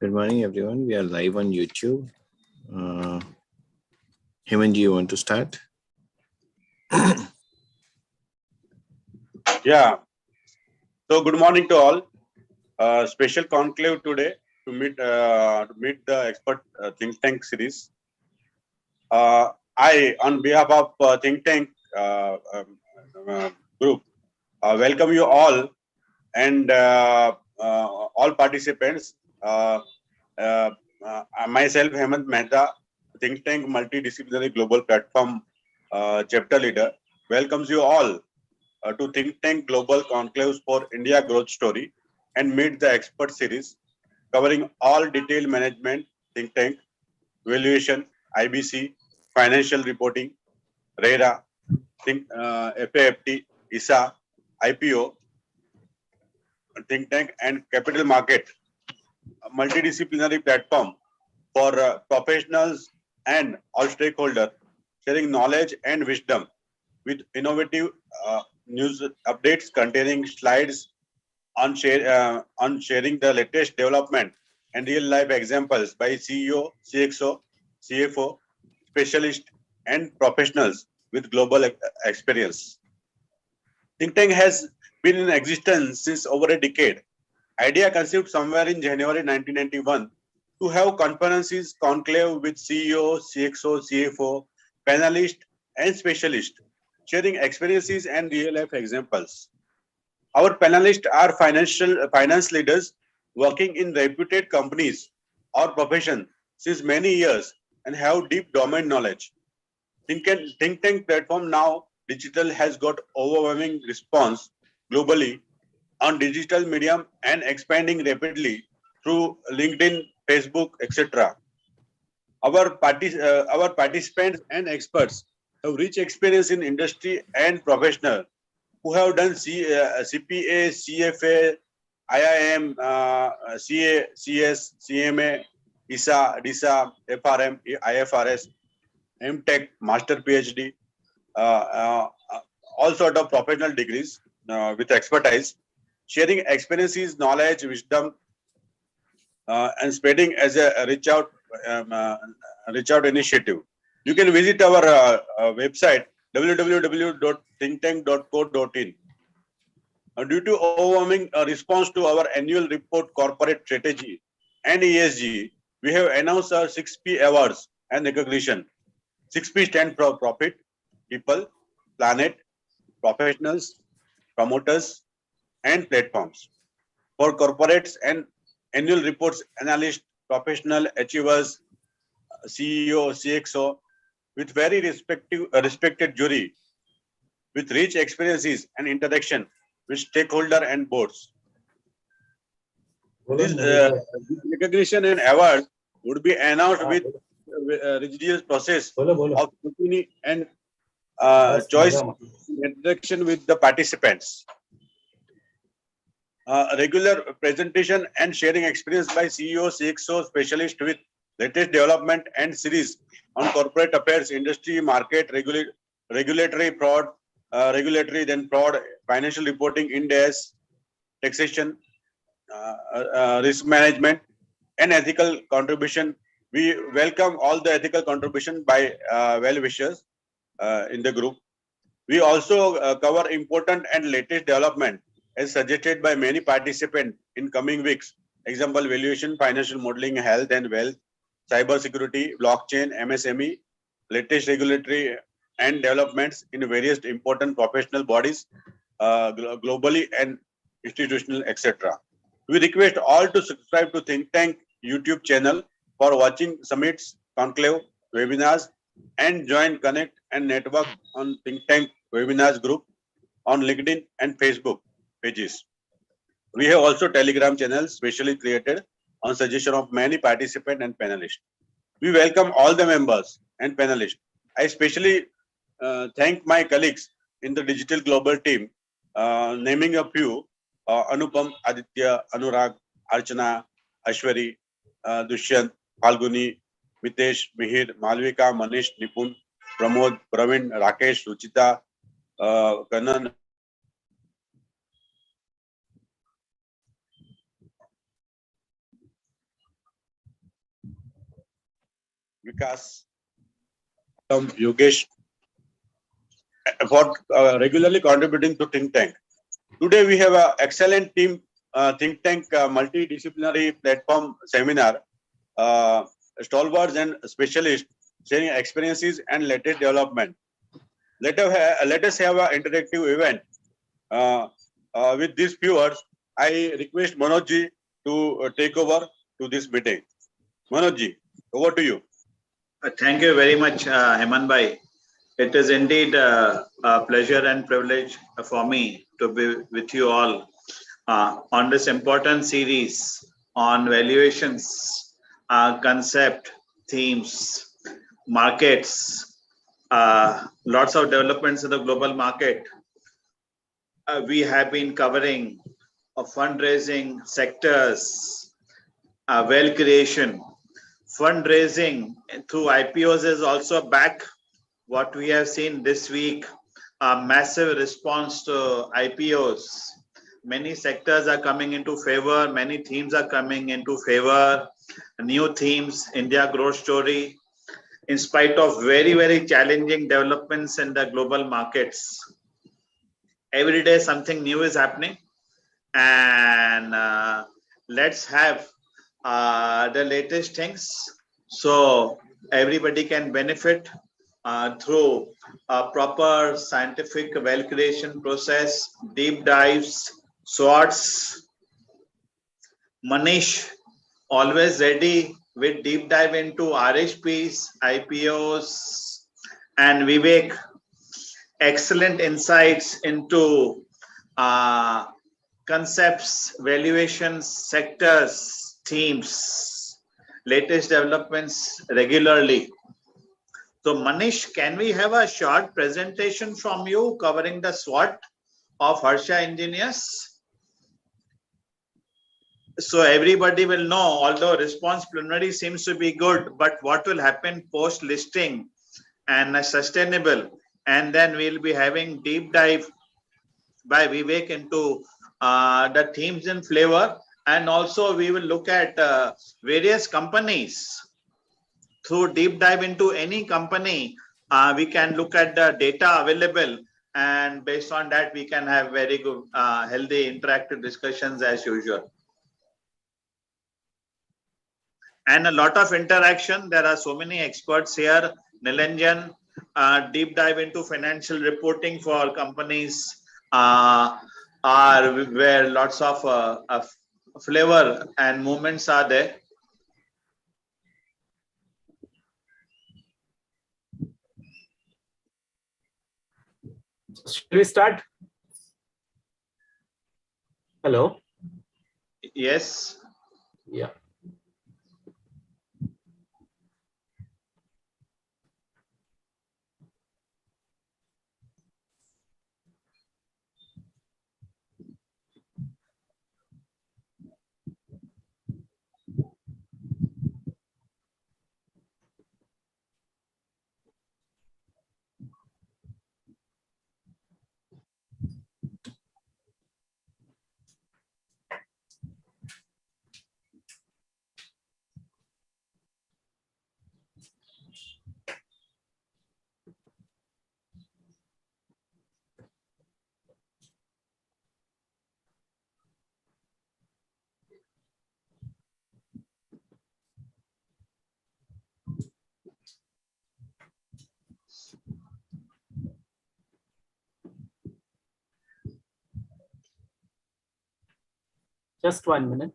Good morning, everyone. We are live on YouTube. Hemant, do you want to start? Yeah. So good morning to all. Special conclave today to meet the expert think tank series. I, on behalf of think tank group, welcome you all and all participants. Myself, Hemant Mehta, think tank multidisciplinary global platform chapter leader, welcomes you all to Think Tank Global Conclaves for India Growth Story and Meet the Expert series covering all detailed management, think tank, valuation, IBC, financial reporting, RERA, FAFT, ISA, IPO, think tank and capital market, a multidisciplinary platform for professionals and all stakeholders sharing knowledge and wisdom with innovative news updates containing slides on sharing the latest development and real life examples by CEO, CXO, CFO, specialists, and professionals with global experience. Think Tank has been in existence since over a decade. Idea conceived somewhere in January 1991 to have conferences conclave with CEO, CXO, CFO, panelists, and specialists sharing experiences and real life examples. Our panelists are finance leaders working in reputed companies or profession since many years and have deep domain knowledge. Think Tank platform now digital has got overwhelming response globally on digital medium and expanding rapidly through LinkedIn, Facebook, etc. Our participants and experts have rich experience in industry and professional who have done CPA, CFA, IIM, CA, CS, CMA, ISA, DISA, FRM, IFRS, MTech, Master PhD, all sort of professional degrees with expertise, sharing experiences, knowledge, wisdom, and spreading as a reach out initiative. You can visit our website www.thinktank.co.in. Due to overwhelming response to our annual report, corporate strategy, and ESG, we have announced our 6P awards and recognition. 6P stand for profit, people, planet, professionals, promoters, and platforms. For corporates and annual reports, analysts, professional achievers, CEO, CXO, with very respected jury, with rich experiences and interaction with stakeholder and boards. This recognition and award would be announced with rigorous process of scrutiny and choice interaction with the participants. Regular presentation and sharing experience by CEO, CXO specialist with latest development and series on corporate affairs, industry, market, regulatory fraud, then fraud, financial reporting, Ind AS, taxation, risk management, and ethical contribution. We welcome all the ethical contribution by well-wishers in the group. We also cover important and latest development as suggested by many participants in coming weeks. Example, valuation, financial modeling, health and wealth, cyber security, blockchain, MSME, latest regulatory and developments in various important professional bodies globally and institutional, etc. We request all to subscribe to Think Tank YouTube channel for watching summits, conclave, webinars, and join, connect, and network on Think Tank webinars group on LinkedIn and Facebook pages. We have also Telegram channels specially created on suggestion of many participants and panelists. We welcome all the members and panelists. I especially thank my colleagues in the digital global team, naming a few, Anupam, Aditya, Anurag, Archana, Ashwari, Dushyant, Falguni, Mitesh, Mihir, Malvika, Manish, Nipun, Pramod, Praveen, Rakesh, Ruchita, Kanan, Vikas, Yogesh, for regularly contributing to think tank. Today we have an excellent team think tank multidisciplinary platform seminar, stalwarts and specialists sharing experiences and latest development. Let us have an interactive event with these viewers. I request Manojji to take over to this meeting. Manojji, over to you. Thank you very much, Hemant Bhai. It is indeed a pleasure and privilege for me to be with you all on this important series on valuations, concept, themes, markets, lots of developments in the global market. We have been covering fundraising sectors, wealth creation. Fundraising through IPOs is also back. What we have seen this week, a massive response to IPOs. Many sectors are coming into favor. Many themes are coming into favor. New themes, India growth story. In spite of very, very challenging developments in the global markets. Every day something new is happening. And let's have the latest things so everybody can benefit through a proper scientific wealth creation process, deep dives, SWOTs. Manish, always ready with deep dive into RHPs, IPOs, and Vivek, excellent insights into concepts, valuations, sectors, themes, latest developments regularly. So Manish, can we have a short presentation from you covering the SWOT of Harsha Engineers? So everybody will know, although response preliminary seems to be good, but what will happen post listing and sustainable. And then we'll be having deep dive by Vivek into the themes and flavor. And also we will look at various companies. Through deep dive into any company, we can look at the data available, and based on that, we can have very good, healthy, interactive discussions as usual. And a lot of interaction. There are so many experts here. Nilanjan, deep dive into financial reporting for companies are where lots of flavor and movements are there. Shall we start? Hello? Yes. Yeah. Just 1 minute.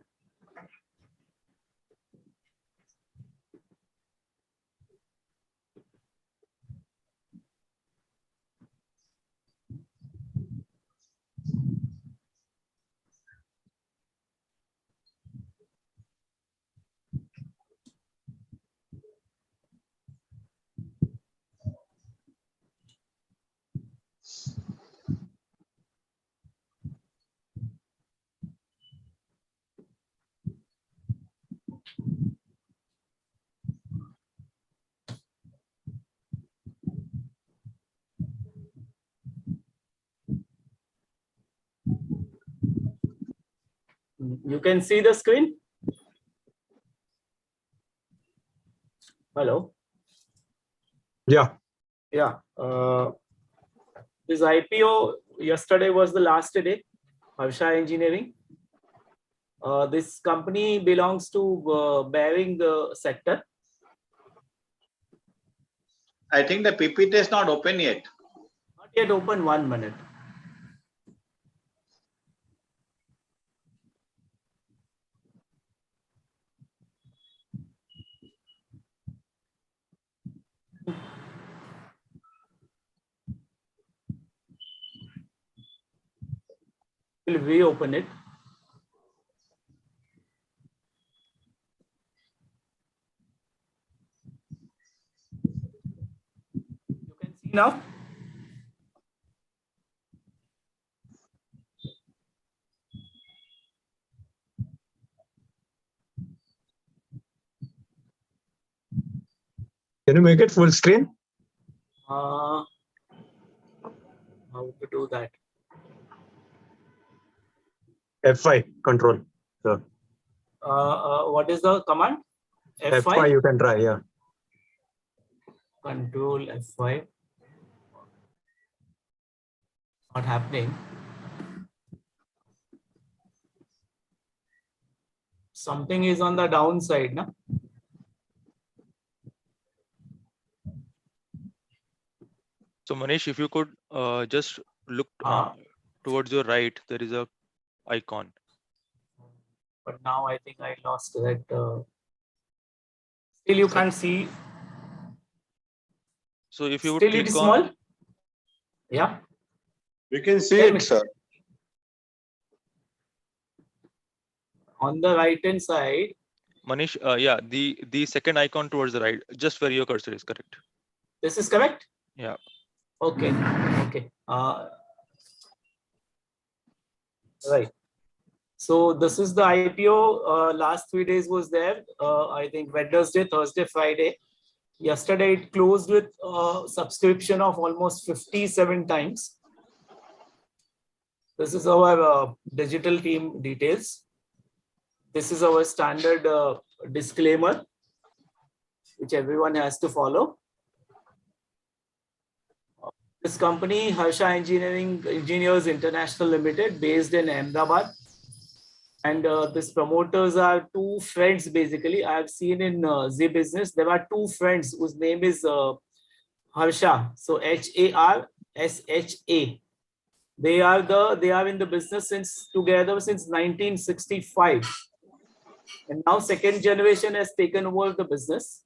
You can see the screen? Hello? Yeah. Yeah. This IPO yesterday was the last day. Harsha Engineering. This company belongs to bearing sector. I think the PPT is not open yet. Not yet open. 1 minute. We'll reopen it. You can see now. Can you make it full screen? How to do that? F5 control. So What is the command? F5 you can try. Yeah. Control F5. Not happening. Something is on the downside, no? So Manish, if you could just look towards your right, there is a icon. But now I think I lost that. Still you can't see. So if you would Still click it is on, small. Yeah. We can see Tell me. it, sir. On the right hand side. Manish, yeah, the second icon towards the right, just where your cursor is, correct. This is correct? Yeah. Okay. Okay. Right. So this is the IPO. Last 3 days was there. I think Wednesday, Thursday, Friday. Yesterday it closed with subscription of almost 57 times. This is our digital team details. This is our standard disclaimer, which everyone has to follow. This company, Harsha Engineers International Limited, based in Ahmedabad. And these promoters are two friends, basically. I've seen in Z Business, there are two friends whose name is Harsha. So HARSHA. They are in the business together since 1965. And now second generation has taken over the business.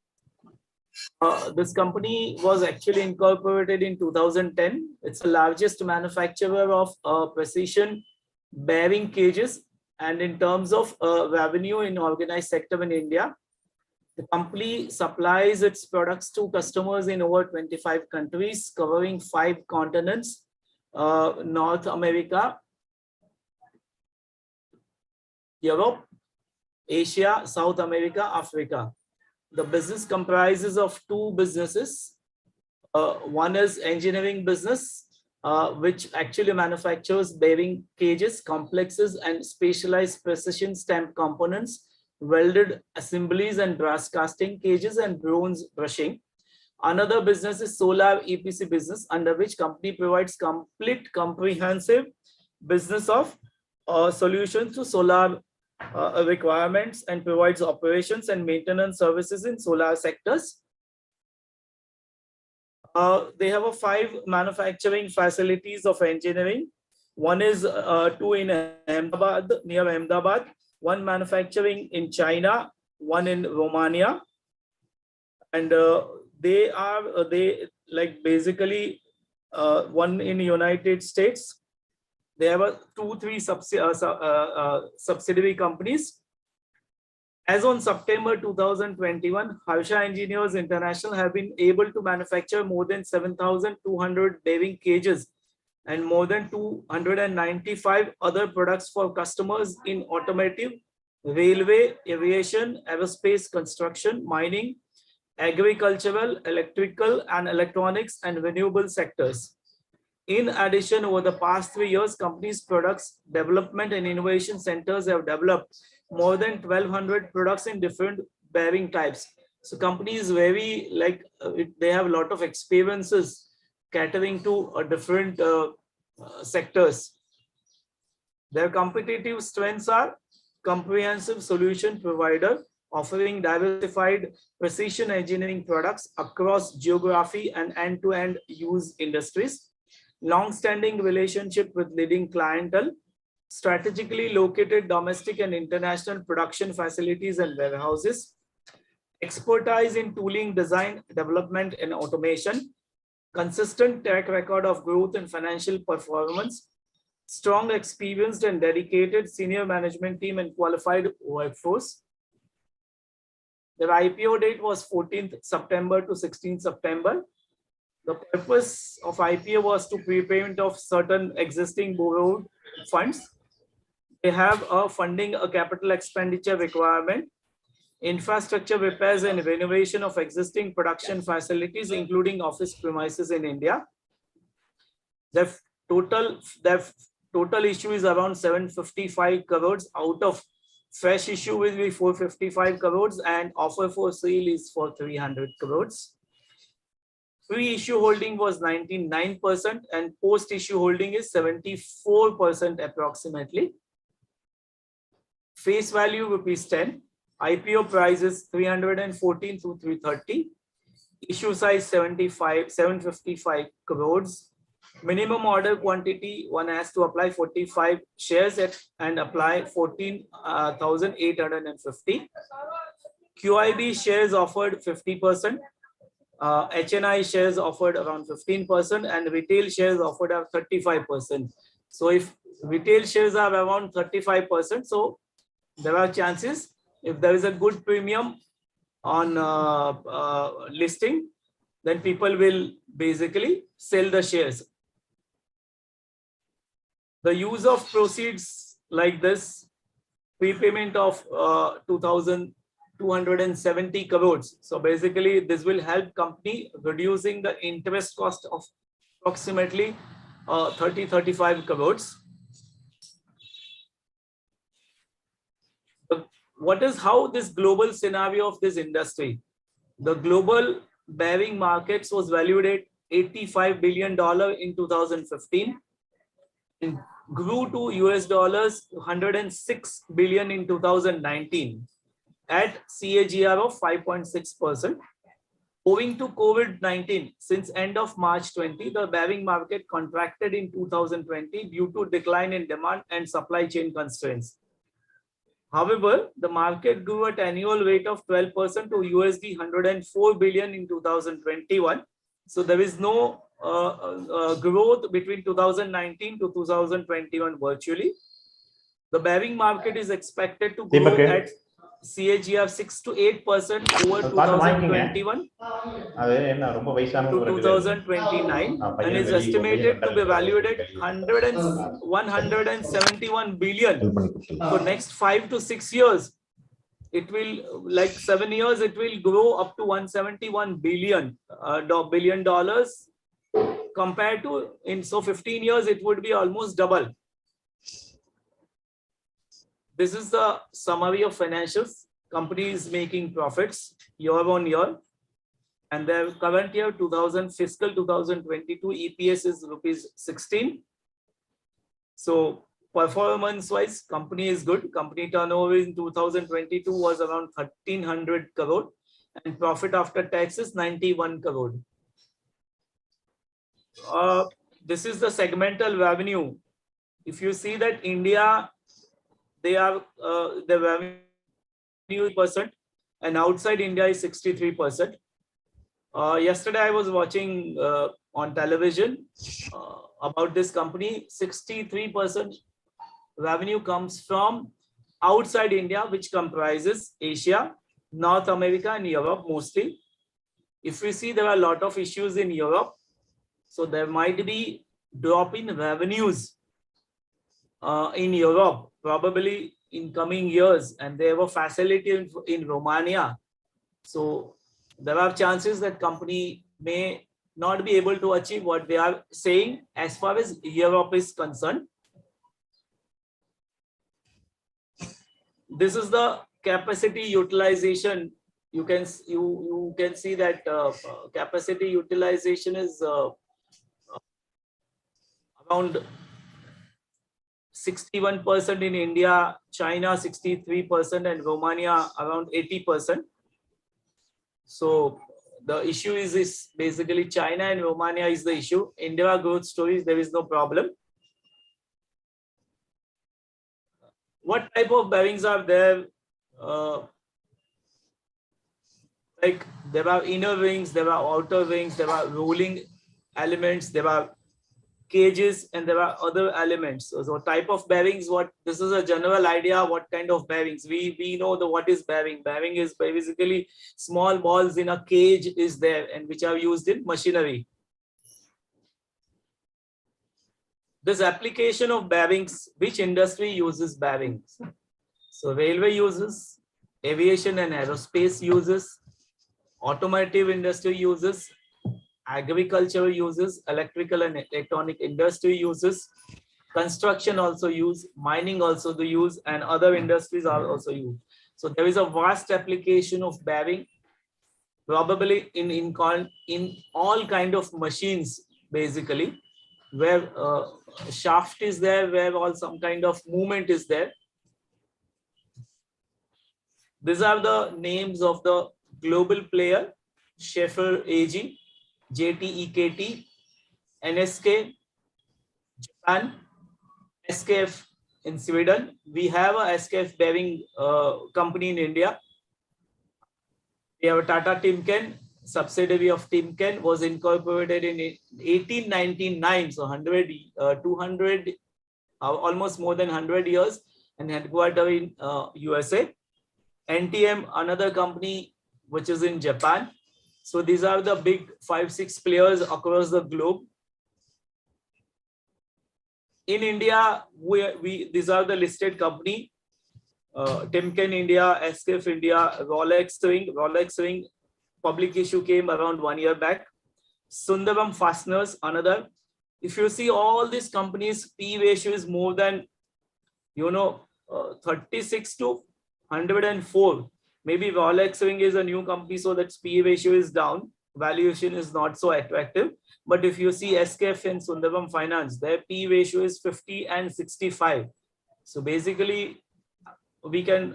This company was actually incorporated in 2010. It's the largest manufacturer of precision bearing cages. And in terms of revenue in organized sector in India, the company supplies its products to customers in over 25 countries, covering 5 continents, North America, Europe, Asia, South America, Africa. The business comprises of 2 businesses. One is engineering business, which actually manufactures bearing cages, complexes, and specialized precision stamp components, welded assemblies and brass casting cages, and bronze brushing. Another business is solar EPC business, under which company provides complete comprehensive business of solutions to solar requirements and provides operations and maintenance services in solar sectors. They have 5 manufacturing facilities of engineering. One is 2 in Ahmedabad, near Ahmedabad, 1 manufacturing in China, 1 in Romania, and they basically 1 in the United States. They have 2-3 subsidiary companies. As on September 2021, Harsha Engineers International have been able to manufacture more than 7,200 bearing cages and more than 295 other products for customers in automotive, railway, aviation, aerospace, construction, mining, agricultural, electrical and electronics, and renewable sectors. In addition, over the past 3 years, company's products development and innovation centers have developed more than 1,200 products in different bearing types, So company is very like they have a lot of experiences catering to different sectors. Their competitive strengths are comprehensive solution provider offering diversified precision engineering products across geography and end-to-end use industries, long-standing relationship with leading clientele, strategically located domestic and international production facilities and warehouses, expertise in tooling, design, development, and automation, consistent track record of growth and financial performance, strong, experienced, and dedicated senior management team and qualified workforce. Their IPO date was 14th September to 16th September. The purpose of IPO was to prepayment of certain existing borrowed funds. They have a funding, a capital expenditure requirement, infrastructure repairs and renovation of existing production facilities, including office premises in India. Their total issue is around 755 crores. Out of fresh issue will be 455 crores and offer for sale is for 300 crores. Pre-issue holding was 99% and post-issue holding is 74% approximately. Face value ₹10. IPO price is 314 to 330. Issue size 755 crores. Minimum order quantity, one has to apply 45 shares and apply 14,850. QIB shares offered 50%. HNI shares offered around 15% and retail shares offered are 35%. So if retail shares are around 35%, so there are chances if there is a good premium on listing, then people will basically sell the shares. The use of proceeds like this, prepayment of 2,270 crores. So basically this will help company reducing the interest cost of approximately 30-35 crores. How this global scenario of this industry? The global bearing markets was valued at $85 billion in 2015 and grew to $106 billion in 2019 at CAGR of 5.6%. Owing to COVID-19, since end of March 20, the bearing market contracted in 2020 due to decline in demand and supply chain constraints. However, the market grew at annual rate of 12% to $104 billion in 2021. So there is no growth between 2019 to 2021 virtually. The bearing market is expected to grow at CAGR 6 to 8% over 2021 to 2029 and is estimated to be valued at 171 billion. For next 5 to 6 years, it will, like 7 years, it will grow up to 171 billion dollars compared to in 15 years, it would be almost double. This is the summary of financials. Company is making profits year on year, and their current year fiscal 2022 EPS is ₹16. So performance wise, company is good. Company turnover in 2022 was around 1,300 crore and profit after tax is 91 crore. This is the segmental revenue. If you see that India, they are the revenue percent and outside India is 63%. Yesterday I was watching on television about this company. 63% revenue comes from outside India, which comprises Asia, North America and Europe mostly. If we see, there are a lot of issues in Europe, so there might be drop in revenues in Europe probably in coming years, and they have a facility in Romania. So there are chances that company may not be able to achieve what they are saying as far as Europe is concerned. This is the capacity utilization you can see that capacity utilization is around 61% in India, China 63%, and Romania around 80%. So the issue is basically China and Romania is the issue. India growth stories, there is no problem. What type of bearings are there? Like there are inner rings, there are outer rings, there are rolling elements, there are cages, and there are other elements. So type of bearings, what this is a general idea what kind of bearings. We know what is bearing. Bearing is basically small balls in a cage is there and which are used in machinery. This application of bearings, which industry uses bearings? So railway uses, aviation and aerospace uses, automotive industry uses, agriculture uses, electrical and electronic industry uses, construction also use, mining also the use, and other industries are also used. So there is a vast application of bearing, probably in all kind of machines, basically, where shaft is there, where all some kind of movement is there. These are the names of the global player: Schaefer AG, JTEKT, NSK, Japan, SKF in Sweden. We have a SKF bearing company in India. We have a Tata Timken, subsidiary of Timken, was incorporated in 1899, so 200, almost more than 100 years, and headquartered in USA. NTM, another company which is in Japan. So these are the big 5-6 players across the globe. In India, these are the listed company: Timken India, SKF India, Rolex Ring. Rolex Ring public issue came around 1 year back. Sundaram Fasteners, another. If you see all these companies, P ratio is more than 36 to 104. Maybe Rolex Ring is a new company, so that P ratio is down. Valuation is not so attractive. But if you see SKF and Sundaram Finance, their P ratio is 50 and 65. So basically, we can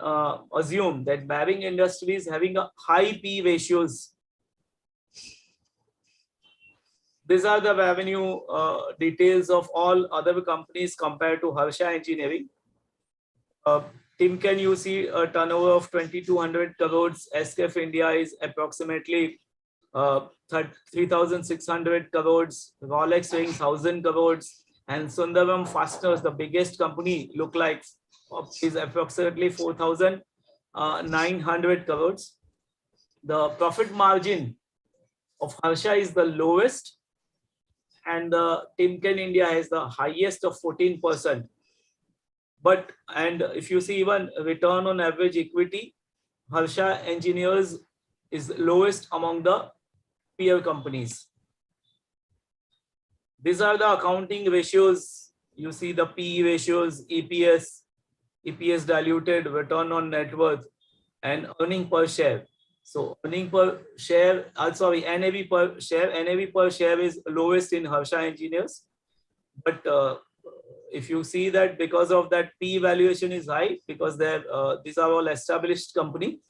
assume that bearing industry is having a high P ratios. These are the revenue details of all other companies compared to Harsha Engineering. Timken, you see a turnover of 2,200 crores. SKF India is approximately 3,600 crores. Rolex Ring 1,000 crores, and Sundaram Fasteners, the biggest company, look like is approximately 4,900 crores. The profit margin of Harsha is the lowest, and Timken India has the highest of 14%. But if you see even return on average equity, Harsha Engineers is lowest among the peer companies. These are the accounting ratios. You see the PE ratios, EPS diluted, return on net worth, and earning per share. So earning per share, NAV per share. NAV per share is lowest in Harsha Engineers. But if you see that because of that, P valuation is high because these are all established company.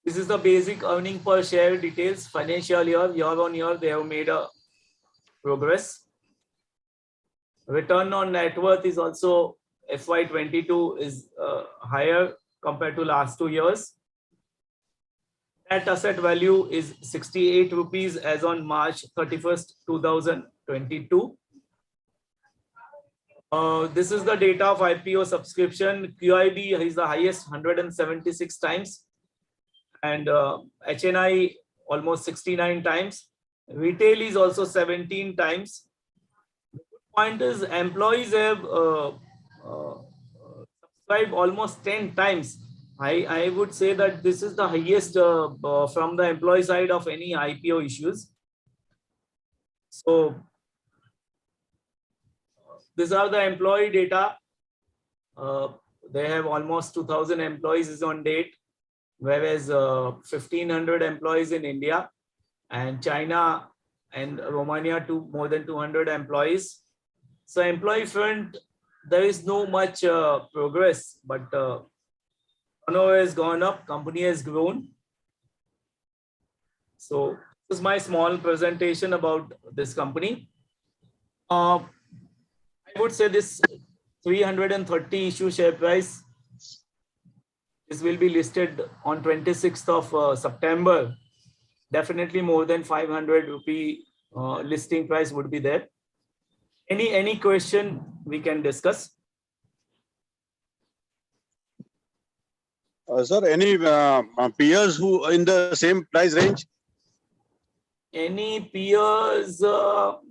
This is the basic earning per share details. Financial year on year, they have made a progress. Return on net worth is also FY22 is higher compared to last 2 years. Net asset value is 68 rupees as on March 31st, 2022. This is the data of IPO subscription. QIB is the highest, 176 times. And HNI almost 69 times. Retail is also 17 times. The good point is employees have subscribed almost 10 times. I would say that this is the highest from the employee side of any IPO issues. So these are the employee data. They have almost 2,000 employees is on date. whereas 1,500 employees in India, and China and Romania to more than 200 employees. So employee front, there is no much progress, but turnover has gone up, company has grown. So this is my small presentation about this company. I would say this 330 issue share price, this will be listed on 26th of September. Definitely more than 500 rupee listing price would be there. Any question we can discuss? Sir, any peers who in the same price range? Any peers? No,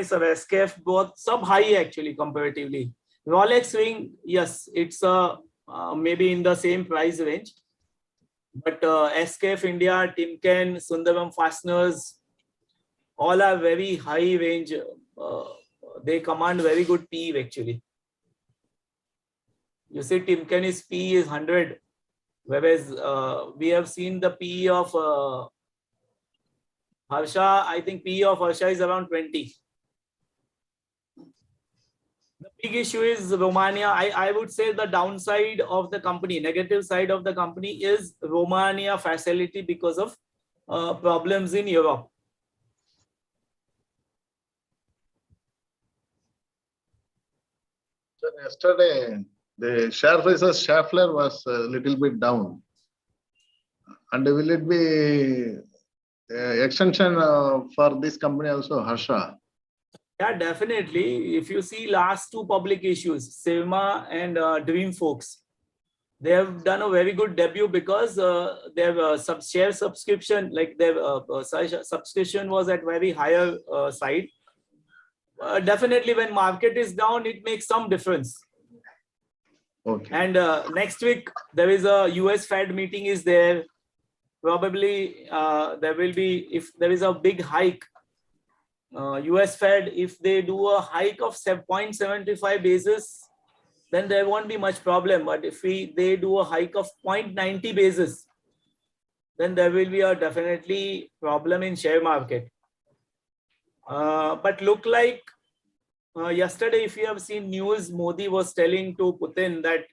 sir. SKF both sub high actually comparatively. Rolex Swing, yes, it's maybe in the same price range. But SKF India, Timken, Sundaram Fasteners, all are very high range. They command very good PE actually. You see, Timken is PE is 100, whereas we have seen the PE of Harsha. I think PE of Harsha is around 20. The big issue is Romania. I would say the downside of the company, negative side of the company is Romania facility because of problems in Europe. So yesterday, the share price of Schaeffler was a little bit down. And will it be extension for this company also, Harsha? Yeah, definitely. If you see last two public issues, Sigma and Dream Folks, they have done a very good debut because their share subscription, like their subscription was at very higher side. Definitely when market is down, it makes some difference. Okay. And next week, there is a US Fed meeting is there. Probably there will be, if there is a big hike, US Fed, if they do a hike of 0.75 basis, then there won't be much problem. But if they do a hike of 0.90 basis, then there will be a definitely problem in share market. But look like yesterday, if you have seen news, Modi was telling to Putin that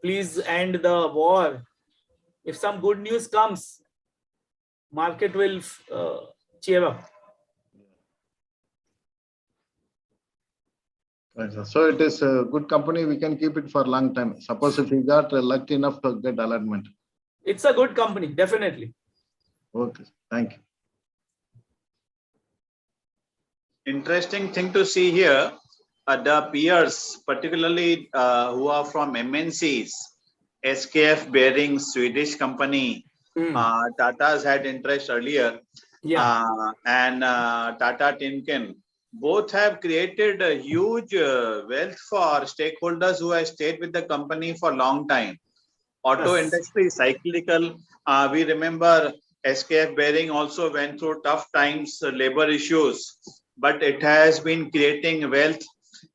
please end the war. If some good news comes, market will cheer up. So it is a good company. We can keep it for a long time. Suppose if we got lucky enough to get allotment. It's a good company, definitely. Okay, thank you. Interesting thing to see here, the peers, particularly who are from MNCs, SKF Bearing, Swedish company, Tata's had interest earlier, and Tata Timken, both have created a huge wealth for stakeholders who have stayed with the company for a long time. Auto industry is cyclical. We remember SKF Bearing also went through tough times, labor issues, but it has been creating wealth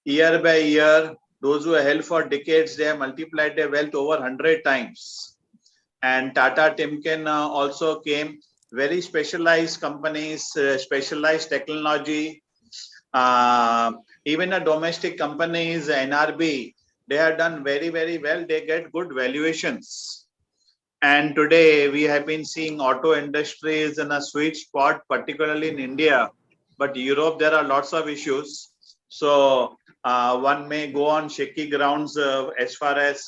year by year. Those who are held for decades, they have multiplied their wealth over 100 times. And Tata Timken also came, very specialized companies, specialized technology. Even the domestic companies, NRB, they have done very, very well. They get good valuations. And today we have been seeing auto industries in a sweet spot, particularly in India. But Europe, there are lots of issues. So one may go on shaky grounds as far as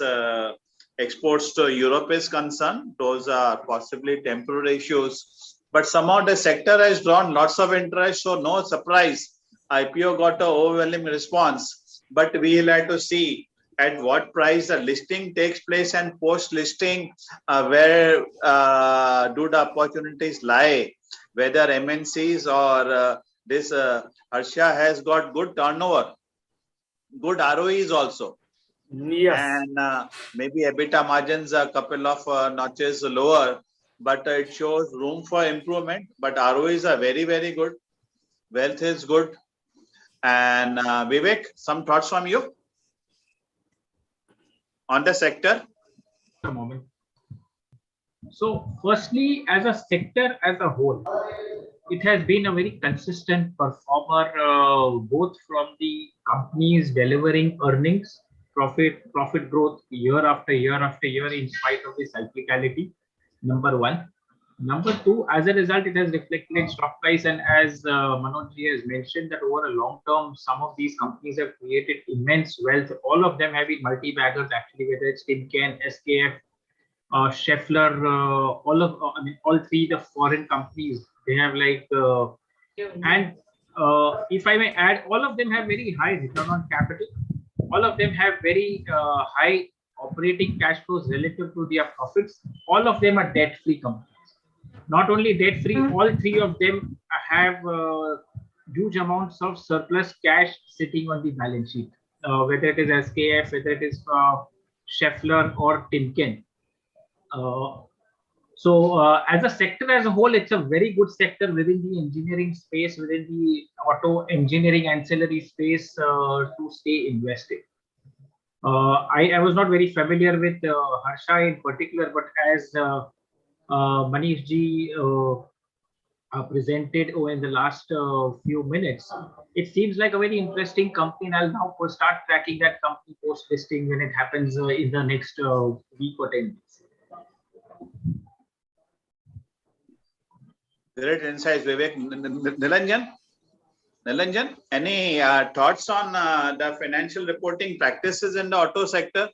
exports to Europe is concerned. Those are possibly temporary issues. But somehow the sector has drawn lots of interest. So no surprise, IPO got an overwhelming response. But we will have to see at what price the listing takes place, and post-listing, where do the opportunities lie, whether MNCs or this Harsha has got good turnover, good ROEs also. Yes. And maybe EBITDA margins are a couple of notches lower, but it shows room for improvement. But ROEs are very, very good. Wealth is good. And Vivek, some thoughts from you on the sector? A moment. So firstly, as a sector as a whole, it has been a very consistent performer, both from the companies delivering earnings, profit growth year after year after year in spite of the cyclicality. Number one. Number two, as a result, it has reflected in stock price. And as Manoj ji has mentioned, that over a long term, some of these companies have created immense wealth. All of them have been multi-baggers actually, whether it's Timken, SKF, Scheffler, I mean, all three the foreign companies. They have like, and if I may add, all of them have very high return on capital. All of them have very high operating cash flows relative to their profits. All of them are debt-free companies. Not only debt-free, all three of them have huge amounts of surplus cash sitting on the balance sheet, whether it is SKF, whether it is Scheffler or Timken. As a sector as a whole, it's a very good sector within the engineering space, within the auto engineering ancillary space to stay invested. I was not very familiar with Harsha in particular, but as Manish ji presented in the last few minutes, it seems like a very interesting company, and I'll now start tracking that company post listing when it happens in the next week or 10 days. Great insights, Vivek. Nilanjan, any thoughts on the financial reporting practices in the auto sector?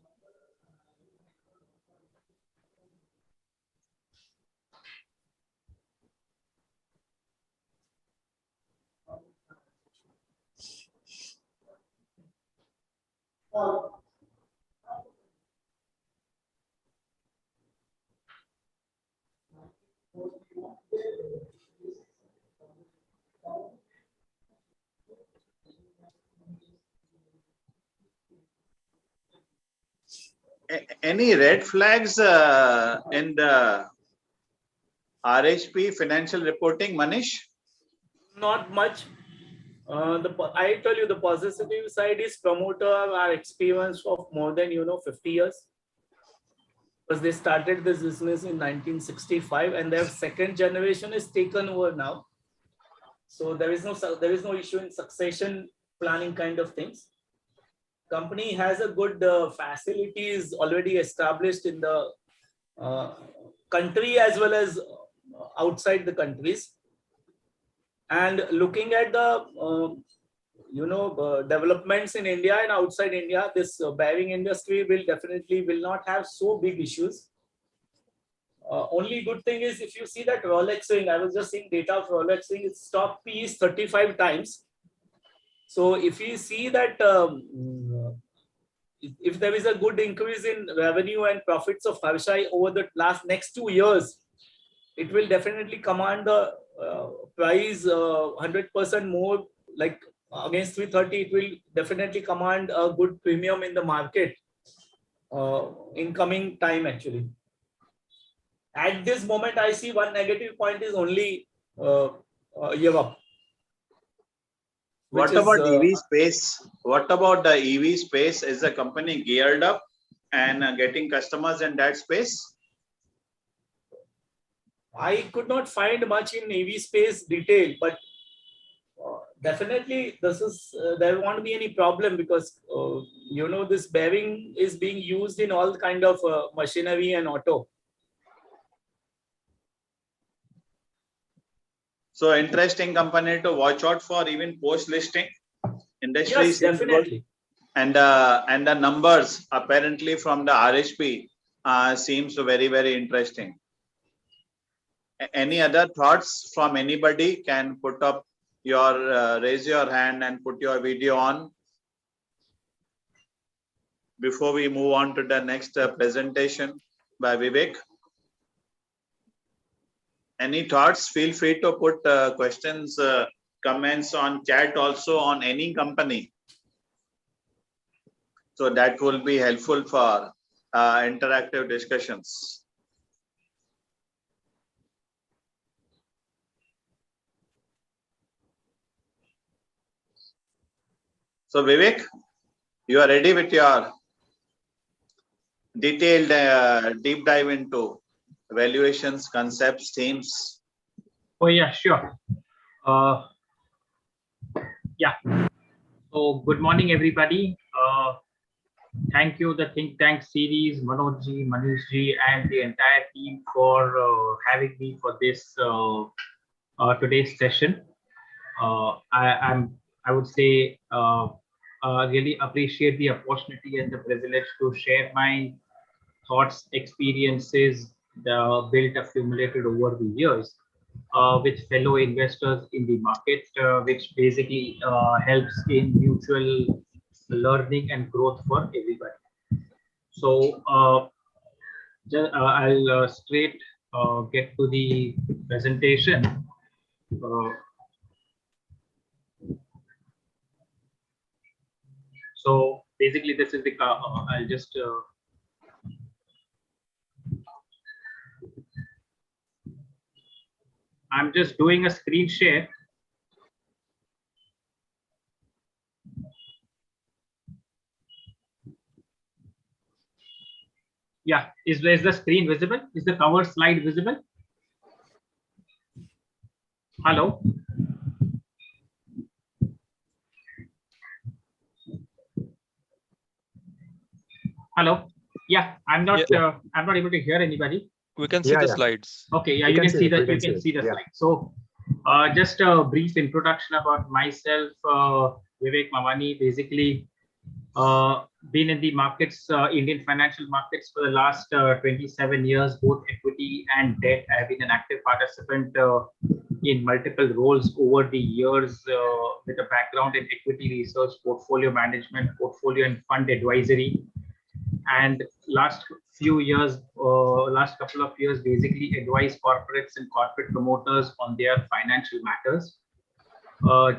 Any red flags in the RHP financial reporting, Manish? Not much. I tell you, the positive side is promoter are experience of more than 50 years, because they started this business in 1965 and their second generation is taken over now. So there is no issue in succession planning kind of things. Company has a good facilities already established in the country as well as outside the countries. And looking at the developments in India and outside India, this bearing industry will not have so big issues. Only good thing is if you see that Rolex ring, I was just seeing data of Rolex ring, its stock P is 35 times. So if you see that if there is a good increase in revenue and profits of Harsha over the next 2 years, it will definitely command the price 100% more, like against 330, it will definitely command a good premium in the market in coming time actually. At this moment, I see one negative point is only Europe. What about EV space? What about the EV space? Is the company geared up and getting customers in that space? I could not find much in EV space detail, but definitely this is there won't be any problem because this bearing is being used in all kind of machinery and auto. So interesting company to watch out for even post listing. Industry yes, definitely. And the numbers apparently from the RHP seems very, very interesting. Any other thoughts from anybody? Can put up your raise your hand and put your video on before we move on to the next presentation by Vivek. Any thoughts? Feel free to put questions, comments on chat also on any company. So that will be helpful for interactive discussions. So Vivek, you are ready with your detailed deep dive into valuations, concepts, themes? Oh yeah, sure. Yeah. So good morning, everybody. Thank you, the think tank series, Manojji, Manishji, and the entire team for having me for this today's session. I would say really appreciate the opportunity and the privilege to share my thoughts, experiences, built accumulated over the years with fellow investors in the market, which basically helps in mutual learning and growth for everybody. So I'll straight get to the presentation. So basically, this is the I'll just I'm just doing a screen share. Yeah, is the screen visible? Is the cover slide visible? Hello. Hello. Yeah, I'm not able to hear anybody. We can see the slides. Okay, yeah, you can see the slide. So just a brief introduction about myself, Vivek Mavani. Basically, been in the markets, Indian financial markets for the last 27 years, both equity and debt. I have been an active participant in multiple roles over the years with a background in equity research, portfolio management, portfolio and fund advisory. And last couple of years, basically advise corporates and corporate promoters on their financial matters.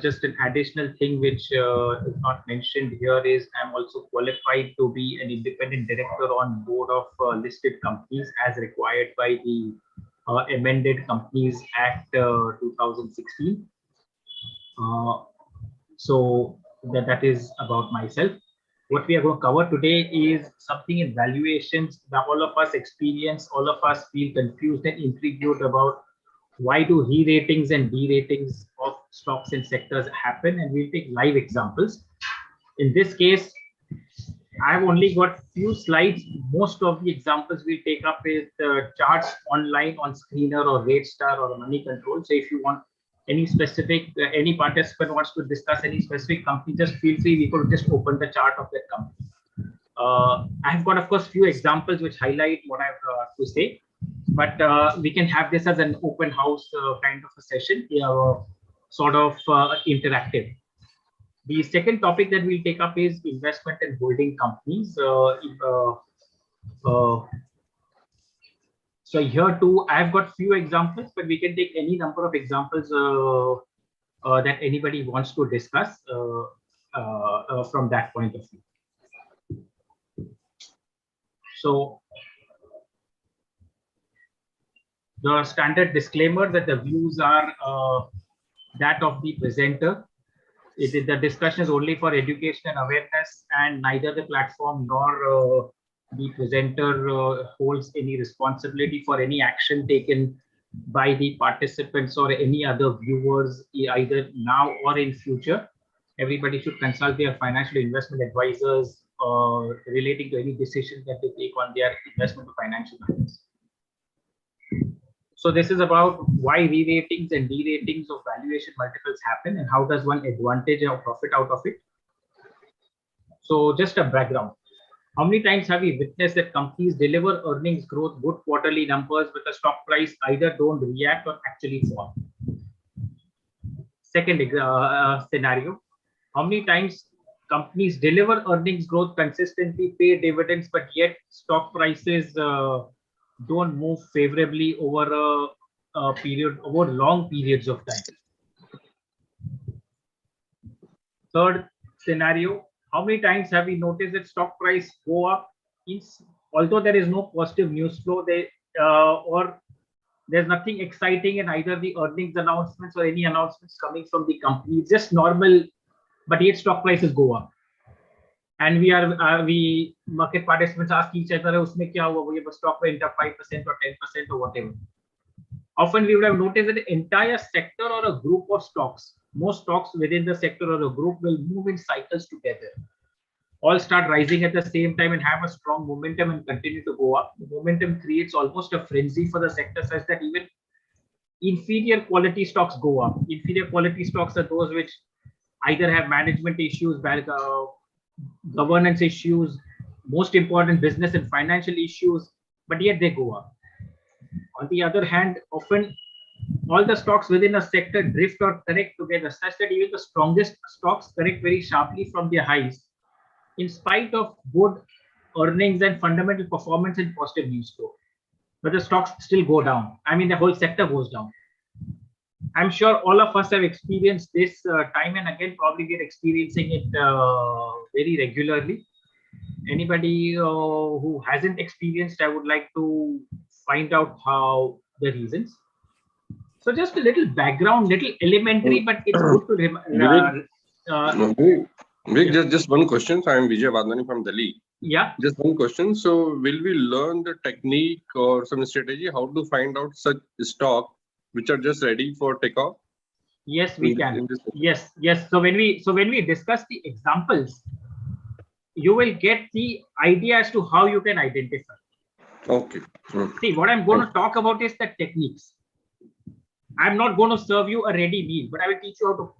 Just an additional thing which is not mentioned here is I'm also qualified to be an independent director on board of listed companies as required by the amended Companies Act 2016. So that is about myself. What we are going to cover today is something in valuations that all of us experience, all of us feel confused and intrigued about why do re-ratings and de-ratings of stocks and sectors happen, and we'll take live examples. In this case, I've only got few slides. Most of the examples we'll take up is the charts online on Screener or RateStar or Money Control. So if you want any specific, any participant wants to discuss any specific company, just feel free. We could just open the chart of that company. I've got, of course, few examples which highlight what I have to say, but we can have this as an open house kind of a session, sort of interactive. The second topic that we'll take up is investment and holding companies. So here too, I've got few examples, but we can take any number of examples that anybody wants to discuss from that point of view. So the standard disclaimer that the views are that of the presenter. The discussion is only for education and awareness, and neither the platform nor the presenter holds any responsibility for any action taken by the participants or any other viewers, either now or in future. Everybody should consult their financial investment advisors relating to any decision that they take on their investment or financial matters. So this is about why re-ratings and de-ratings of valuation multiples happen and how does one advantage or profit out of it. So just a background. How many times have we witnessed that companies deliver earnings growth, good quarterly numbers, but the stock price either don't react or actually fall? Second scenario. How many times companies deliver earnings growth consistently, pay dividends, but yet stock prices don't move favorably over a period, over long periods of time? Third scenario. How many times have we noticed that stock price go up, although there is no positive news flow, or there's nothing exciting in either the earnings announcements or any announcements coming from the company, just normal, but yet stock prices go up? and we market participants ask each other, "Usme kya hua? Wo stock went up 5% or 10% or whatever." Often we would have noticed that the entire sector or a group of stocks, most stocks within the sector or a group will move in cycles together. All start rising at the same time and have a strong momentum and continue to go up. The momentum creates almost a frenzy for the sector, such that even inferior quality stocks go up. Inferior quality stocks are those which either have management issues, governance issues, most important business and financial issues, but yet they go up. On the other hand, often all the stocks within a sector drift or correct together, such that even the strongest stocks correct very sharply from their highs, in spite of good earnings and fundamental performance and positive news flow. But the stocks still go down. I mean, the whole sector goes down. I'm sure all of us have experienced this time and again. Probably we're experiencing it very regularly. Anybody who hasn't experienced, I would like to find out how the reasons. So just a little background, little elementary, but it's good to remember. Vivek, just one question. I am Vijay Vadani from Delhi. Yeah. Just one question. So will we learn the technique or some strategy how to find out such stock which are just ready for takeoff? Yes, we can. Yes. So when we discuss the examples, you will get the idea as to how you can identify. Okay. See, what I'm going to talk about is the techniques. I'm not going to serve you a ready meal, but I will teach you how to cook.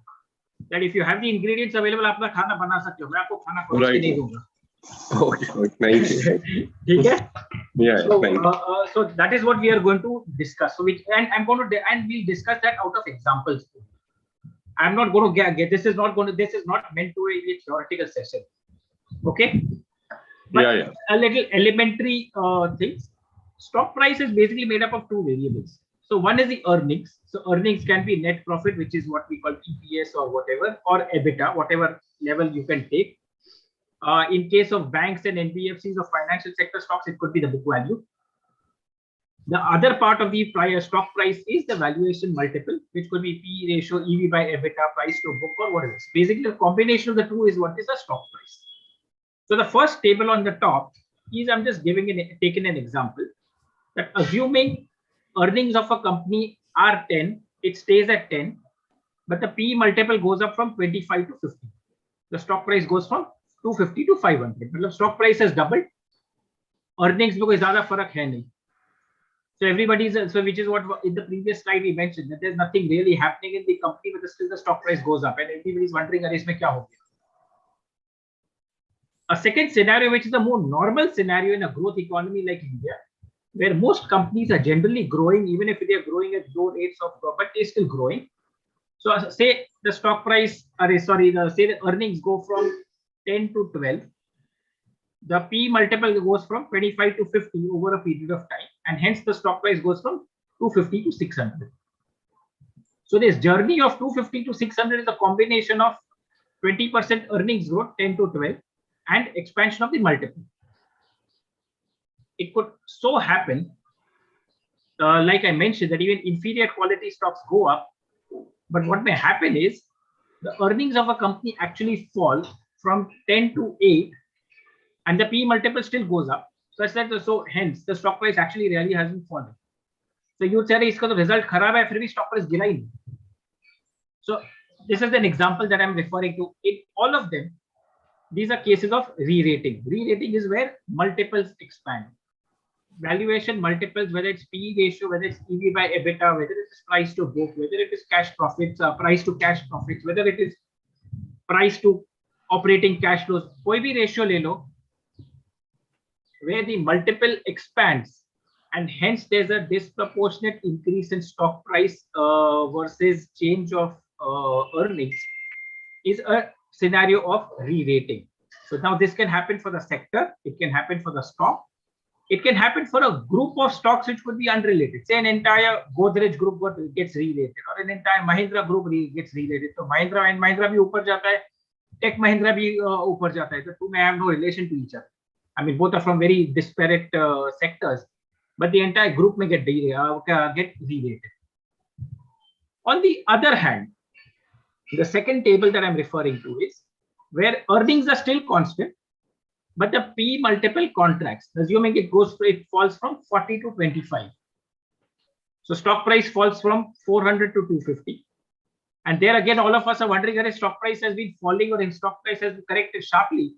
That if you have the ingredients available, आप अपना खाना बना सकते हो. मैं आपको खाना परोस के नहीं दूंगा. Okay, thank you. ठीक है? Yeah. So that is what we are going to discuss. So we'll discuss that out of examples. I'm not going to get this is not meant to be a theoretical session. Okay? But a little elementary things. Stock price is basically made up of two variables. So one is the earnings. So earnings can be net profit, which is what we call EPS or whatever, or EBITDA, whatever level you can take. In case of banks and NBFCs or financial sector stocks, it could be the book value. The other part of the stock price is the valuation multiple, which could be P ratio, EV by EBITDA, price to book, or what is this. Basically, the combination of the two is what is the stock price. So the first table on the top is, I'm just taking an example, that assuming earnings of a company are 10, it stays at 10, but the P multiple goes up from 25 to 50. The stock price goes from 250 to 500. The stock price has doubled. Earnings में कोई ज़्यादा फर्क है नहीं. So which is what in the previous slide we mentioned, that there's nothing really happening in the company, but still the stock price goes up, and everybody's wondering, अरे इसमें क्या हो गया? A second scenario, which is a more normal scenario in a growth economy like India, where most companies are generally growing, even if they are growing at low rates of growth, but they're still growing. So say the stock price, say the earnings go from 10 to 12. The P multiple goes from 25 to 50 over a period of time, and hence the stock price goes from 250 to 600. So this journey of 250 to 600 is a combination of 20% earnings growth, 10 to 12, and expansion of the multiple. It could so happen, like I mentioned, that even inferior quality stocks go up, but what may happen is the earnings of a company actually fall from 10 to 8, and the P multiple still goes up. So hence the stock price actually really hasn't fallen. So you would say iska to result kharab hai, fir bhi stock price gira hi nahi. So this is an example that I'm referring to. In all of them, these are cases of re-rating. Re-rating is where multiples expand. Valuation multiples, whether it's PE ratio, whether it's EV by EBITDA, whether it is price to book, whether it is cash profits, price to cash profits, whether it is price to operating cash flows, koi bhi ratio le lo, where the multiple expands, and hence there's a disproportionate increase in stock price versus change of earnings, is a scenario of re-rating. So now this can happen for the sector, it can happen for the stock, it can happen for a group of stocks which could be unrelated. Say an entire Godrej group gets re-rated, or an entire Mahindra group gets re-rated. So Mahindra and Mahindra bhi upar jata hai, Tech Mahindra bhi upar jata hai. The two may have no relation to each other. I mean, both are from very disparate sectors, but the entire group may get re-rated. On the other hand, the second table that I'm referring to is where earnings are still constant, but the P multiple contracts, assuming it falls from 40 to 25. So stock price falls from 400 to 250. And there again, all of us are wondering whether stock price has been falling or in stock price has been corrected sharply.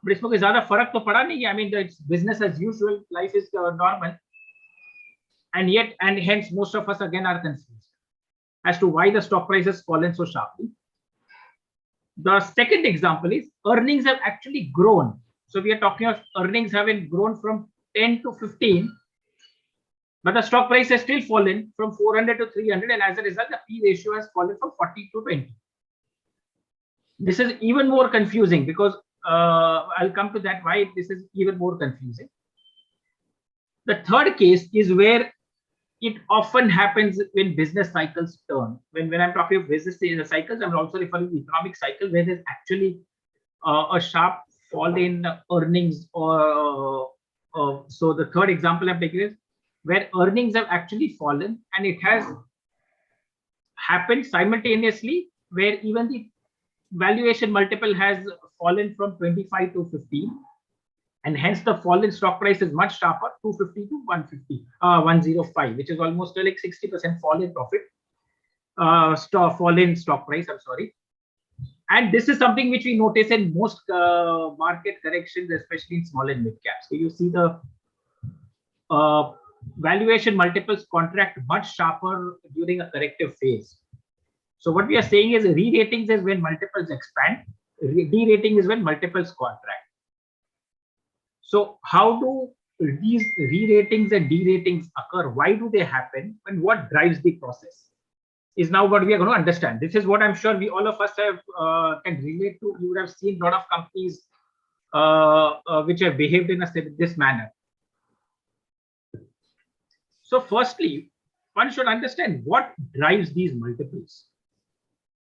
But it's because ज़्यादा फर्क तो पड़ा नहीं. I mean, it's business as usual. Life is normal. And yet, and hence, most of us again are confused as to why the stock price has fallen so sharply. The second example is earnings have actually grown. So we are talking of earnings having grown from 10 to 15, but the stock price has still fallen from 400 to 300, and as a result, the P ratio has fallen from 40 to 20. This is even more confusing because I'll come to that why this is even more confusing. The third case is where it often happens when business cycles turn. When I'm talking of business cycles, I'm also referring to economic cycle where there's actually a sharp fall in earnings. So the third example I'm taking is where earnings have actually fallen, and it has happened simultaneously where even the valuation multiple has fallen from 25 to 15. And hence the fall in stock price is much sharper, 250 to 105, which is almost like 60% fall in profit, fall in stock price, I'm sorry. And this is something which we notice in most market corrections, especially in small and mid caps. So you see the valuation multiples contract much sharper during a corrective phase. So what we are saying is re-ratings is when multiples expand, de-rating is when multiples contract. So how do these re-ratings and de-ratings occur? Why do they happen? And what drives the process is now what we are going to understand. This is what I'm sure all of us have can relate to. You would have seen a lot of companies which have behaved in this manner. So firstly, one should understand what drives these multiples.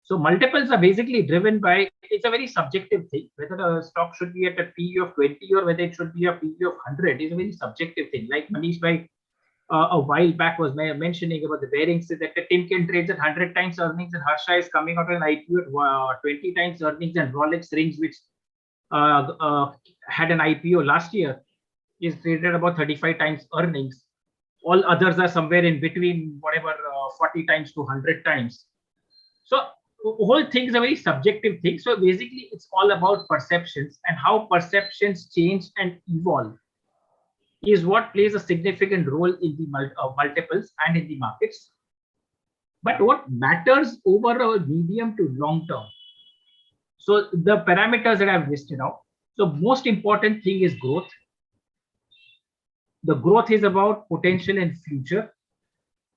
So multiples are basically driven by, it's a very subjective thing, whether a stock should be at a PE of 20 or whether it should be a PE of 100 is a very subjective thing. Like Manish Bhai a while back was mentioning about the bearings, that the Timken trades at 100 times earnings and Harsha is coming out an IPO at 20 times earnings, and Rolex rings, which had an IPO last year, is traded about 35 times earnings. All others are somewhere in between, whatever, 40 times to 100 times. So the whole thing is a very subjective thing. So basically, it's all about perceptions, and how perceptions change and evolve is what plays a significant role in the multiples and in the markets. But what matters over a medium to long term? So the parameters that I've listed out. So most important thing is growth. The growth is about potential and future.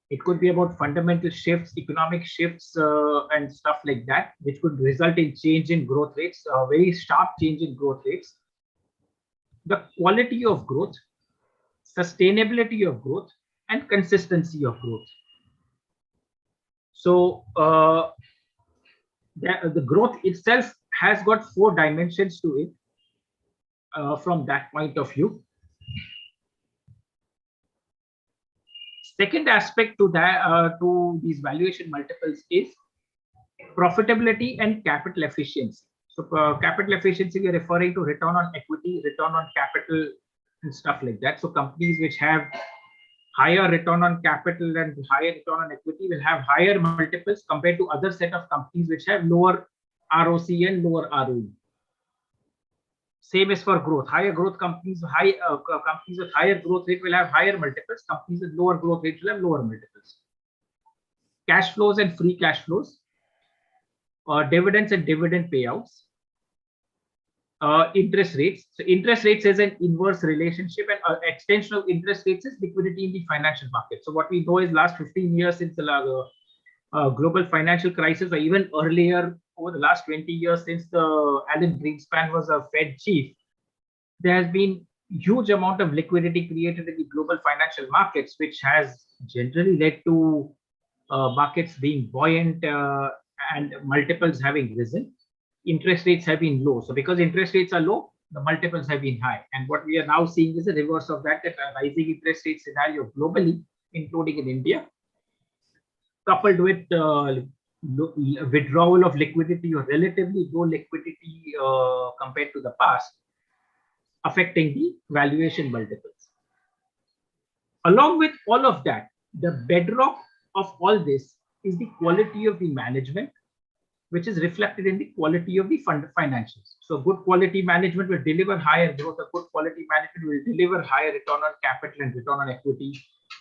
It could be about fundamental shifts, economic shifts, and stuff like that, which could result in change in growth rates, a very sharp change in growth rates. The quality of growth, sustainability of growth, and consistency of growth. So the growth itself has got 4 dimensions to it from that point of view. Second aspect to that to these valuation multiples is profitability and capital efficiency. So capital efficiency, we are referring to return on equity, return on capital, and stuff like that. So companies which have higher return on capital and higher return on equity will have higher multiples compared to other set of companies which have lower ROC and lower ROE. Same is for growth. Higher growth companies, companies with higher growth rate will have higher multiples. Companies with lower growth rate will have lower multiples. Cash flows and free cash flows, dividends and dividend payouts, interest rates. So interest rates is an inverse relationship, and extension of interest rates is liquidity in the financial market. So what we know is last 15 years since the global financial crisis, or even earlier, over the last 20 years since the Alan Greenspan was a Fed chief, there has been huge amount of liquidity created in the global financial markets, which has generally led to markets being buoyant and multiples having risen. Interest rates have been low. So because interest rates are low, the multiples have been high. And what we are now seeing is the reverse of that, that a rising interest rate scenario globally, including in India, coupled with withdrawal of liquidity or relatively low liquidity compared to the past, affecting the valuation multiples. Along with all of that, the bedrock of all this is the quality of the management, which is reflected in the quality of the fund financials. So good quality management will deliver higher growth. A good quality management will deliver higher return on capital and return on equity,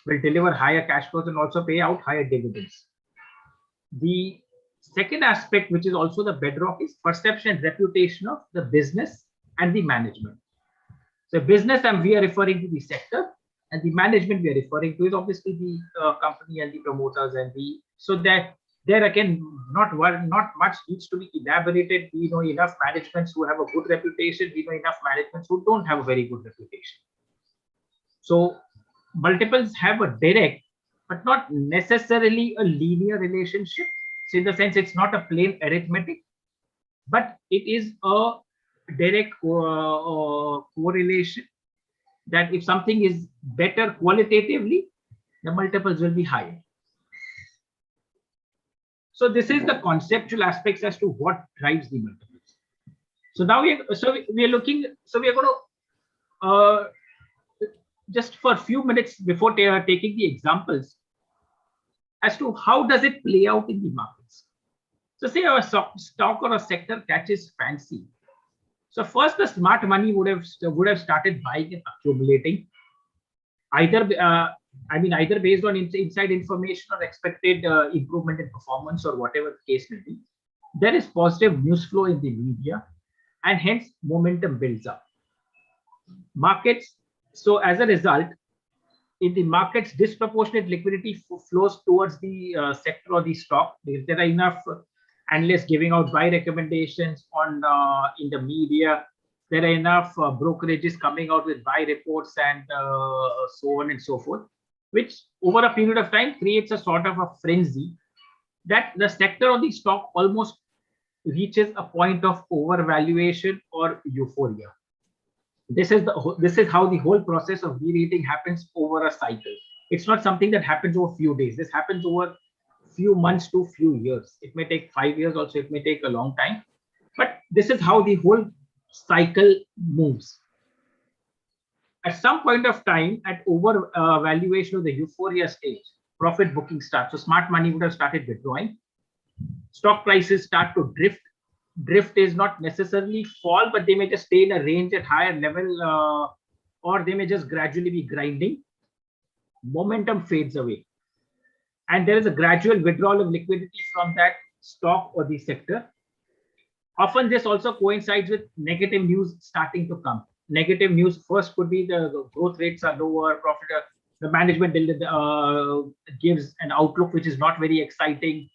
will deliver higher cash flows and also pay out higher dividends. The second aspect, which is also the bedrock, is perception and reputation of the business and the management. So business, and we are referring to the sector, and the management we are referring to is obviously the company and the promoters, and so that there again, not much needs to be elaborated. We know enough managements who have a good reputation. We know enough managements who don't have a very good reputation. So multiples have a direct, but not necessarily a linear relationship. So in the sense, it's not a plain arithmetic, but it is a direct correlation that if something is better qualitatively, the multiples will be higher. So this is the conceptual aspects as to what drives the multiples. So now we are going to just for a few minutes before taking the examples as to how does it play out in the markets. So say a stock or a sector catches fancy. So first, the smart money would have started buying and accumulating, either based on inside information or expected improvement in performance or whatever the case may be. There is positive news flow in the media, and hence momentum builds up. Markets. So as a result, in the markets, disproportionate liquidity flows towards the sector or the stock. If there are enough analysts giving out buy recommendations on in the media, there are enough brokerages coming out with buy reports and so on and so forth, which over a period of time creates a sort of a frenzy that the sector or the stock almost reaches a point of overvaluation or euphoria. This is how the whole process of re-rating happens over a cycle. It's not something that happens over a few days. This happens over few months to few years. It may take 5 years also, it may take a long time, but this is how the whole cycle moves. At some point of time, at over valuation of the euphoria stage, profit booking starts. So smart money would have started withdrawing. Stock prices start to drift. Drift is not necessarily fall, but they may just stay in a range at higher level, or they may just gradually be grinding. Momentum fades away, and there is a gradual withdrawal of liquidity from that stock or the sector. Often this also coincides with negative news starting to come. Negative news first could be the growth rates are lower, profit, the management gives an outlook which is not very exciting.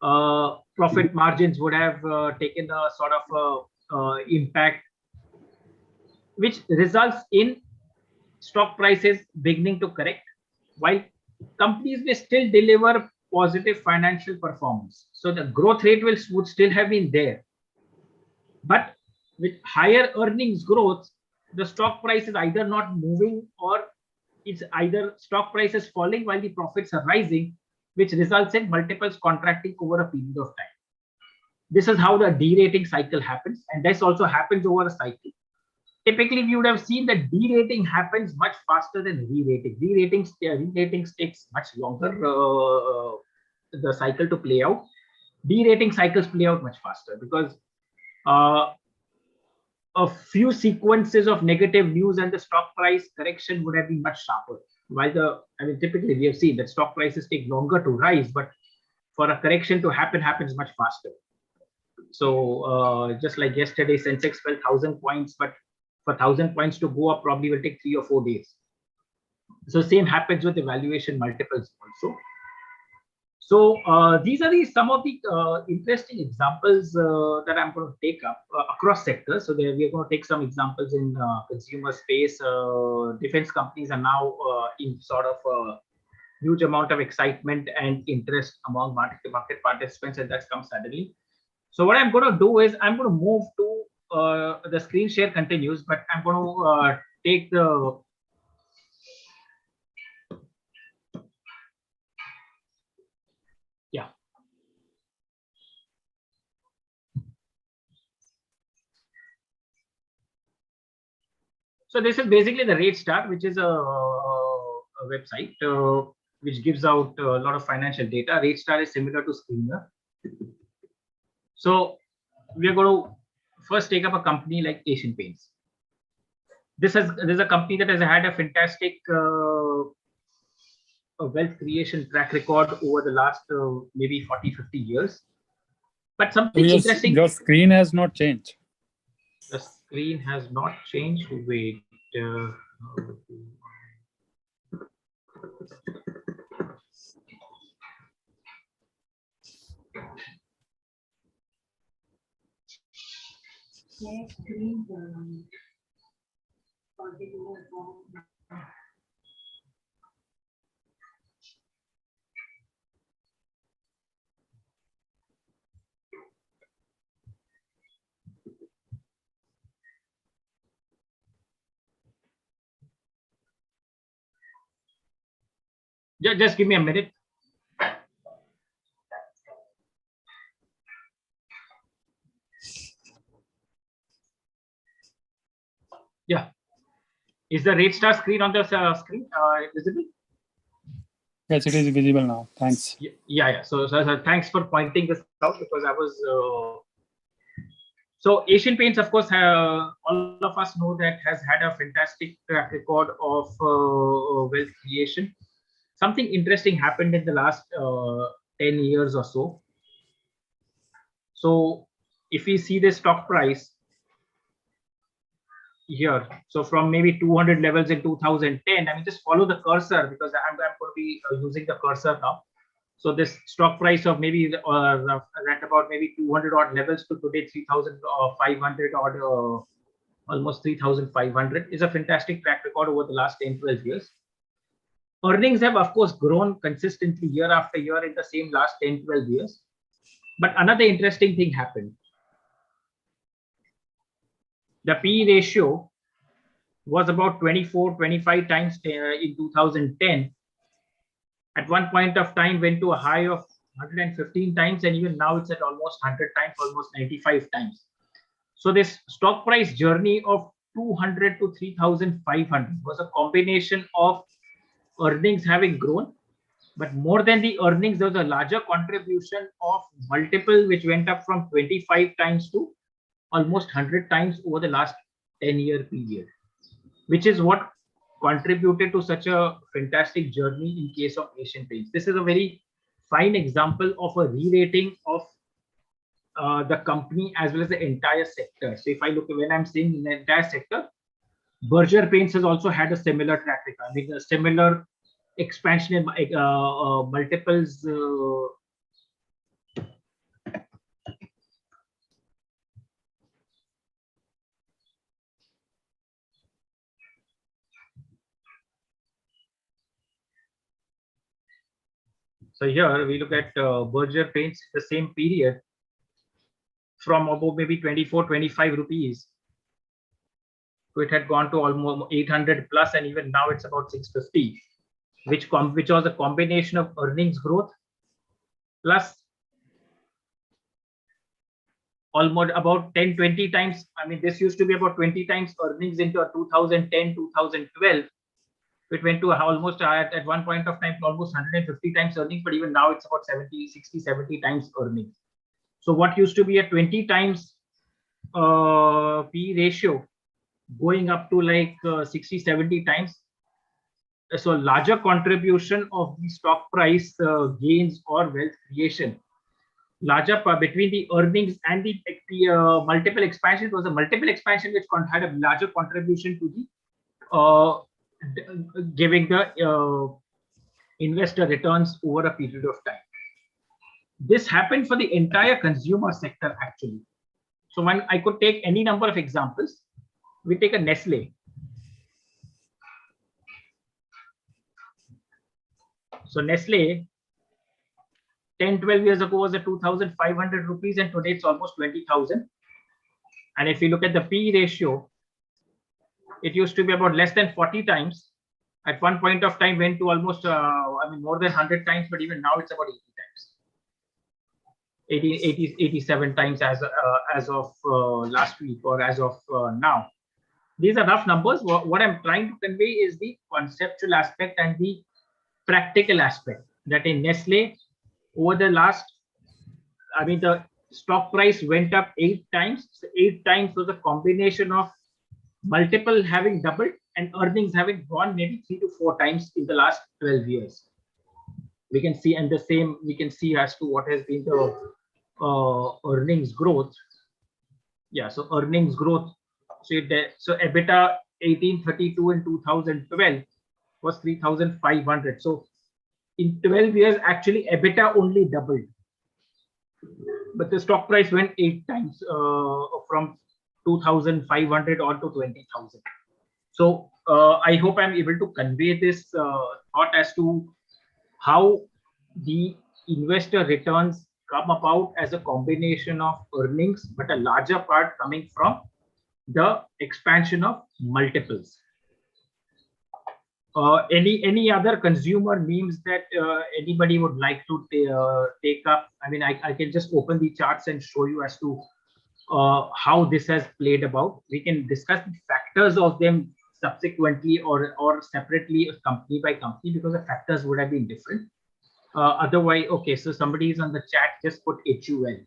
Profit margins would have taken a sort of impact, which results in stock prices beginning to correct, while companies may still deliver positive financial performance. So the growth rate would still have been there, but with higher earnings growth, the stock price is either not moving, or it's either stock price is falling while the profits are rising, which results in multiples contracting over a period of time. This is how the derating cycle happens, and this also happens over a cycle. Typically, we would have seen that derating happens much faster than re-rating. Re-ratings takes much longer the cycle to play out. Derating cycles play out much faster because a few sequences of negative news and the stock price correction would have been much sharper. While typically we have seen that stock prices take longer to rise, but for a correction to happens much faster. So just like yesterday, Sensex fell 1,000 points, but for 1,000 points to go up probably will take 3 or 4 days. So same happens with the valuation multiples also. So these are some of the interesting examples that I'm going to take up across sectors. So we are going to take some examples in consumer space. Defense companies are now in sort of a huge amount of excitement and interest among market participants, and that's come suddenly. So what I'm going to do is I'm going to move to the screen share continues, but I'm going to take the So this is basically the Rate Star, which is a website which gives out a lot of financial data. Rate Star is similar to Screener. So we are going to first take up a company like Asian Paints. This is a company that has had a fantastic wealth creation track record over the last maybe 40-50 years. But something interesting. Your screen has not changed. The screen has not changed. Wait. Just give me a minute. Yeah. Is the Rate Star screen on the screen visible? Yes, it is visible now. Thanks. Yeah. So thanks for pointing this out, because I was. So Asian Paints, of course, all of us know that has had a fantastic track record of wealth creation. Something interesting happened in the last 10 years or so. So if we see the stock price here, so from maybe 200 levels in 2010, I mean, just follow the cursor, because I'm going to be using the cursor now. So this stock price of maybe at about maybe 200 odd levels to today 3,500 odd, almost 3,500 is a fantastic track record over the last 10-12 years. Earnings have, of course, grown consistently year after year in the same last 10-12 years. But another interesting thing happened. The PE ratio was about 24-25 times in 2010. At one point of time went to a high of 115 times, and even now it's at almost 100 times, almost 95 times. So this stock price journey of 200 to 3,500 was a combination of earnings having grown, but more than the earnings, there was a larger contribution of multiple, which went up from 25 times to almost 100 times over the last 10-year period, which is what contributed to such a fantastic journey in case of Asian Paints. This is a very fine example of a re-rating of the company as well as the entire sector. So if I look at, when I'm saying the entire sector, Berger Paints has also had a similar track record. I mean, a similar expansion in multiples. So here we look at Berger Paints, the same period, from about maybe 24-25 rupees. So it had gone to almost 800 plus, and even now it's about 650, which was a combination of earnings growth plus almost about 10-20 times. I mean, this used to be about 20 times earnings into 2010-2012. It went to almost at one point of time almost 150 times earnings, but even now it's about 60-70 times earnings. So what used to be a 20 times P ratio going up to like 60-70 times. So larger contribution of the stock price gains or wealth creation, larger between the earnings and the multiple expansion. It was a multiple expansion which had a larger contribution to the giving the investor returns over a period of time. This happened for the entire consumer sector actually. So when I could take any number of examples, we take a Nestle. So Nestle 10-12 years ago was at 2,500 rupees, and today it's almost 20,000. And if you look at the P ratio, it used to be about less than 40 times. At one point of time went to almost, more than 100 times, but even now it's about 80 times. 87 times as of last week or as of now. these are rough numbers. What I'm trying to convey is the conceptual aspect and the practical aspect, that in Nestle, over the last, I mean, the stock price went up 8 times. So 8 times was a combination of multiple having doubled and earnings having gone maybe 3 to 4 times in the last 12 years. We can see, and the same we can see as to what has been the earnings growth. Yeah, so earnings growth. So EBITDA 1832 in 2012 was 3,500. So in 12 years, actually EBITDA only doubled, but the stock price went 8 times from 2,500 on to 20,000. So I hope I'm able to convey this thought as to how the investor returns come about as a combination of earnings, but a larger part coming from the expansion of multiples. Any other consumer memes that anybody would like to take up? I mean, I can just open the charts and show you as to how this has played about. We can discuss the factors of them subsequently or separately, company by company, because the factors would have been different. Otherwise, okay, so somebody is on the chat, just put HUL.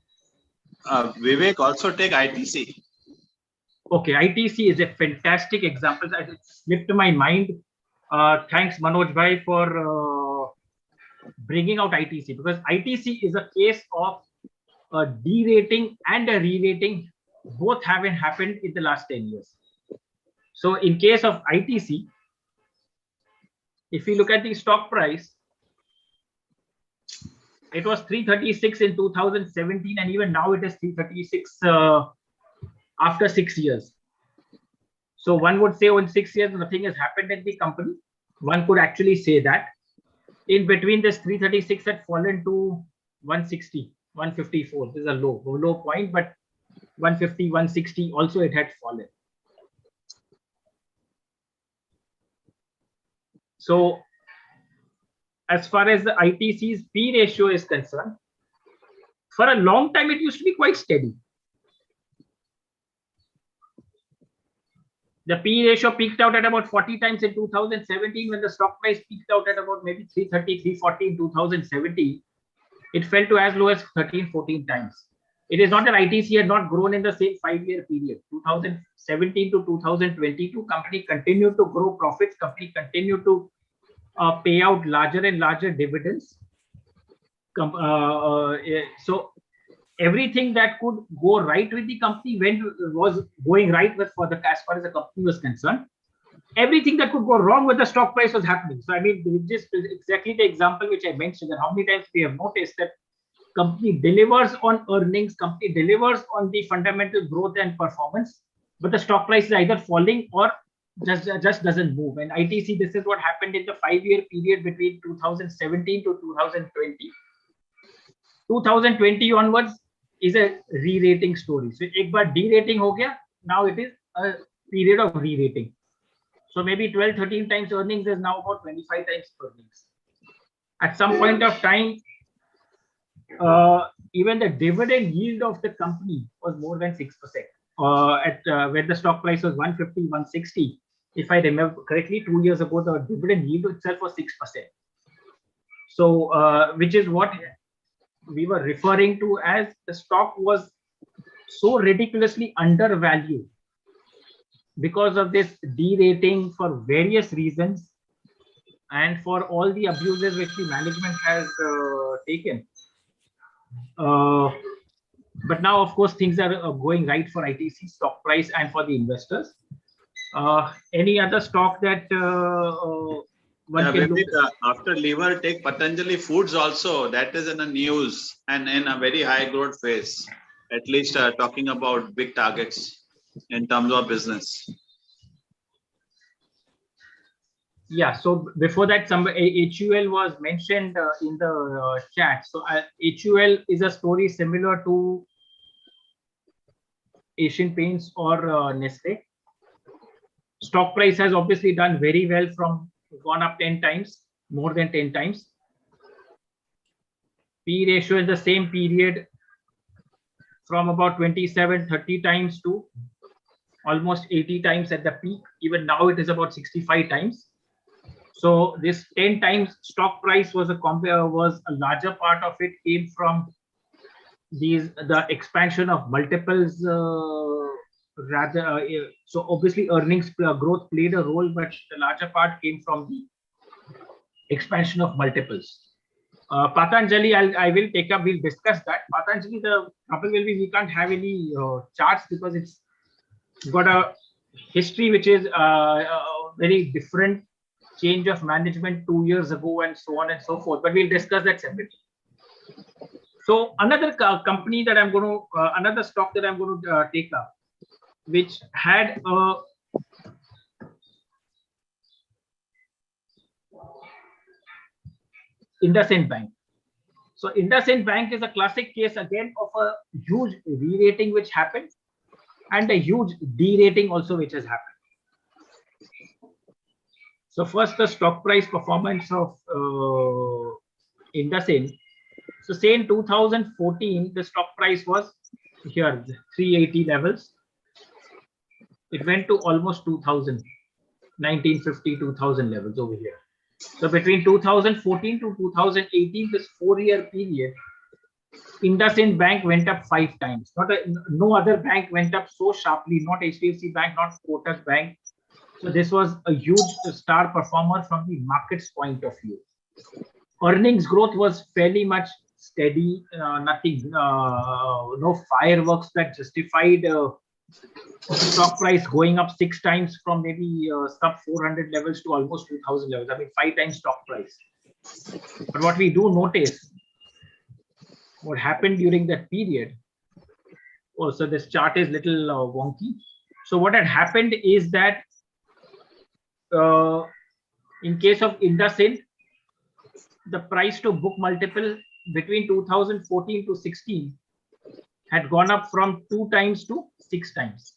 Vivek, also take ITC. Okay, ITC is a fantastic example. It slipped my mind. Thanks, Manoj Bhai, for bringing out ITC, because ITC is a case of a derating and a re-rating, both haven't happened in the last 10 years. So in case of ITC, if you look at the stock price, it was 336 in 2017, and even now it is 336 after 6 years. So one would say, in 6 years, nothing has happened in the company. One could actually say that. In between, this 336 had fallen to 160, 154. This is a low point, but 150, 160 also it had fallen. So as far as the ITC's P ratio is concerned, for a long time, it used to be quite steady. The P ratio peaked out at about 40 times in 2017, when the stock price peaked out at about maybe 330, 340 in 2017. It fell to as low as 13, 14 times. It is not that ITC had not grown in the same 5-year period. 2017 to 2022, company continued to grow profits, company continued to pay out larger and larger dividends. So everything that could go right with the company was going right with as far as the company was concerned. Everything that could go wrong with the stock price was happening. So I mean, just exactly the example which I mentioned, that how many times we have noticed that company delivers on earnings, company delivers on the fundamental growth and performance, but the stock price is either falling or just doesn't move. And ITC, this is what happened in the 5-year period between 2017 to 2020. 2020 onwards is a re-rating story. So ek baar de-rating ho gaya, now it is a period of re-rating. So maybe 12, 13 times earnings is now about 25 times earnings. At some point of time, even the dividend yield of the company was more than 6%. When the stock price was 150, 160, if I remember correctly, 2 years ago, the dividend yield itself was 6%. So, which is what we were referring to as the stock was so ridiculously undervalued because of this de-rating for various reasons and for all the abuses which the management has taken. But now, of course, things are going right for ITC stock price and for the investors. Any other stock that one can look at? After liver, take Patanjali Foods also. That is in the news and in a very high growth phase. At least talking about big targets in terms of business. Yeah, so before that, HUL was mentioned in the chat. So HUL is a story similar to Asian Paints or Nestle. Stock price has obviously done very well, from gone up 10 times, more than 10 times. P ratio in the same period from about 27, 30 times to almost 80 times at the peak. Even now it is about 65 times. So this 10 times stock price was a larger part of it came from the expansion of multiples. So obviously earnings growth played a role, but the larger part came from the expansion of multiples. Patanjali, I will take up. We'll discuss that. Patanjali, the trouble will be we can't have any charts because it's got a history which is very different. Change of management 2 years ago and so on and so forth. But we'll discuss that separately. So another company that I'm going to, another stock that I'm going to take up, which had a IndusInd Bank. So IndusInd Bank is a classic case again of a huge re-rating which happened and a huge de-rating also which has happened. So first, the stock price performance of IndusInd. So say in 2014, the stock price was here, 380 levels. It went to almost 2000, 1950, 2000 levels over here. So between 2014 to 2018, this 4-year period, IndusInd Bank went up 5 times. No other bank went up so sharply, not HDFC Bank, not Kotak Bank. So this was a huge star performer from the market's point of view. Earnings growth was fairly much steady, nothing, no fireworks that justified stock price going up 6 times from maybe sub 400 levels to almost 2000 levels. I mean, 5 times stock price. But what we do notice, what happened during that period. Also, this chart is little wonky. So what had happened is that in case of IndusInd, the price to book multiple between 2014 to 16 had gone up from 2 times to 6 times.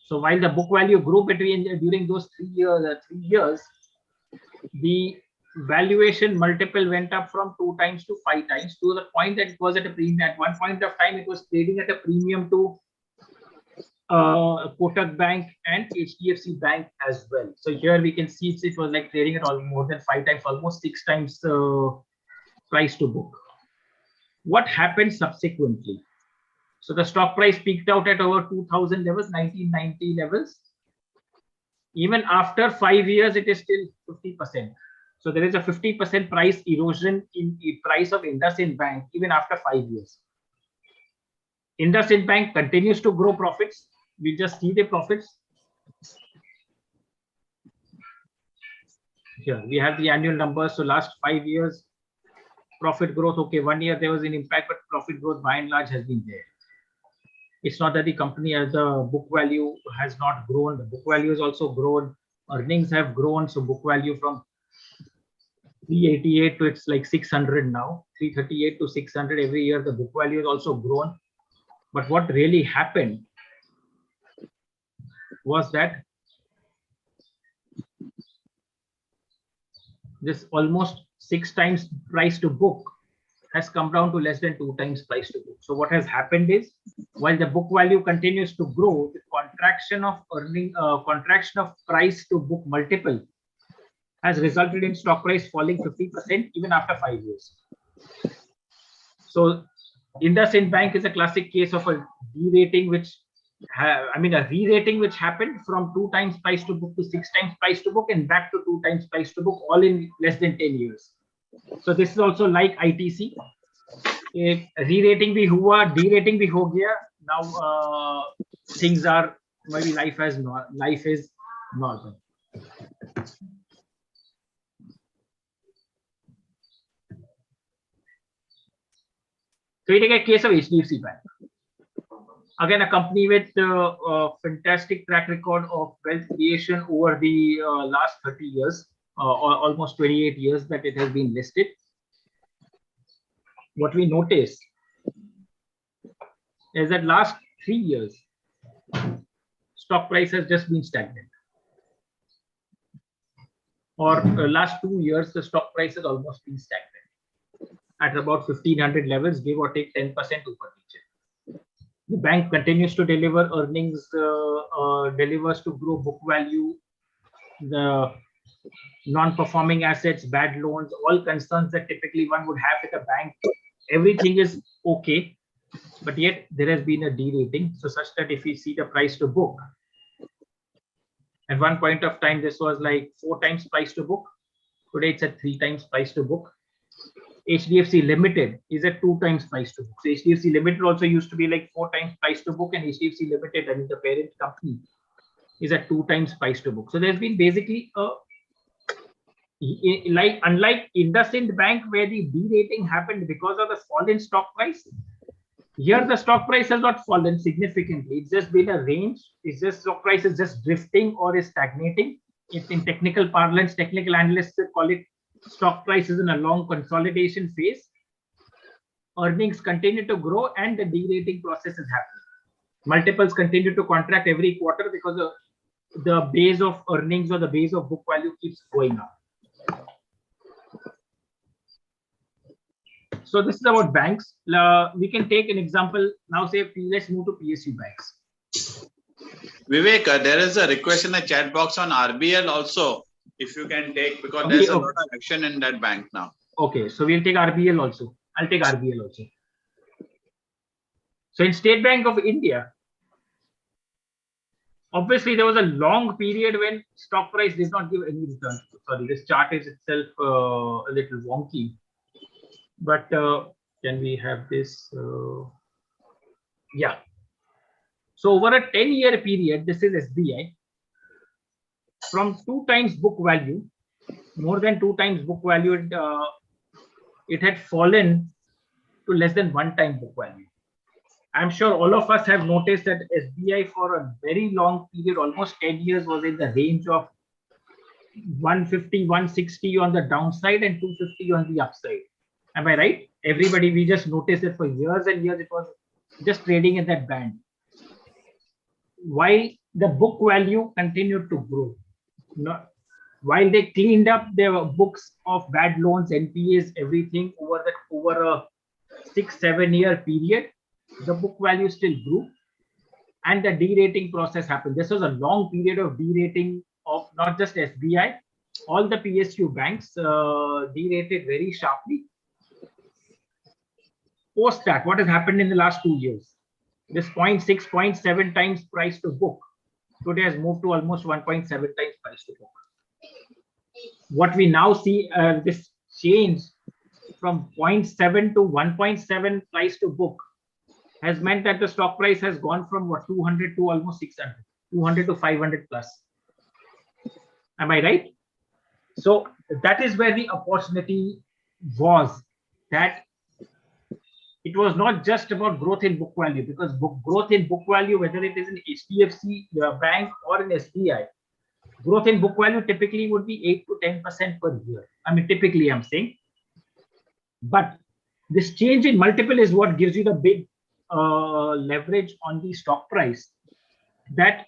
So while the book value grew during those 3 years, the valuation multiple went up from 2 times to 5 times to the point that it was at a premium. At one point of time, it was trading at a premium to Kotak Bank and HDFC Bank as well. So here we can see it was like trading at more than 5 times, almost 6 times price to book. What happened subsequently? So the stock price peaked out at over 2000 levels, 1990 levels. Even after 5 years, it is still 50%. So there is a 50% price erosion in the price of IndusInd Bank even after 5 years. IndusInd Bank continues to grow profits. We just see the profits. Here we have the annual numbers. So last 5 years, profit growth. Okay, 1 year there was an impact, but profit growth by and large has been there. It's not that the company as the book value has not grown. The book value has also grown. Earnings have grown. So book value from 388 to it's like 600 now. 338 to 600 every year. The book value has also grown. But what really happened was that this almost 6 times price to book has come down to less than 2 times price to book. So what has happened is, while the book value continues to grow, the contraction of price to book multiple has resulted in stock price falling 50% even after 5 years. So IndusInd Bank is a classic case of a de-rating, a re-rating which happened from 2 times price to book to 6 times price to book and back to 2 times price to book, all in less than 10 years. So this is also like ITC. Re-rating bhi hua, de-rating bhi ho gaya. Now things are maybe life is normal. So we take a case of HDFC Bank. Again, a company with a fantastic track record of wealth creation over the last 30 years, or almost 28 years that it has been listed. What we notice is that last 3 years, stock price has just been stagnant. Or last 2 years, the stock price has almost been stagnant at about 1500 levels, give or take 10% over region. The bank continues to deliver earnings, delivers to grow book value, the non-performing assets, bad loans, all concerns that typically one would have with a bank. Everything is okay, but yet there has been a de-rating. So such that if we see the price to book, at one point of time, this was like 4 times price to book. Today it's at 3 times price to book. HDFC Limited is at 2 times price to book. So HDFC Limited also used to be like 4 times price to book, and HDFC Limited, I mean the parent company, is at 2 times price to book. So there's been basically a, like unlike IndusInd Bank where the de-rating happened because of the fall in stock price, here the stock price has not fallen significantly. It's just been a range. It's just stock price is just drifting or is stagnating. It's in technical parlance, technical analysts call it stock price is in a long consolidation phase. Earnings continue to grow and the de-rating process is happening. Multiples continue to contract every quarter because the base of earnings or the base of book value keeps going up. So this is about banks. We can take an example now. Say, let's move to PSU banks. Vivek, there is a request in the chat box on RBL also, if you can take, because there's a lot of action in that bank now. Okay, so we'll take RBL also. I'll take RBL also. So in State Bank of India, obviously there was a long period when stock price did not give any return. Sorry, this chart is itself a little wonky. But can we have this? Yeah. So over a 10-year period, this is SBI. From 2 times book value, more than 2 times book value, it had fallen to less than 1 time book value. I'm sure all of us have noticed that SBI for a very long period, almost 10 years, was in the range of 150, 160 on the downside and 250 on the upside. Am I right? Everybody, we just noticed that for years and years, it was just trading in that band. While the book value continued to grow. While they cleaned up their books of bad loans, NPAs, everything over a 6-7 year period, the book value still grew and the de-rating process happened. This was a long period of de-rating of not just SBI, all the PSU banks de-rated very sharply. Post that, what has happened in the last 2 years? This 0.6, 0.7 times price to book today has moved to almost 1.7 times price to book. What we now see, this change from 0.7 to 1.7 price to book has meant that the stock price has gone from what, 200 to almost 600, 200 to 500 plus. Am I right? So that is where the opportunity was, that it was not just about growth in book value, because growth in book value, whether it is in HDFC bank or in SBI, growth in book value typically would be 8 to 10% per year. I mean, typically I'm saying, but this change in multiple is what gives you the big leverage on the stock price, that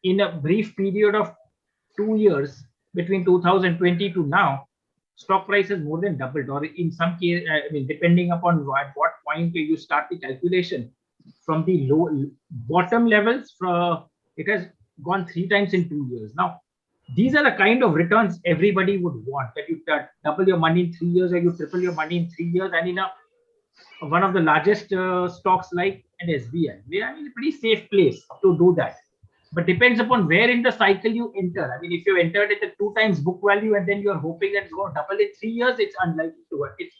in a brief period of 2 years between 2020 to now, stock price has more than doubled, or in some case, I mean, depending upon at what point you start the calculation, from the low bottom levels, it has gone 3 times in 2 years. Now, these are the kind of returns everybody would want, that you double your money in 3 years or you triple your money in 3 years, and in one of the largest stocks like an SBI. We are in a pretty safe place to do that. But depends upon where in the cycle you enter. I mean, if you entered at 2 times book value and then you're hoping that it's going to double in 3 years, it's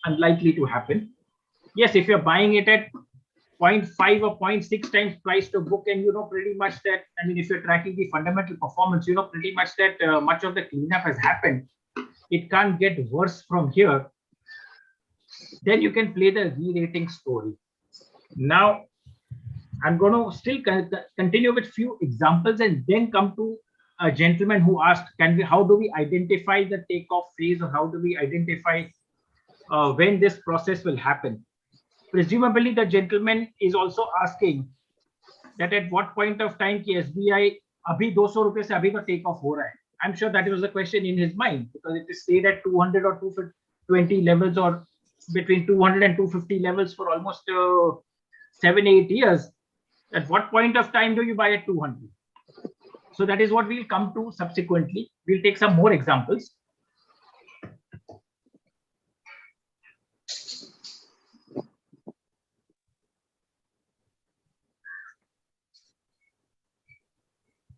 unlikely to happen. Yes, if you're buying it at 0.5 or 0.6 times price to book, and you know pretty much that, I mean, if you're tracking the fundamental performance, you know pretty much that much of the cleanup has happened. It can't get worse from here. Then you can play the re-rating story. Now, I'm going to still continue with few examples and then come to a gentleman who asked, how do we identify the takeoff phase, or how do we identify when this process will happen? Presumably, the gentleman is also asking that at what point of time ki SBI abhi 200 rupees se abhi to take off ho raha hai. I'm sure that was a question in his mind, because it is stayed at 200 or 220 levels, or between 200 and 250 levels for almost 7-8 years, at what point of time do you buy at 200? So that is what we'll come to subsequently. We'll take some more examples.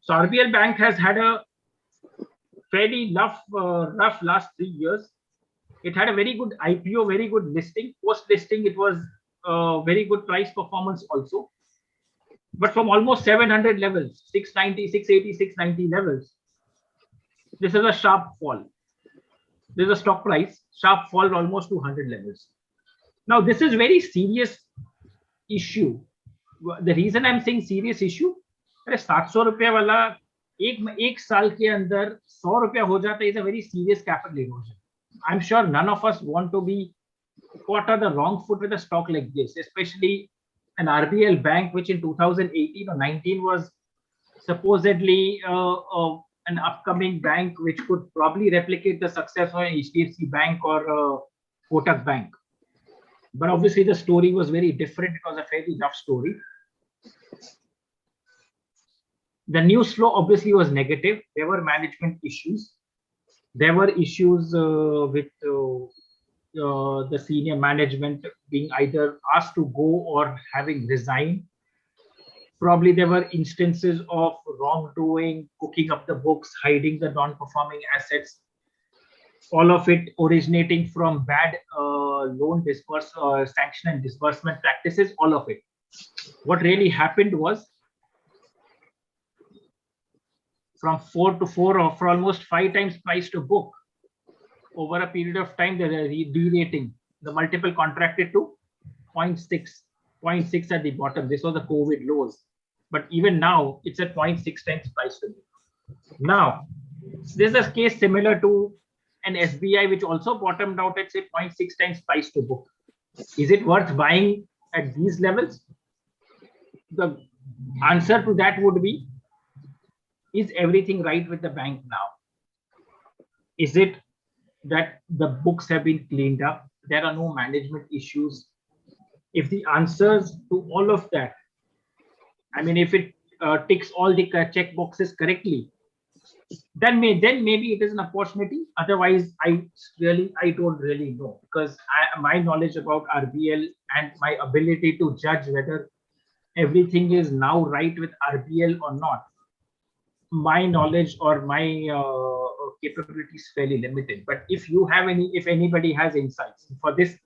So RBL Bank has had a fairly rough last 3 years. It had a very good IPO, very good listing. Post listing, it was very good price performance also. But from almost 700 levels, 690, 680, 690 levels, this is a sharp fall. This is a stock price, sharp fall almost 200 levels. Now, this is very serious issue. The reason I'm saying serious issue, अरे 700 रुपया वाला एक साल के अंदर 100 रुपया हो जाता is a very serious capital erosion. I'm sure none of us want to be caught on the wrong foot with a stock like this, especially an RBL bank, which in 2018 or 19 was supposedly an upcoming bank which could probably replicate the success of an HDFC Bank or Kotak Bank. But obviously the story was very different. It was a fairly rough story. The news flow obviously was negative. There were management issues. There were issues with the senior management being either asked to go or having resigned. Probably there were instances of wrongdoing, cooking up the books, hiding the non-performing assets. All of it originating from bad loan sanction and disbursement practices, all of it. What really happened was from 4 to 4 or for almost 5 times price to book over a period of time, the de-rating, the multiple contracted to 0.6 at the bottom. This was the COVID lows. But even now, it's at 0.6 times price to book. Now, this is a case similar to an SBI, which also bottomed out at say 0.6 times price to book. Is it worth buying at these levels? The answer to that would be, is everything right with the bank now? Is it that the books have been cleaned up? There are no management issues. If the answers to all of that, I mean, if it ticks all the check boxes correctly, then maybe it is an opportunity. Otherwise, I don't really know, because my knowledge about RBL and my ability to judge whether everything is now right with RBL or not, my knowledge or my capability is fairly limited. But if anybody has insights for this,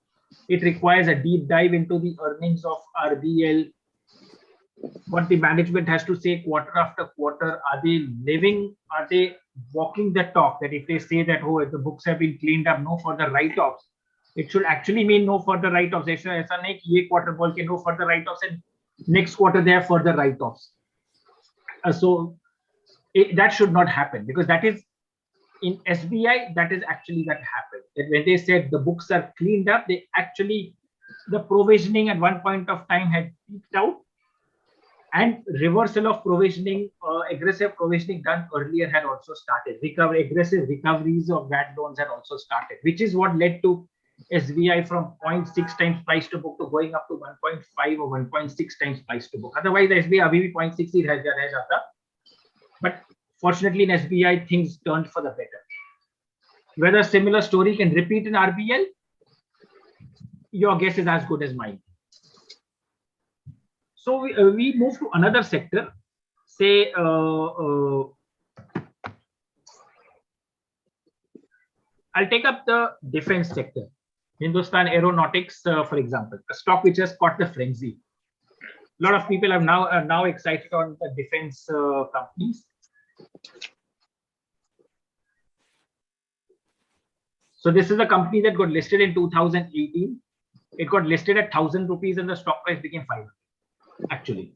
it requires a deep dive into the earnings of RBL, what the management has to say quarter after quarter. Are they walking the talk? That if they say that, oh, the books have been cleaned up, no further write-offs, it should actually mean no further write-offs. ऐसा नहीं कि ये quarter बोल के no further write-offs and next quarter there are further write-offs. So that should not happen, because that is in SBI, that is actually that happened. That when they said the books are cleaned up, they actually, the provisioning at one point of time had peaked out, and reversal of provisioning, aggressive provisioning done earlier had also started. Aggressive recoveries of bad loans had also started, which is what led to SBI from 0.6 times price to book to going up to 1.5 or 1.6 times price to book. Otherwise, SBI abhi bhi 0.6 ही रह जाता. But fortunately, in SBI, things turned for the better. Whether similar story can repeat in RBL, your guess is as good as mine. So we move to another sector, say I'll take up the defense sector, Hindustan Aeronautics, for example, a stock which has caught the frenzy. A lot of people are now excited on the defense companies. So this is a company that got listed in 2018. It got listed at 1,000 rupees and the stock price became 500. Actually,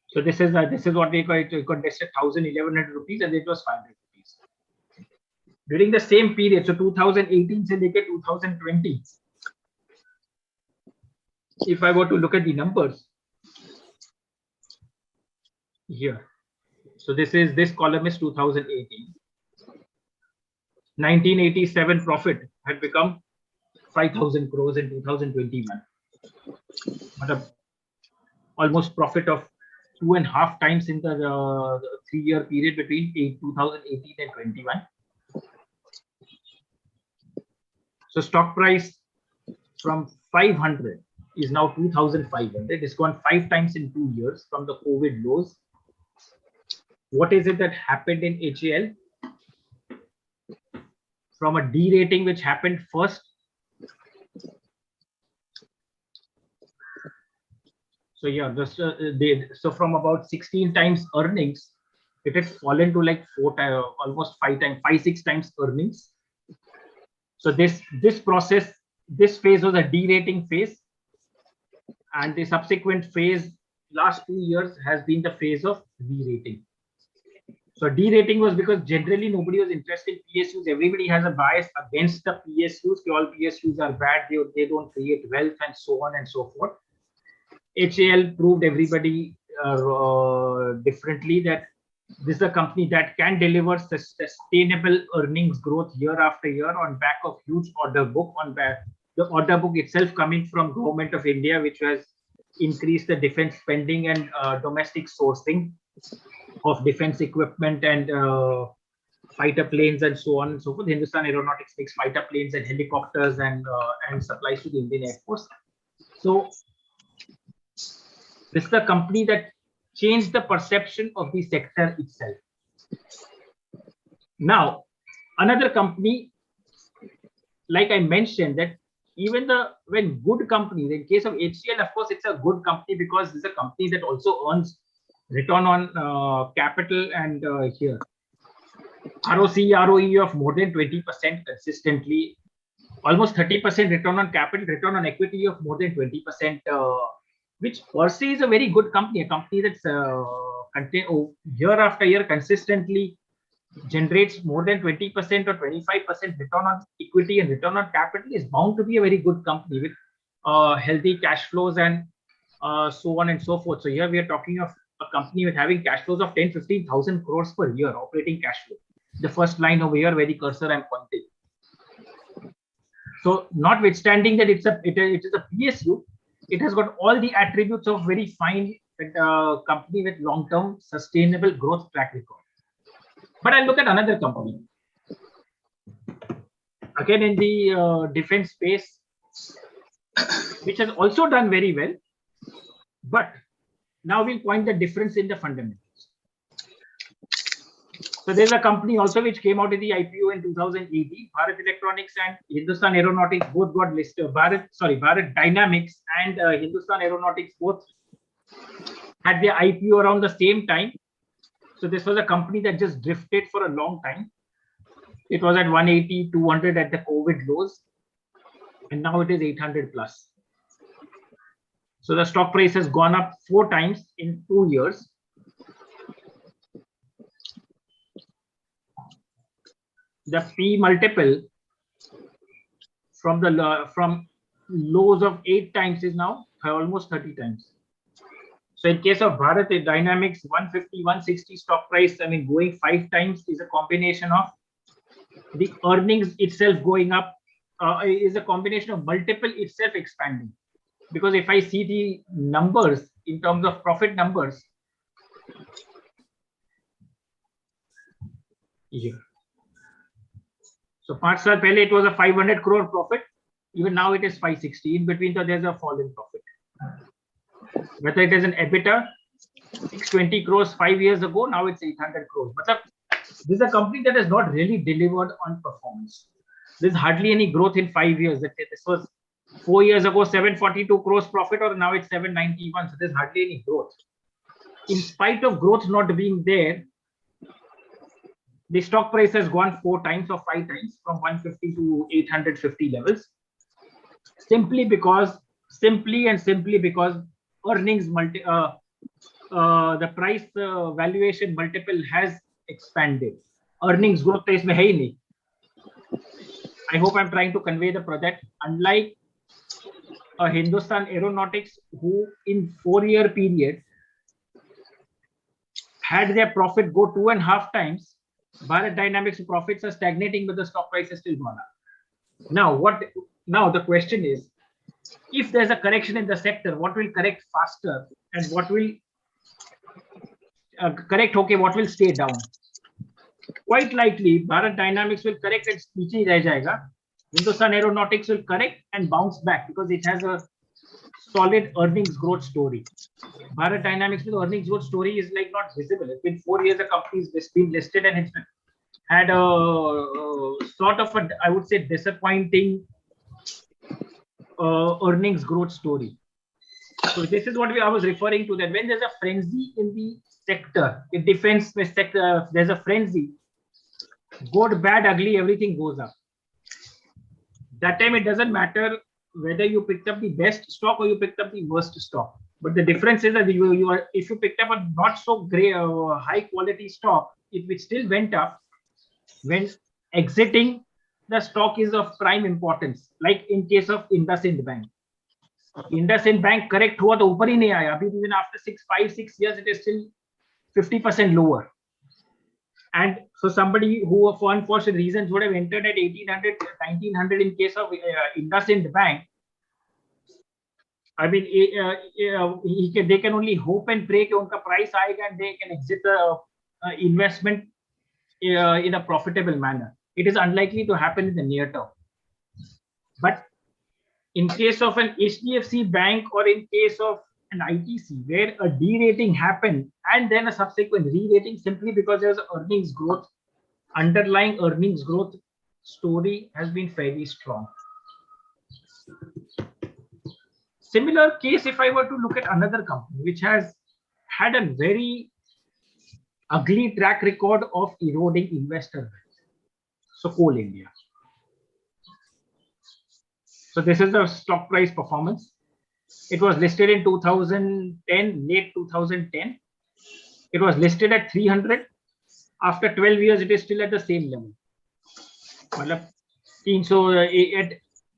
so this is what they got. It got listed 1,100 rupees and it was 500 rupees. During the same period, so 2018 से लेके 2020, if I were to look at the numbers here, so this column is 2018. 1987 profit had become 5,000 crores in 2021. almost profit of 2.5 times in the 3-year period between 2018 and 21. So stock price from 500 is now 2,500. It's gone 5 times in 2 years from the COVID lows. What is it that happened in HAL? From a derating which happened first. So yeah, so from about 16 times earnings, it had fallen to like almost 6 times earnings. So this process, this phase was a derating phase, and the subsequent phase, last 2 years, has been the phase of re-rating. So derating was because generally nobody was interested in PSUs. Everybody has a bias against the PSUs. All PSUs are bad. They don't create wealth and so on and so forth. HAL proved everybody differently that this is a company that can deliver sustainable earnings growth year after year on back of huge order book, the order book itself coming from Government of India, which has increased the defense spending and domestic sourcing of defense equipment and fighter planes and so on and so forth. Hindustan Aeronautics makes fighter planes and helicopters and supplies to the Indian Air Force. So this is the company that changed the perception of the sector itself. Now, another company, like I mentioned, that even when good companies, in case of HCL, of course, it's a good company because it's a company that also earns return on capital and here ROC, ROE of more than 20% consistently, almost 30% return on capital, return on equity of more than 20%, which per se is a very good company, a company that's year after year consistently generates more than 20% or 25% return on equity and return on capital is bound to be a very good company with healthy cash flows and so on and so forth. So here we are talking of a company with having cash flows of 10-15,000 crores per year, operating cash flow. The first line over here where the cursor I'm pointing. So notwithstanding that it is a PSU, it has got all the attributes of very fine company with long-term sustainable growth track record. But I look at another company. Again, in the defense space, which has also done very well. But now we'll point the difference in the fundamentals. So there's a company also which came out in the IPO in 2018. Bharat Electronics and Hindustan Aeronautics both got listed. Bharat Dynamics and Hindustan Aeronautics both had their IPO around the same time. So this was a company that just drifted for a long time. It was at 180, 200 at the COVID lows, and now it is 800 plus. So the stock price has gone up 4 times in 2 years. The P multiple from lows of 8 times is now almost 30 times. So in case of Bharat Dynamics, 150, 160 stock price, I mean, going 5 times is a combination of the earnings itself going up, is a combination of multiple itself expanding. Because if I see the numbers in terms of profit numbers, here. So 5 saal pehle it was a 500 crore profit. Even now it is 560. In between, so there's a fall in profit. Whether it is an EBITDA, 620 crores 5 years ago, now it's 800 crores. But this is a company that has not really delivered on performance. There's hardly any growth in 5 years. This was 4 years ago, 742 crores profit, or now it's 791. So there's hardly any growth. In spite of growth not being there, the stock price has gone 4 times or 5 times from 150 to 850 levels. Simply because earnings the price valuation multiple has expanded. Earnings growth is mein hai nahi. I hope I'm trying to convey the product. Unlike Hindustan Aeronautics, who in 4-year period had their profit go 2.5 times, Bharat Dynamics profits are stagnating, but the stock price is still gone up. Now the question is, if there's a correction in the sector, what will correct faster and what will correct, okay, what will stay down? Quite likely, Bharat Dynamics will correct and niche reh jayega. Hindustan Aeronautics will correct and bounce back because it has a solid earnings growth story. Bharat Dynamics' earnings growth story is like not visible. It's been 4 years the company's been listed and it's had a sort of a, I would say, disappointing earnings growth story. So this is what I was referring to, that when there's a frenzy in the sector, in defense sector, there's a frenzy, good, bad, ugly, everything goes up. That time it doesn't matter whether you picked up the best stock or you picked up the worst stock. But the difference is that you are, if you picked up a not so great, high quality stock, it still went up. When exiting, the stock is of prime importance. Like in case of IndusInd Bank. IndusInd Bank correct hua to upar hi nahi aaya. Even after 5, 6 years, it is still 50% lower. And so somebody who, for unfortunate reasons, would have entered at 1800, 1900 in case of IndusInd Bank. I mean, they can only hope and pray that unka price aayega and they can exit the investment in a profitable manner. It is unlikely to happen in the near term. But in case of an HDFC Bank or in case of an ITC, where a derating happened and then a subsequent re-rating simply because there's earnings growth, underlying earnings growth story has been fairly strong. Similar case, if I were to look at another company which has had a very ugly track record of eroding investor wealth. So Coal India. So this is the stock price performance. It was listed in 2010, late 2010. It was listed at 300. After 12 years, it is still at the same level. So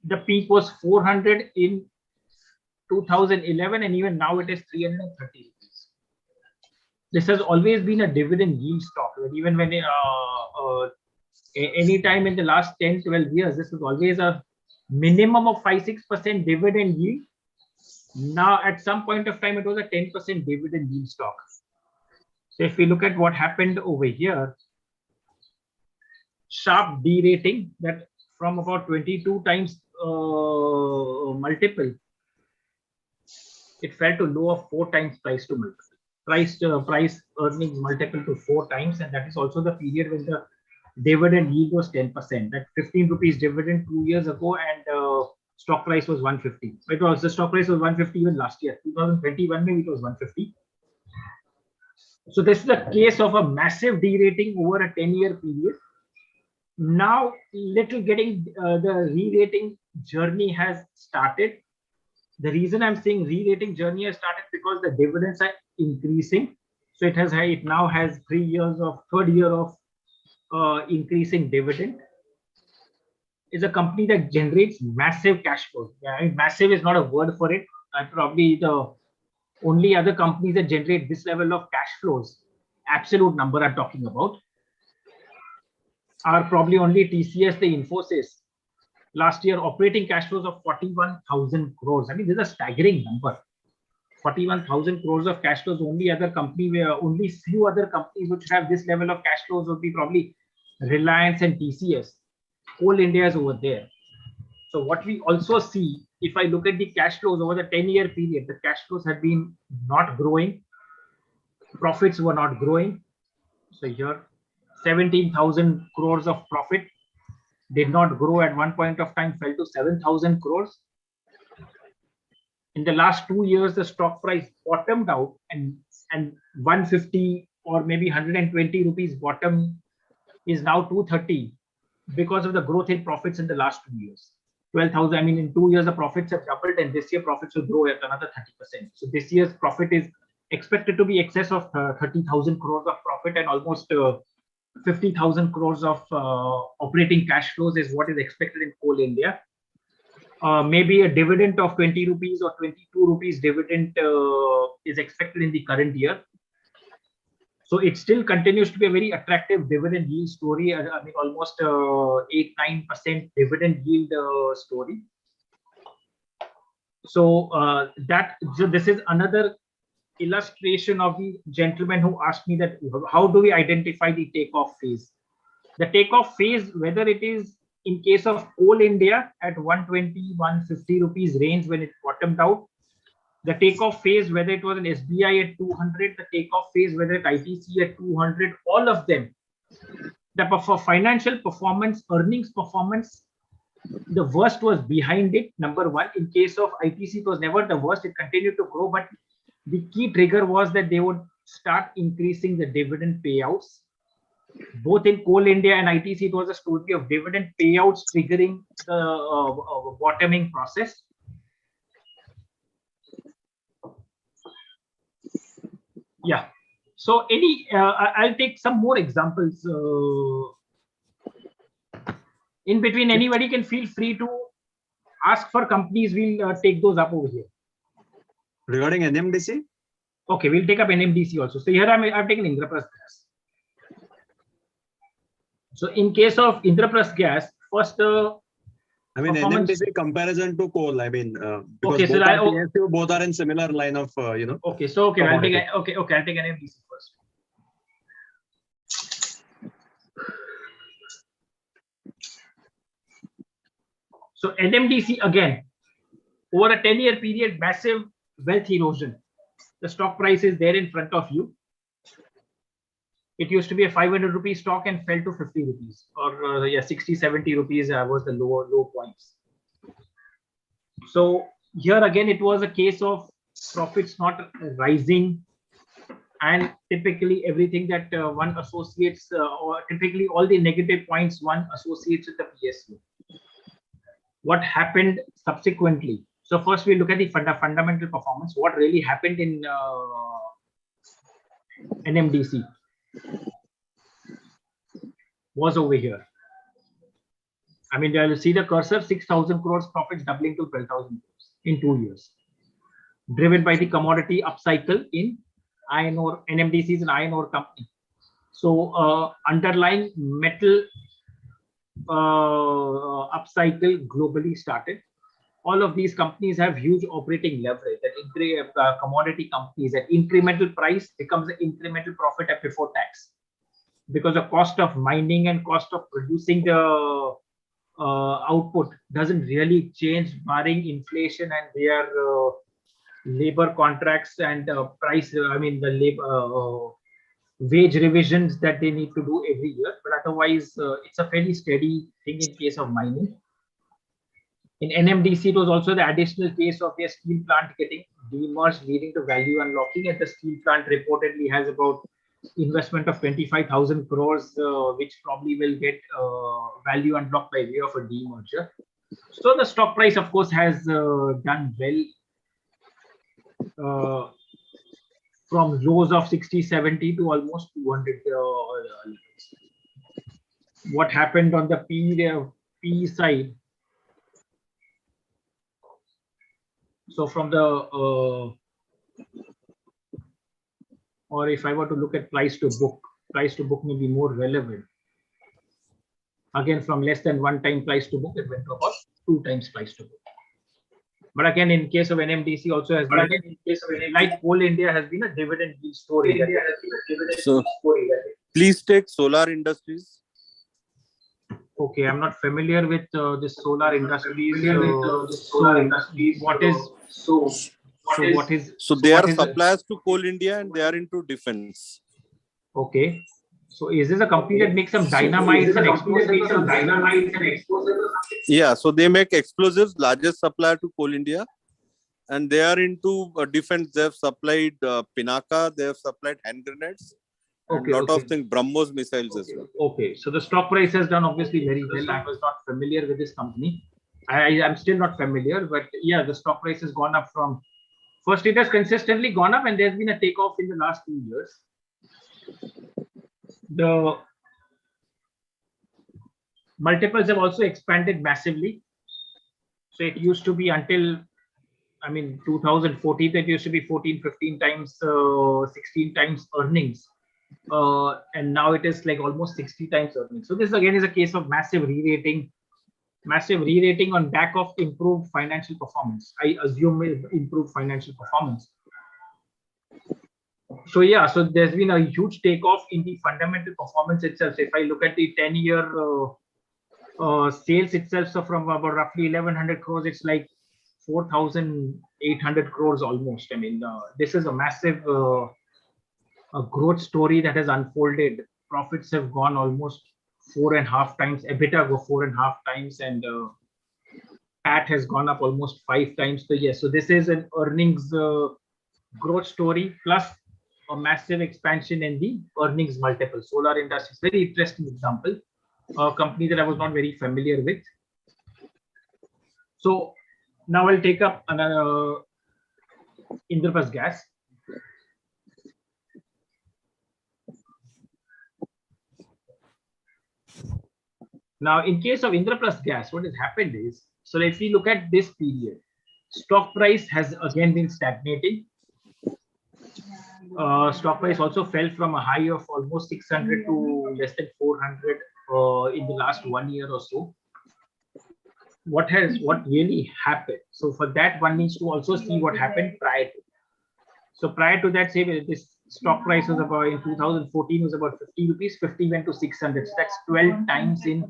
the peak was 400 in 2011, and even now it is 330 rupees. This has always been a dividend yield stock. Even when any time in the last 10, 12 years, this was always a minimum of 5-6% dividend yield. Now, at some point of time, it was a 10% dividend yield stock. So if we look at what happened over here, sharp derating, that from about 22 times multiple, it fell to low of 4 times price to multiple. Price earnings multiple to 4 times, and that is also the period when the dividend yield was 10%. That 15 rupees dividend 2 years ago, and stock price was 150. The stock price was 150 even last year. 2021 maybe it was 150. So this is a case of a massive derating over a 10-year period. Now, little getting the re-rating journey has started. The reason I'm saying re-rating journey has started because the dividends are increasing. So it now has 3 years of third year of increasing dividend. Is a company that generates massive cash flow. Yeah, massive is not a word for it. Probably the only other companies that generate this level of cash flows, absolute number I'm talking about, are probably only TCS, the Infosys. Last year, operating cash flows of 41,000 crores. I mean, this is a staggering number. 41,000 crores of cash flows. Only other company, where only few other companies which have this level of cash flows would be probably Reliance and TCS. Coal India is over there. So what we also see, if I look at the cash flows over the 10-year period, the cash flows have been not growing. Profits were not growing. So here, 17,000 crores of profit did not grow at one point of time, fell to 7,000 crores. In the last 2 years, the stock price bottomed out, and 150 or maybe 120 rupees bottom is now 230 because of the growth in profits in the last 2 years. 12,000, I mean, in 2 years, the profits have doubled, and this year profits will grow at another 30%. So this year's profit is expected to be excess of 30,000 crores of profit, and almost 50,000 crores of operating cash flows is what is expected in Coal India. Maybe a dividend of 20 rupees or 22 rupees dividend is expected in the current year. So it still continues to be a very attractive dividend yield story. I mean, almost 8-9% dividend yield story. So so this is another illustration of the gentleman who asked me that how do we identify the takeoff phase? The takeoff phase, whether it is in case of Coal India at 120, 150 rupees range when it bottomed out, the takeoff phase, whether it was an SBI at 200, the takeoff phase, whether it ITC at 200, all of them, for financial performance, earnings performance, the worst was behind it. Number one, in case of ITC, it was never the worst. It continued to grow, but the key trigger was that they would start increasing the dividend payouts. Both in Coal India and ITC, it was a story of dividend payouts triggering the bottoming process. Yeah. So I'll take some more examples. In between, anybody can feel free to ask for companies. We'll take those up over here. Regarding NMDC? Okay, we'll take up NMDC also. So here I've taken Indraprasth Gas. So in case of Indraprasth Gas, first I mean, NMDC comparison to coal. I mean, because okay, so both are in similar line of Okay, so I'll take NMDC first. So NMDC again, over a 10-year period, massive wealth erosion. The stock price is there in front of you. It used to be a 500 rupee stock and fell to 50 rupees, or 60, 70 rupees was the low points. So here again, it was a case of profits not rising, and typically everything that one associates, or typically all the negative points one associates with the PSU. What happened subsequently? So first we look at the fundamental performance. What really happened in NMDC was over here. I mean, you'll see the cursor, 6,000 crores profits doubling to 12,000 crores in 2 years, driven by the commodity upcycle in iron ore. NMDC is an iron ore company. So underlying metal upcycle globally started. All of these companies have huge operating leverage. That commodity companies, at incremental price becomes an incremental profit at before tax, because the cost of mining and cost of producing the output doesn't really change, barring inflation and their labor contracts and price. I mean, the labor wage revisions that they need to do every year. But otherwise, it's a fairly steady thing in case of mining. In NMDC, it was also the additional case of their steel plant getting demerged, leading to value unlocking. And the steel plant reportedly has about investment of 25,000 crores, which probably will get value unlocked by way of a demerger. So the stock price, of course, has done well from lows of 60, 70 to almost 200. What happened on the P side? So from the, or if I were to look at price to book may be more relevant. Again, from less than 1 time price to book, it went to about 2 times price to book. But again, in case of NMDC also has been, like Coal India has been a dividend yield story. So please take solar industries. Okay, I'm not familiar with this solar industries. So they are suppliers to Coal India and they are into defense. Okay. So is this a company that makes some dynamites and explosives? Yeah, so they make explosives, largest supplier to Coal India, and they are into defense. They have supplied Pinaka, they have supplied hand grenades, and lot of things, BrahMos missiles as well. Okay, so the stock price has done obviously very well. I was not familiar with this company. I'm still not familiar, but yeah, the stock price has gone up from, first it has consistently gone up and there's been a takeoff in the last 2 years. The multiples have also expanded massively. So it used to be until, I mean, 2014, that used to be 14, 15 times, 16 times earnings. And now it is like almost 60 times earnings. So this again is a case of massive re-rating massive re-rating on back of improved financial performance. I assume improved financial performance. So yeah, so there's been a huge takeoff in the fundamental performance itself. So if I look at the 10-year sales itself, so from about roughly 1100 crores, it's like 4,800 crores almost. I mean, this is a massive growth story that has unfolded. Profits have gone almost 4.5 times, EBITDA go 4.5 times, and PAT has gone up almost 5 times per year. So this is an earnings growth story plus a massive expansion in the earnings multiple. Solar industry is very interesting example, a company that I was not very familiar with. So now I'll take up another Indraprastha Gas. Now, in case of Indraprastha Gas, what has happened is, so if we look at this period, stock price has again been stagnating. Stock price also fell from a high of almost 600 to less than 400 in the last 1 year or so. What really happened? So for that, one needs to also see what happened prior to. So prior to that, say this stock price was about in 2014 was about 50 rupees, 50 went to 600. So that's 12 times in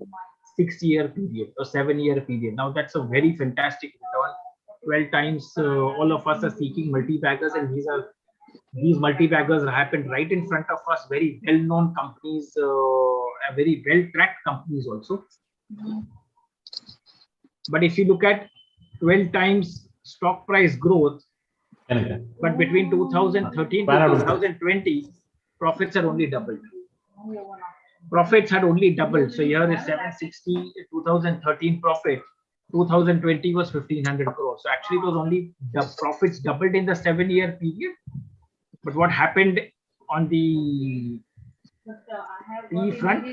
6-year period or 7-year period. Now that's a very fantastic return. 12 times. All of us are seeking multi-baggers, and these multi-baggers happened right in front of us. Very well-known companies, very well-tracked companies also. But if you look at 12 times stock price growth, but between 2013 to 2020, profits had only doubled. Profits had only doubled. So here is 760 2013 profit. 2020 was 1,500 crores. So actually, it was only the profits doubled in the 7-year period. But what happened on the PE front?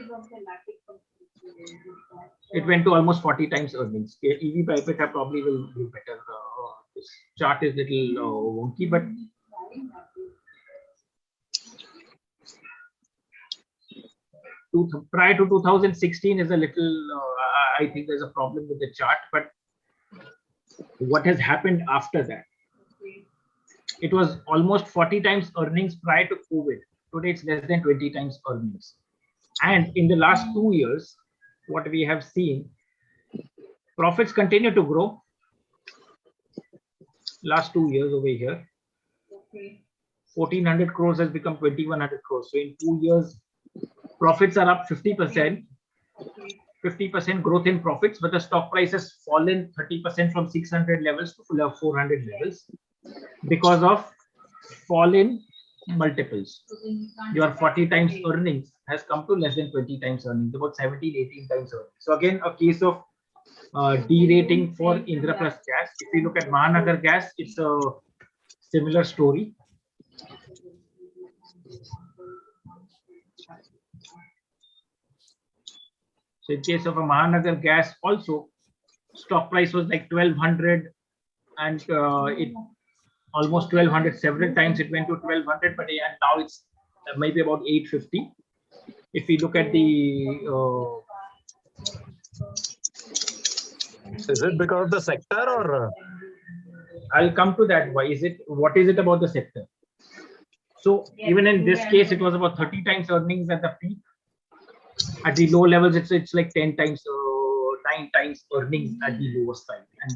It went to almost 40 times earnings. EV by EBITDA probably will do better. This chart is a little wonky, but prior to 2016 is a little, I think there's a problem with the chart, but what has happened after that? It was almost 40 times earnings prior to COVID. Today it's less than 20 times earnings. And in the last 2 years, what we have seen, profits continue to grow. Last 2 years over here, 1,400 crores has become 2,100 crores. So in 2 years, profits are up 50%, 50% growth in profits, but the stock price has fallen 30% from 600 levels to 400 levels because of fall in multiples. Your 40 times earnings has come to less than 20 times earnings, about 17, 18 times earnings. So again, a case of de-rating for Indraprastha Gas. If you look at Mahanagar Gas, it's a similar story. So in case of a Mahanagar Gas also, stock price was like 1,200 and it almost 1,200. Several times it went to 1,200, but and now it's maybe about 850. If we look at the is it because of the sector or? I'll come to that. Why is it? What is it about the sector? So even in this case, it was about 30 times earnings at the peak. At the low levels, it's like 10 times, 9 times earnings at the lowest side. And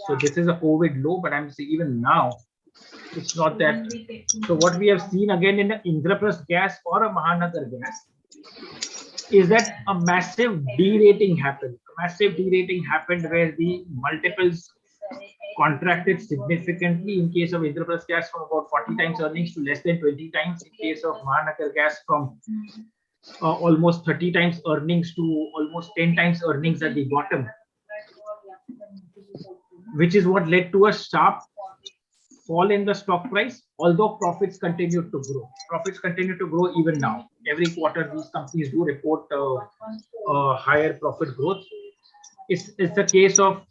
so this is a COVID low, but I'm saying even now, it's not that. So what we have seen again in the Indraprastha Gas or a Mahanagar Gas is that a massive de-rating happened. A massive de-rating happened where the multiples contracted significantly. In case of Indraprastha Gas, from about 40 times earnings to less than 20 times. In case of Mahanagar Gas, from almost 30 times earnings to almost 10 times earnings at the bottom, which is what led to a sharp fall in the stock price, although profits continued to grow. Profits continue to grow even now. Every quarter, these companies do report higher profit growth. It's a case of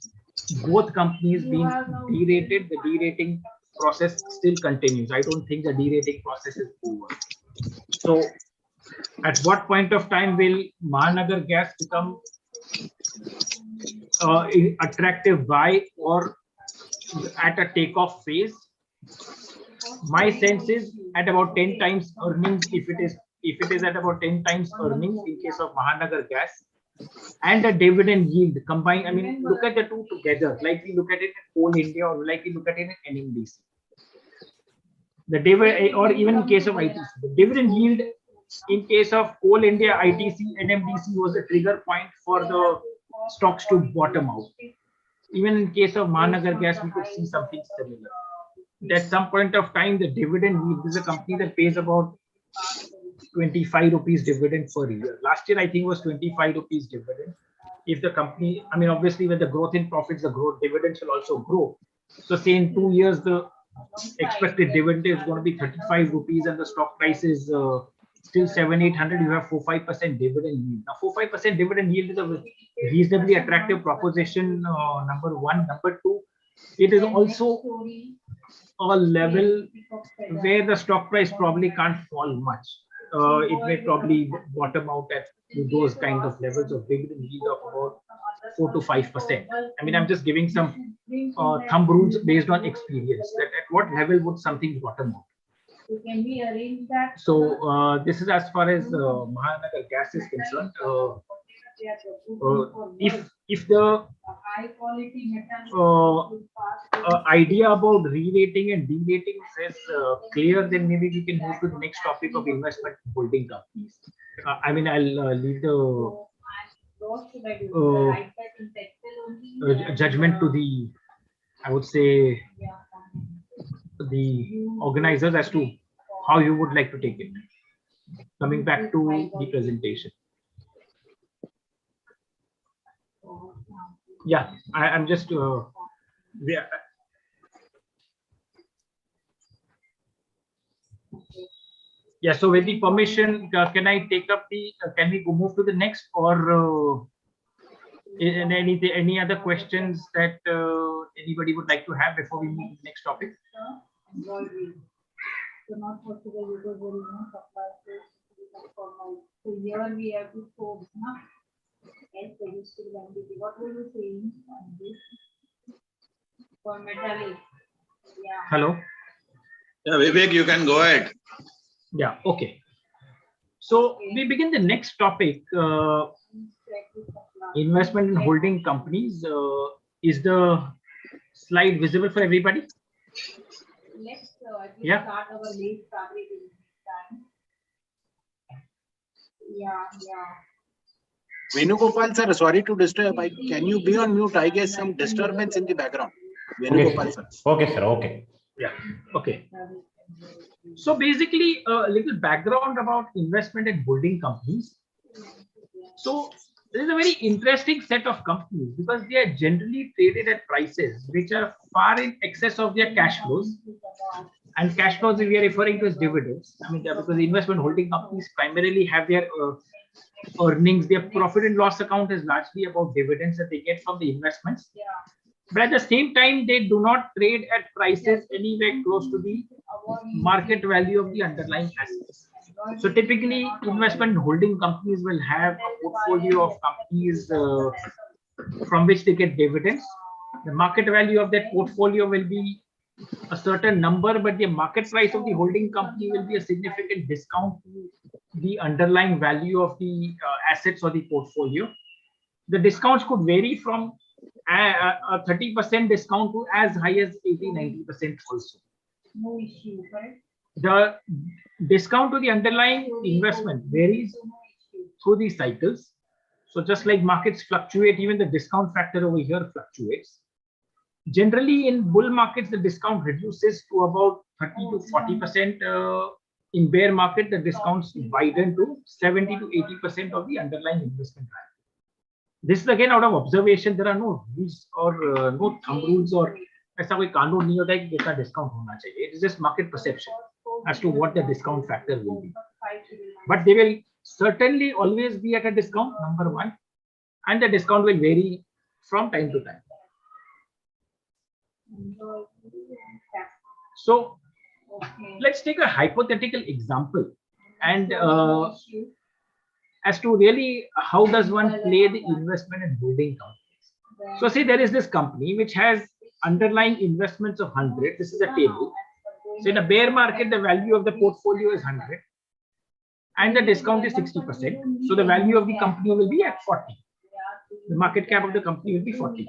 both companies being de-rated. The de-rating process still continues. I don't think the de-rating process is over. So at what point of time will Mahanagar Gas become attractive buy or at a takeoff phase. My sense is at about 10 times earnings, if it is at about 10 times earnings in case of Mahanagar Gas, and the dividend yield combined. I mean, look at the two together, like we look at it in Coal India or like we look at it in NMDC. The dividend, or even in case of ITC, the dividend yield in case of Coal India, ITC, NMDC was a trigger point for the stocks to bottom out. Even in case of Mahanagar Gas, we could see something similar. At some point of time, the dividend yield, this is a company that pays about 25 rupees dividend per year. Last year, I think was 25 rupees dividend. If the company, I mean, obviously with the growth in profits, the growth dividends will also grow. So say in 2 years, the expected dividend is going to be 35 rupees and the stock price is still 700-800, you have 4-5% dividend yield. Now 4-5% dividend yield is a reasonably attractive proposition, number one. Number two, it is also a level where the stock price probably can't fall much. It may probably bottom out at those kinds of levels of dividend yield of about 4 to 5%. I mean, I'm just giving some thumb rules based on experience, that at what level would something bottom out. So can we arrange that? So this is as far as Mahanagar Gas is concerned. If the idea about re-rating and de-rating is clear, then maybe we can move to the next topic of investment holding companies. I mean, I'll leave the judgment to the, I would say, the organizers as to how you would like to take it. Coming back to the presentation. Yeah, I'm just yeah. So with the permission, can I take up the? Can we go move to the next, or any other questions that anybody would like to have before we move to the next topic? So not possible because there is no supply. So here we have to show what were you saying on this for metallic? Yeah. Hello. Yeah, Vivek, you can go ahead. Yeah. Okay. So we begin the next topic. Investment in holding companies. Is the slide visible for everybody? Let's yeah. Start our late fabric in time. Yeah. Venugopal sir, sorry to disturb. Can you be on mute? I guess some disturbance in the background. Venugopal sir. Okay, sir. Okay. Yeah. Okay. So basically, a little background about investment in holding companies. So this is a very interesting set of companies because they are generally traded at prices which are far in excess of their cash flows. And cash flows we are referring to as dividends. I mean, because the investment holding companies primarily have their earnings, their profit and loss account is largely about dividends that they get from the investments. Yeah. But at the same time, they do not trade at prices anywhere close to the market value of the underlying assets. So typically, investment holding companies will have a portfolio of companies from which they get dividends. The market value of that portfolio will be a certain number, but the market price of the holding company will be a significant discount to the underlying value of the assets or the portfolio. The discounts could vary from a 30% discount to as high as 80-90% also. No issue, right? The discount to the underlying investment varies through these cycles. So just like markets fluctuate, even the discount factor over here fluctuates. Generally, in bull markets, the discount reduces to about 30 to 40%. In bear market, the discounts widen to 70 to 80% of the underlying investment value. This is again out of observation. There are no rules or no thumb rules or ऐसा कोई कानून नहीं होता है कि कितना discount होना चाहिए. It is just market perception as to what the discount factor will be. But they will certainly always be at a discount, number one, and the discount will vary from time to time. So let's take a hypothetical example and as to really how does one play the investment in holding companies. So see, there is this company which has underlying investments of 100. This is a table. So in a bear market, the value of the portfolio is 100 and the discount is 60%. So the value of the company will be at 40. The market cap of the company will be 40.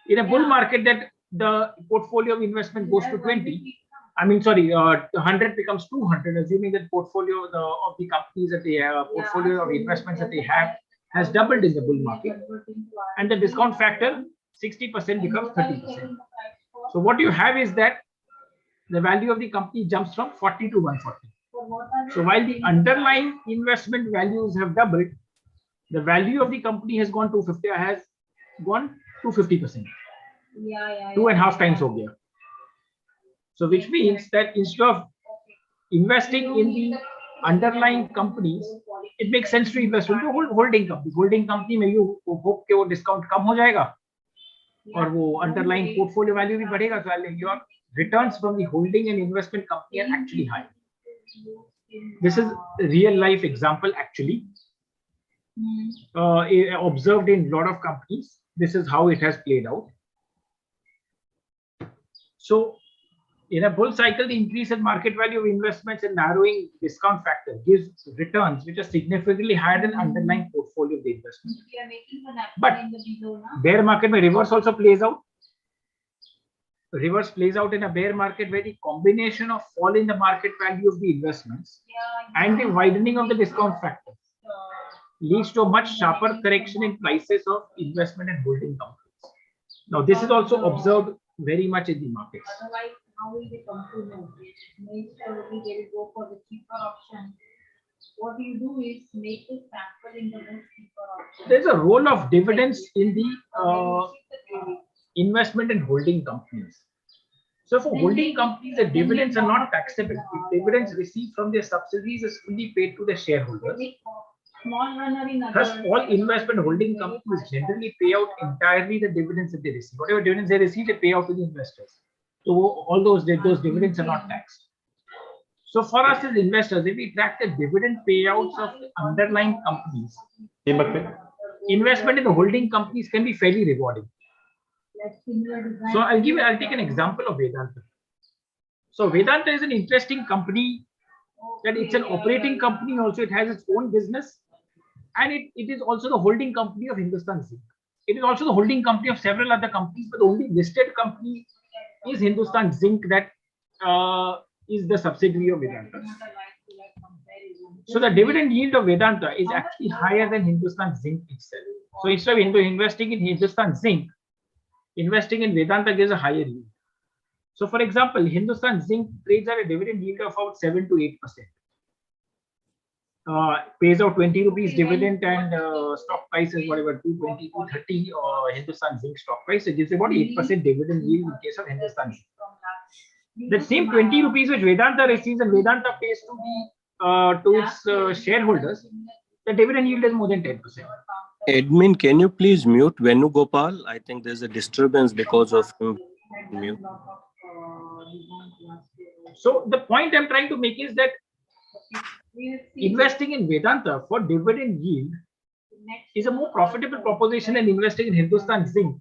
In a bull market, that the portfolio of investment goes to 20. 100 becomes 200, assuming that portfolio of the companies that they have, portfolio of investments that they have has doubled in the bull market, and the discount factor 60% becomes 30%. So what you have is that the value of the company jumps from 40 to 140. So while the underlying investment values have doubled, the value of the company has gone to 50%. 2.5 times over there. So which means that instead of investing in the underlying companies, it makes sense to invest into holding companies. Holding company में you hope कि वो discount कम हो जाएगा और वो underlying portfolio value भी बढ़ेगा, so your returns from the holding and investment company are actually high. This is a real life example actually observed in a lot of companies. This is how it has played out. So in a bull cycle, the increase in market value of investments and narrowing discount factor gives returns which are significantly higher than underlying portfolio of the investment. But bear market where reverse also plays out. Reverse plays out in a bear market where the combination of fall in the market value of the investments and the widening of the discount factor leads to a much sharper correction in prices of investment and holding companies. Now, this is also observed very much in the markets. Otherwise, how will they come to know? Make sure they will go for the cheaper option. What you do is make a sample in the most cheaper option. There's a role of dividends in the investment and holding companies. So for holding companies, the dividends are not taxable. If dividends received from their subsidiaries is fully paid to the shareholders. Thus, all investment holding companies generally pay out entirely the dividends that they receive. Whatever dividends they receive, they pay out to the investors. So all those dividends are not taxed. So for us as investors, if we track the dividend payouts of the underlying companies, investment in the holding companies can be fairly rewarding. So I'll take an example of Vedanta. So Vedanta is an interesting company that it's an operating company also. It has its own business. And it is also the holding company of Hindustan Zinc. It is also the holding company of several other companies, but the only listed company is Hindustan Zinc that is the subsidiary of Vedanta. So the dividend yield of Vedanta is actually higher than Hindustan Zinc itself. So instead of investing in Hindustan Zinc, investing in Vedanta gives a higher yield. So for example, Hindustan Zinc trades at a dividend yield of about 7 to 8%. Pays out 20 rupees dividend and stock price is whatever 220, 230 Hindustan Zinc stock price. It gives about 8% dividend yield in case of Hindustan Zinc. The same 20 rupees which Vedanta receives and Vedanta pays to its shareholders, the dividend yield is more than 10%. Admin, can you please mute Venugopal? I think there's a disturbance because of him. Mute. So the point I'm trying to make is that investing in Vedanta for dividend yield is a more profitable proposition than investing in Hindustan Zinc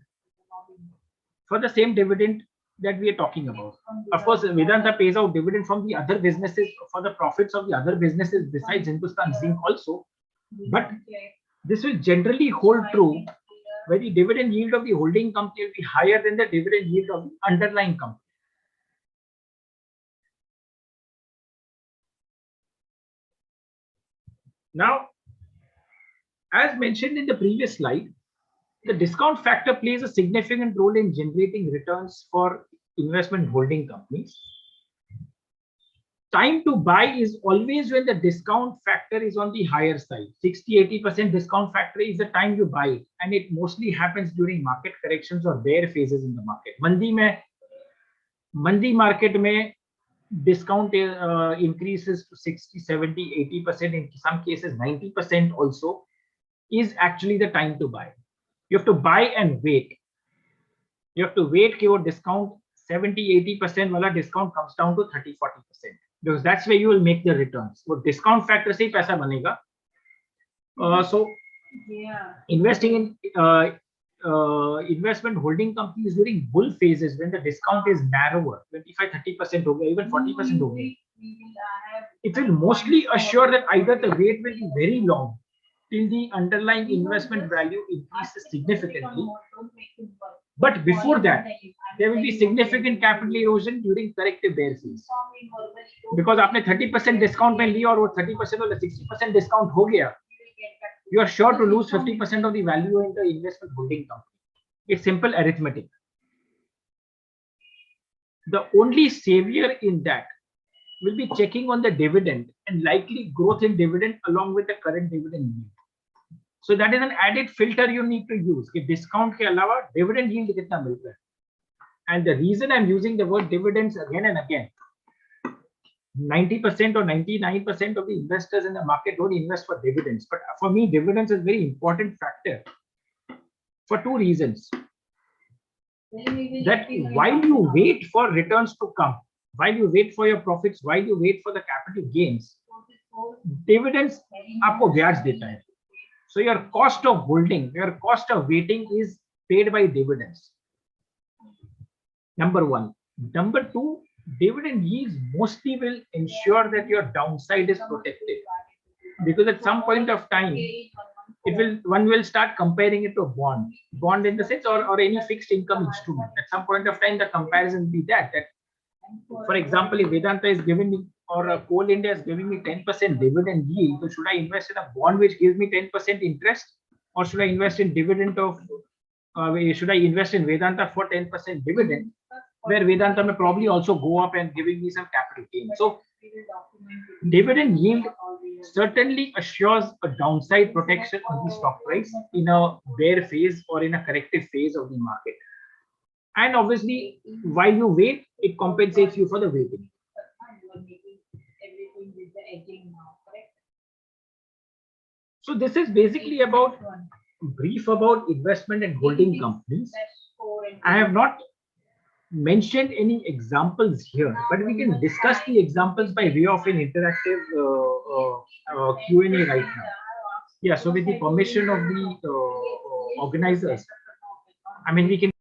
for the same dividend that we are talking about. Of course, Vedanta pays out dividend from the other businesses for the profits of the other businesses besides Hindustan Zinc also. But this will generally hold true where the dividend yield of the holding company will be higher than the dividend yield of the underlying company. Now, as mentioned in the previous slide, the discount factor plays a significant role in generating returns for investment holding companies. Time to buy is always when the discount factor is on the higher side. 60-80% discount factor is the time you buy it, and it mostly happens during market corrections or bear phases in the market. Mandi market mein discount increases to 60, 70, 80%, in some cases 90% also is actually the time to buy. You have to buy and wait. You have to wait till your discount 70-80% wala discount comes down to 30-40%, because that's where you will make the returns. So discount factor se paisa banega. So investing in investment holding companies during bull phases when the discount is narrower, 25-30% over, even 40% over, it will mostly assure that either the wait will be very long till the underlying investment value increases significantly. But before that, there will be significant capital erosion during corrective bear phase. Because आपने 30% discount में लिया और वो 30% or 60% discount हो गया, you are sure to lose 50% of the value in the investment holding company. It's simple arithmetic. The only savior in that will be checking on the dividend and likely growth in dividend along with the current dividend yield. So that is an added filter you need to use. कि discount के अलावा dividend yield कितना मिलता है. And the reason I'm using the word dividends again and again, 90% or 99% of the investors in the market don't invest for dividends. But for me, dividends is a very important factor for two reasons. That while you wait for returns to come, while you wait for your profits, while you wait for the capital gains, dividends आपको ब्याज देता है. So your cost of holding, your cost of waiting is paid by dividends. Number one. Number two, dividend yields mostly will ensure that your downside is protected. Because at some point of time, one will start comparing it to a bond in the sense or any fixed income instrument. At some point of time, the comparison will be that for example, if Vedanta is giving me or Coal India is giving me 10% dividend yield, so should I invest in a bond which gives me 10% interest, or should I invest in dividend of should I invest in Vedanta for 10% dividend, where Vedanta may probably also go up and giving me some capital gain. So dividend yield certainly assures a downside protection on the stock price in a bear phase or in a corrective phase of the market. And obviously, while you wait, it compensates you for the waiting. So this is basically about brief about investment and holding companies. I have not mentioned any examples here, but we can discuss the examples by way of an interactive Q&A right now. Yeah, so with the permission of the organizers, I mean, we can.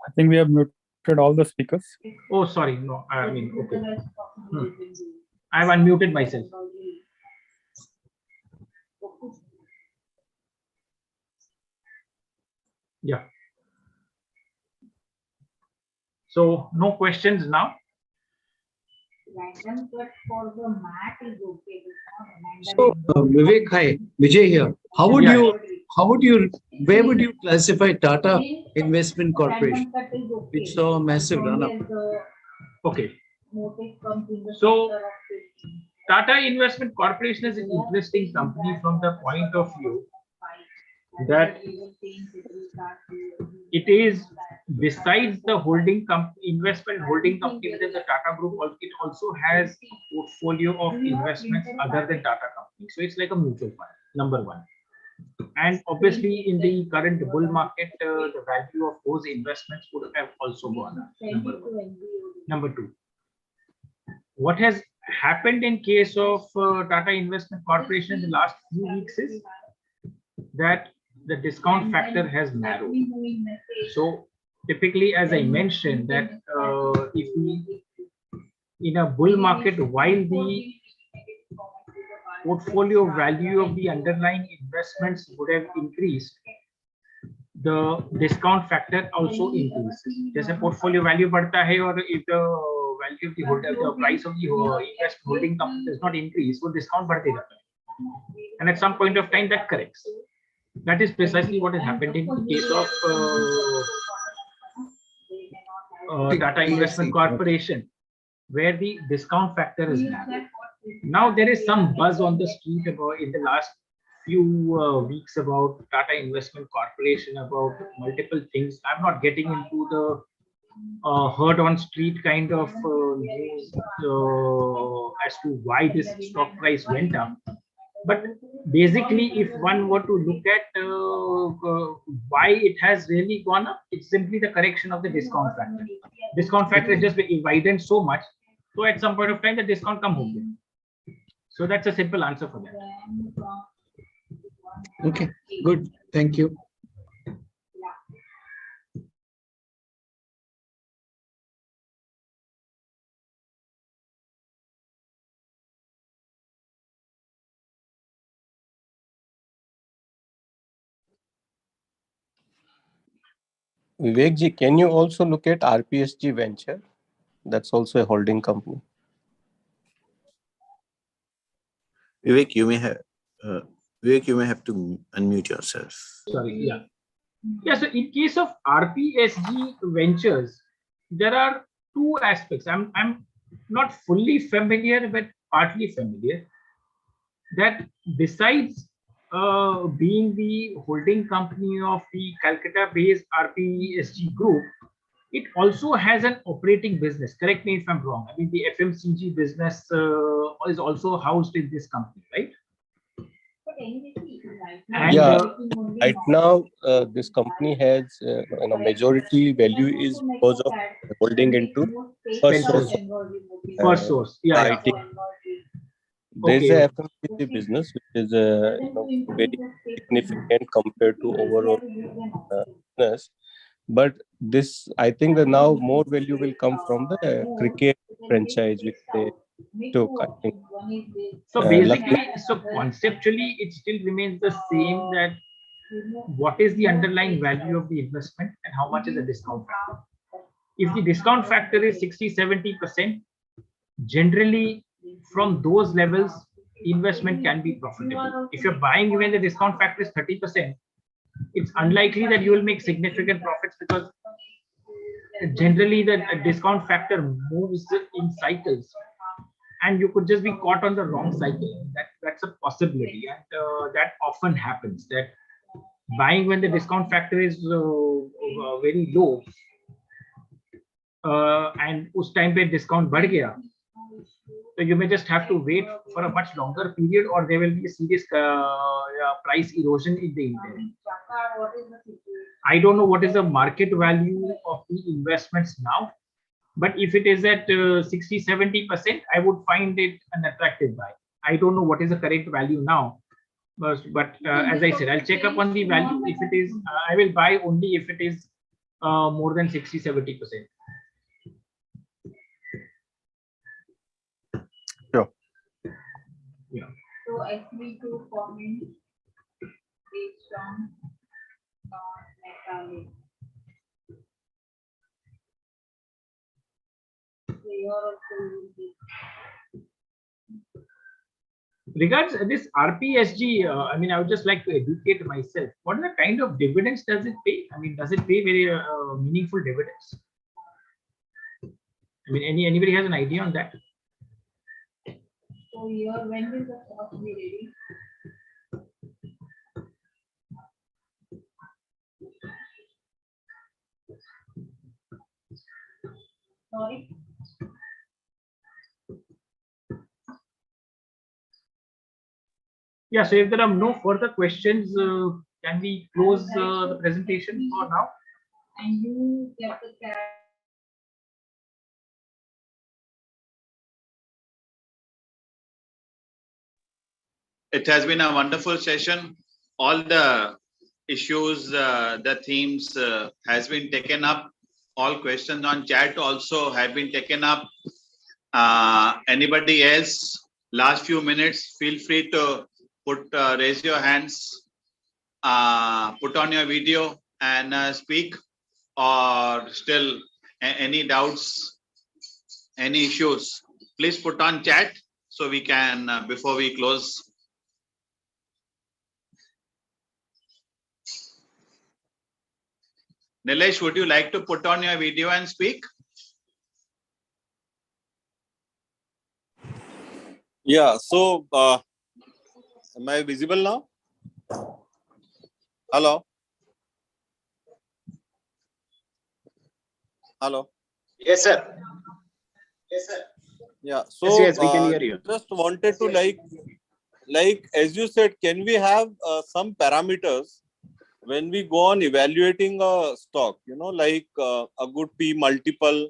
I think we have muted all the speakers. Oh, sorry. No, I mean, okay. I've unmuted myself. Yeah. So no questions now. So Vivek, hi, Vijay here. Where would you classify Tata Investment Corporation, which saw a massive run-up? Okay. So Tata Investment Corporation is an interesting company from the point of view that it is, besides the holding company, investment holding company within the Tata Group, it also has a portfolio of investments other than Tata company. So it's like a mutual fund, number one. And obviously, in the current bull market, the value of those investments would have also gone up. Number one. Number two, what has happened in case of Tata Investment Corporation in the last few weeks is that the discount factor has narrowed. So typically, as I mentioned, that if we in a bull market, while the portfolio value of the underlying investments would have increased, the discount factor also increases. जैसे portfolio value बढ़ता है और if the value of the price of the invest holding company does not increase, so discount बढ़ते रहता है. And at some point of time that corrects. That is precisely what has happened in the case of Tata Investment Corporation, where the discount factor is narrow. Now there is some buzz on the street about in the last few weeks about Tata Investment Corporation, about multiple things. I'm not getting into the heard on street kind of news as to why this stock price went up. But basically, if one were to look at why it has really gone up, it's simply the correction of the discount factor. Discount factor is just widened so much, so at some point of time the discount come home. So that's a simple answer for that. Okay, good. Thank you. Vivek ji, can you also look at RPSG Venture? That's also a holding company. Vivek, you may have to unmute yourself. Sorry, yeah. Yeah, so in case of RPSG Ventures, there are two aspects. I'm not fully familiar, but partly familiar. That besides being the holding company of the Calcutta-based RPSG group, it also has an operating business. Correct me if I'm wrong. I mean, the FMCG business is also housed in this company, right? And, yeah, right now this company has majority value is because of holding into First Source. Yeah. There's a FMCG business which is very significant compared to overall business. But this, I think that now more value will come from the cricket franchise which they took, I think. So basically, so conceptually, it still remains the same, that what is the underlying value of the investment and how much is the discount factor. If the discount factor is 60-70%, generally from those levels, investment can be profitable. If you're buying when the discount factor is 30%, it's unlikely that you will make significant profits, because generally the discount factor moves in cycles and you could just be caught on the wrong cycle. That's a possibility, and that often happens, that buying when the discount factor is very low and us time pe discount बढ़ गया, so you may just have to wait for a much longer period, or there will be a serious price erosion in the interim. I don't know what is the market value of the investments now, but if it is at 60-70%, I would find it an attractive buy. I don't know what is the correct value now, but as I said, I'll check up on the value. If it is, I will buy only if it is more than 60-70%. Sure. Yeah. So actually to comment based on non-metallic. So your also will be. Regards this RPSG, I mean, I would just like to educate myself. What are the kind of dividends does it pay? I mean, does it pay very meaningful dividends? I mean, anybody has an idea on that? So here, when will the stock be ready? Sorry. Yeah, so if there are no further questions, can we close the presentation for now? And you get the cash. It has been a wonderful session. All the issues, the themes has been taken up. All questions on chat also have been taken up. Anybody else, last few minutes, feel free to raise your hands, put on your video and speak, or still any doubts, any issues, please put on chat so we can, before we close. Nilesh, would you like to put on your video and speak? Yeah, so am I visible now? Hello? Hello? Yes, sir. Yes, sir. Yeah, so Yes, we can hear you. just wanted to like as you said, can we have some parameters when we go on evaluating a stock, you know, like a good P multiple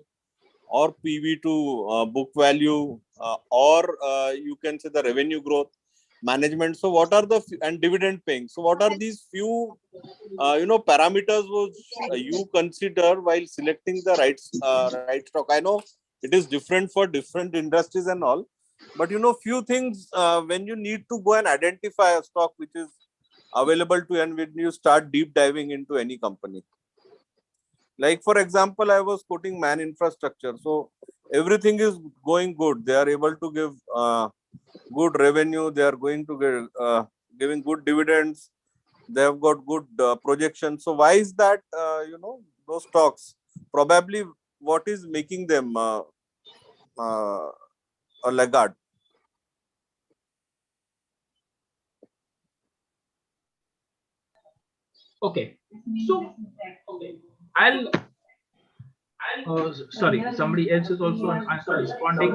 or PV to book value, or you can say the revenue growth management. So what are the, and dividend paying. So what are these few, you know, parameters which you consider while selecting the right stock? I know it is different for different industries and all, but you know, few things when you need to go and identify a stock which is available to, and when you start deep diving into any company. Like for example, I was quoting Man Infrastructure. So everything is going good. They are able to give good revenue. They are going to get giving good dividends. They have got good projections. So why is that? You know, those stocks, probably what is making them a laggard? Okay, so I'll sorry, somebody else is also responding.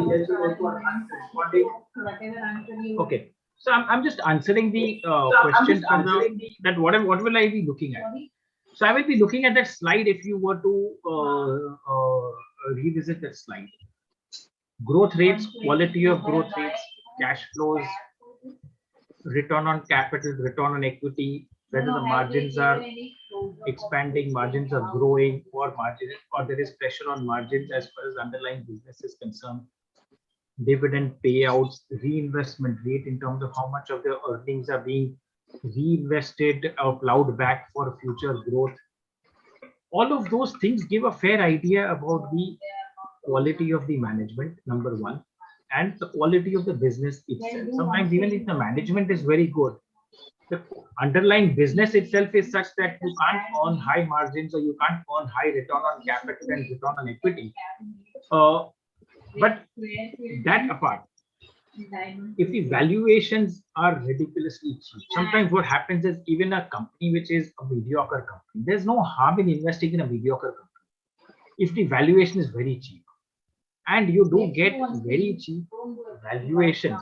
Okay, so I'm just answering the question from that what will I be looking at? So I will be looking at that slide if you were to revisit that slide. Growth rates, quality of growth rates, cash flows, return on capital, return on equity, whether the margins are expanding, margins are growing, or there is pressure on margins as far as underlying business is concerned. Dividend payouts, reinvestment rate in terms of how much of the earnings are being reinvested or plowed back for future growth. All of those things give a fair idea about the quality of the management, number one, and the quality of the business itself. Sometimes even if the management is very good, the underlying business itself is such that you can't earn high margins or you can't earn high return on capital and return on equity. But that apart, if the valuations are ridiculously cheap, sometimes what happens is even a company which is a mediocre company, there's no harm in investing in a mediocre company if the valuation is very cheap. And you do get very cheap valuations.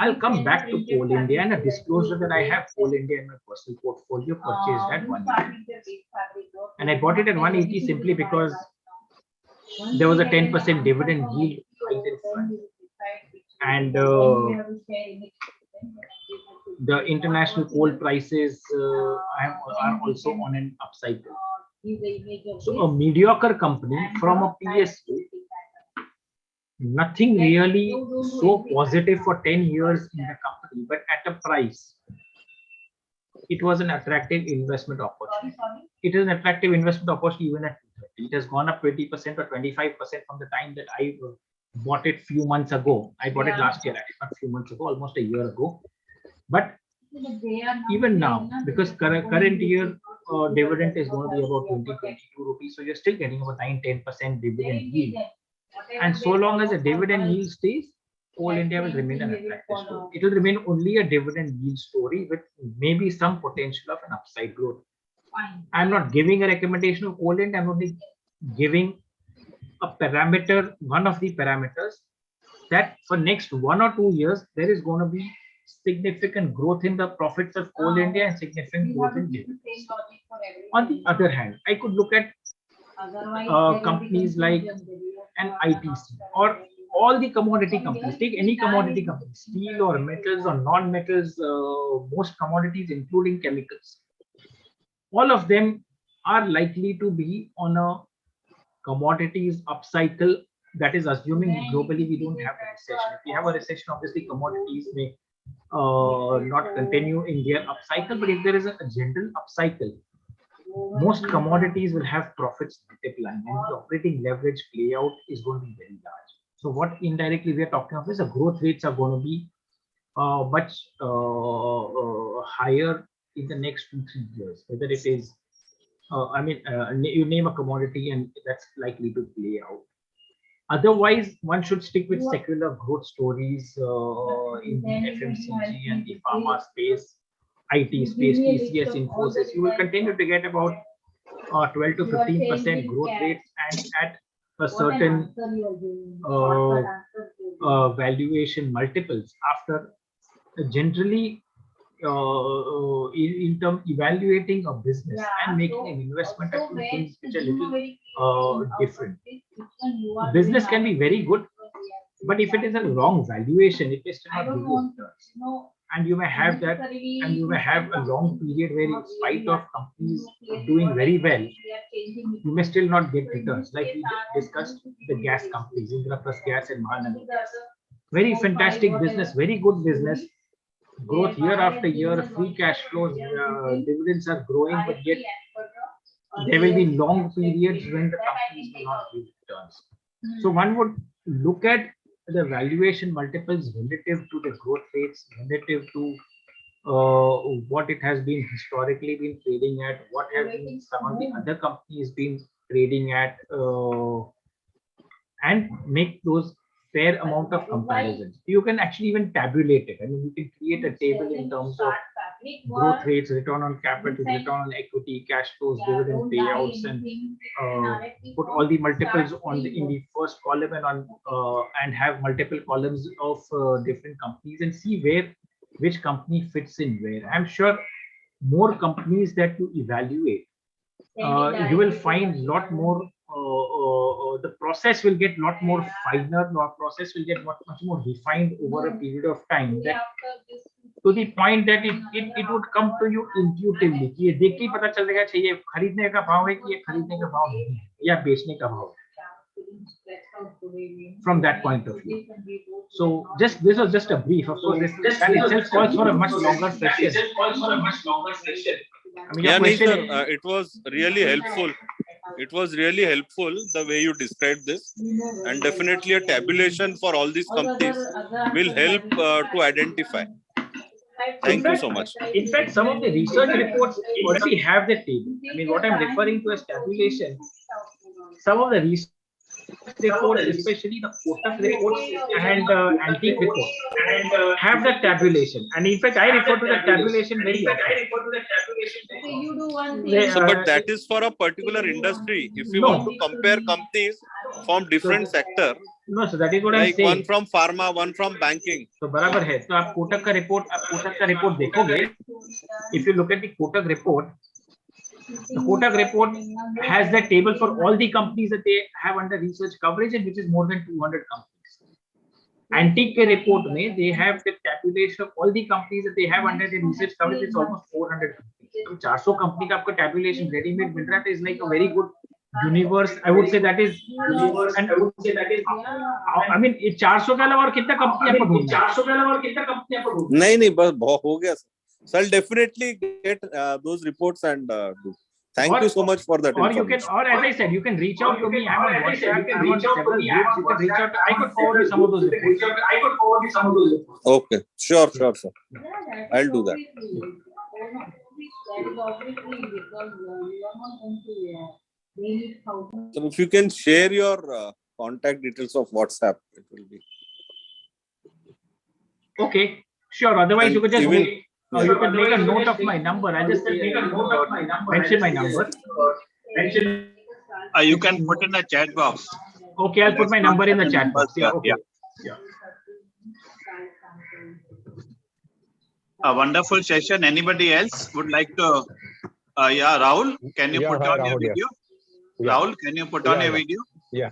I'll come back to Coal India, and a disclosure that I have Coal India in my personal portfolio purchased at 180. And I bought it at 180 simply because there was a 10% dividend yield right in front. And the international coal prices are also on an upcycle. So a mediocre company from a PSU, nothing really so positive for 10 years in the company, but at a price, it was an attractive investment opportunity. It is an attractive investment opportunity even at 230. It has gone up 20% or 25% from the time that I bought it few months ago. I bought it last year, actually, not few months ago, almost a year ago. But even now, because current year dividend is going to be about 20-22 rupees, so you're still getting about 9-10% dividend yield. And so long as the dividend yield stays, Coal India will remain an attractive story. It will remain only a dividend yield story with maybe some potential of an upside growth. I'm not giving a recommendation of Coal India. I'm only giving a parameter, one of the parameters, that for next 1 or 2 years, there is going to be significant growth in the profits of Coal India and significant growth in dividends. On the other hand, I could look at companies like an ITC or all the commodity companies. Take any commodity company, steel or metals or non-metals, most commodities including chemicals. All of them are likely to be on a commodities upcycle, that is assuming globally we don't have a recession. If we have a recession, obviously commodities may not continue in their upcycle, but if there is a general upcycle, most commodities will have profits multiplying and the operating leverage play out is going to be very large. So what indirectly we are talking of is the growth rates are going to be much higher in the next 2-3 years. Whether it is, you name a commodity and that's likely to play out. Otherwise, one should stick with secular growth stories in the FMCG and the pharma space, IT space, TCS, Infosys. You will continue to get about 12 to 15% growth rates, and at a certain valuation multiples after generally in terms evaluating a business and making an investment are two things which are little different. Business can be very good, but if it is a wrong valuation, it is not good. And you may have that, and you may have a long period where, in spite of companies doing very well, you may still not get returns. Like we discussed the gas companies, Indraprastha Gas and Mahanadi. Very fantastic business, very good business. Growth year after year, free cash flows, dividends are growing, but yet there will be long periods when the companies will not give returns. So one would look at the valuation multiples relative to the growth rates, relative to what it has been historically been trading at, what have been some of the other companies been trading at, and make those fair amount of comparisons. You can actually even tabulate it. I mean, you can create a table in terms of growth rates, return on capital, return on equity, cash flows, dividend payouts, and put all the multiples on in the first column and have multiple columns of different companies and see which company fits in where. I'm sure more companies that you evaluate, you will find a lot more. The process will get a lot more finer. The process will get much more refined over a period of time. That, to the point that it would come to you intuitively कि ये देख के ही पता चल जाएगा कि ये खरीदने का भाव है कि ये खरीदने का भाव नहीं है या बेचने का भाव है. From that point of view. So this was just a brief. Of course, this itself calls for a much longer session. I mean, yeah, sir, it was really helpful. It was really helpful the way you described this, and definitely a tabulation for all these companies will help to identify. Thank you so much. In fact, some of the research reports already have the table. I mean, what I'm referring to as tabulation, some of the research reports, especially the Kotak reports and antique reports, have that tabulation. And in fact, I refer to the tabulation very often. So, but that is for a particular industry. If you want to compare companies from different sector, no, so that is what like I'm saying. One from pharma, one from banking. So बराबर है. तो आप कोटक का report देखोगे. If you look at the Kotak report has the table for all the companies that they have under research coverage, and which is more than 200 companies. Antique के report में they have the tabulation of all the companies that they have under the research coverage. It's almost 400 companies. तो 400 company का आपको tabulation ready-made मिल रहा है, is like a very good universe. I would say that is universe, and I would say that is. I mean, 400 के अलावा और कितना company आपको ढूंढना है? 400 के अलावा और कितना कंपनी आपको ढूंढना है? नहीं बस बहुत हो गया. So I'll definitely get those reports and do. Thank you so much for that. Or you can, or as I said, you can reach out to me. I'm on WhatsApp. You can reach out to me. You can reach out. I could forward you some of those reports. Okay, sure, sir. I'll do that. So if you can share your contact details of WhatsApp, it will be okay. Sure. Otherwise, and you could just even, you can make a note of my number. I'll just make a note of my number. Mention my number. You can put in the chat box. Okay, I'll put my number in the chat box. Yeah. Okay. Yeah. A wonderful session. Anybody else would like to? Yeah, Rahul, can you put on your video? Yeah. Rahul, can you put on your video? Yeah.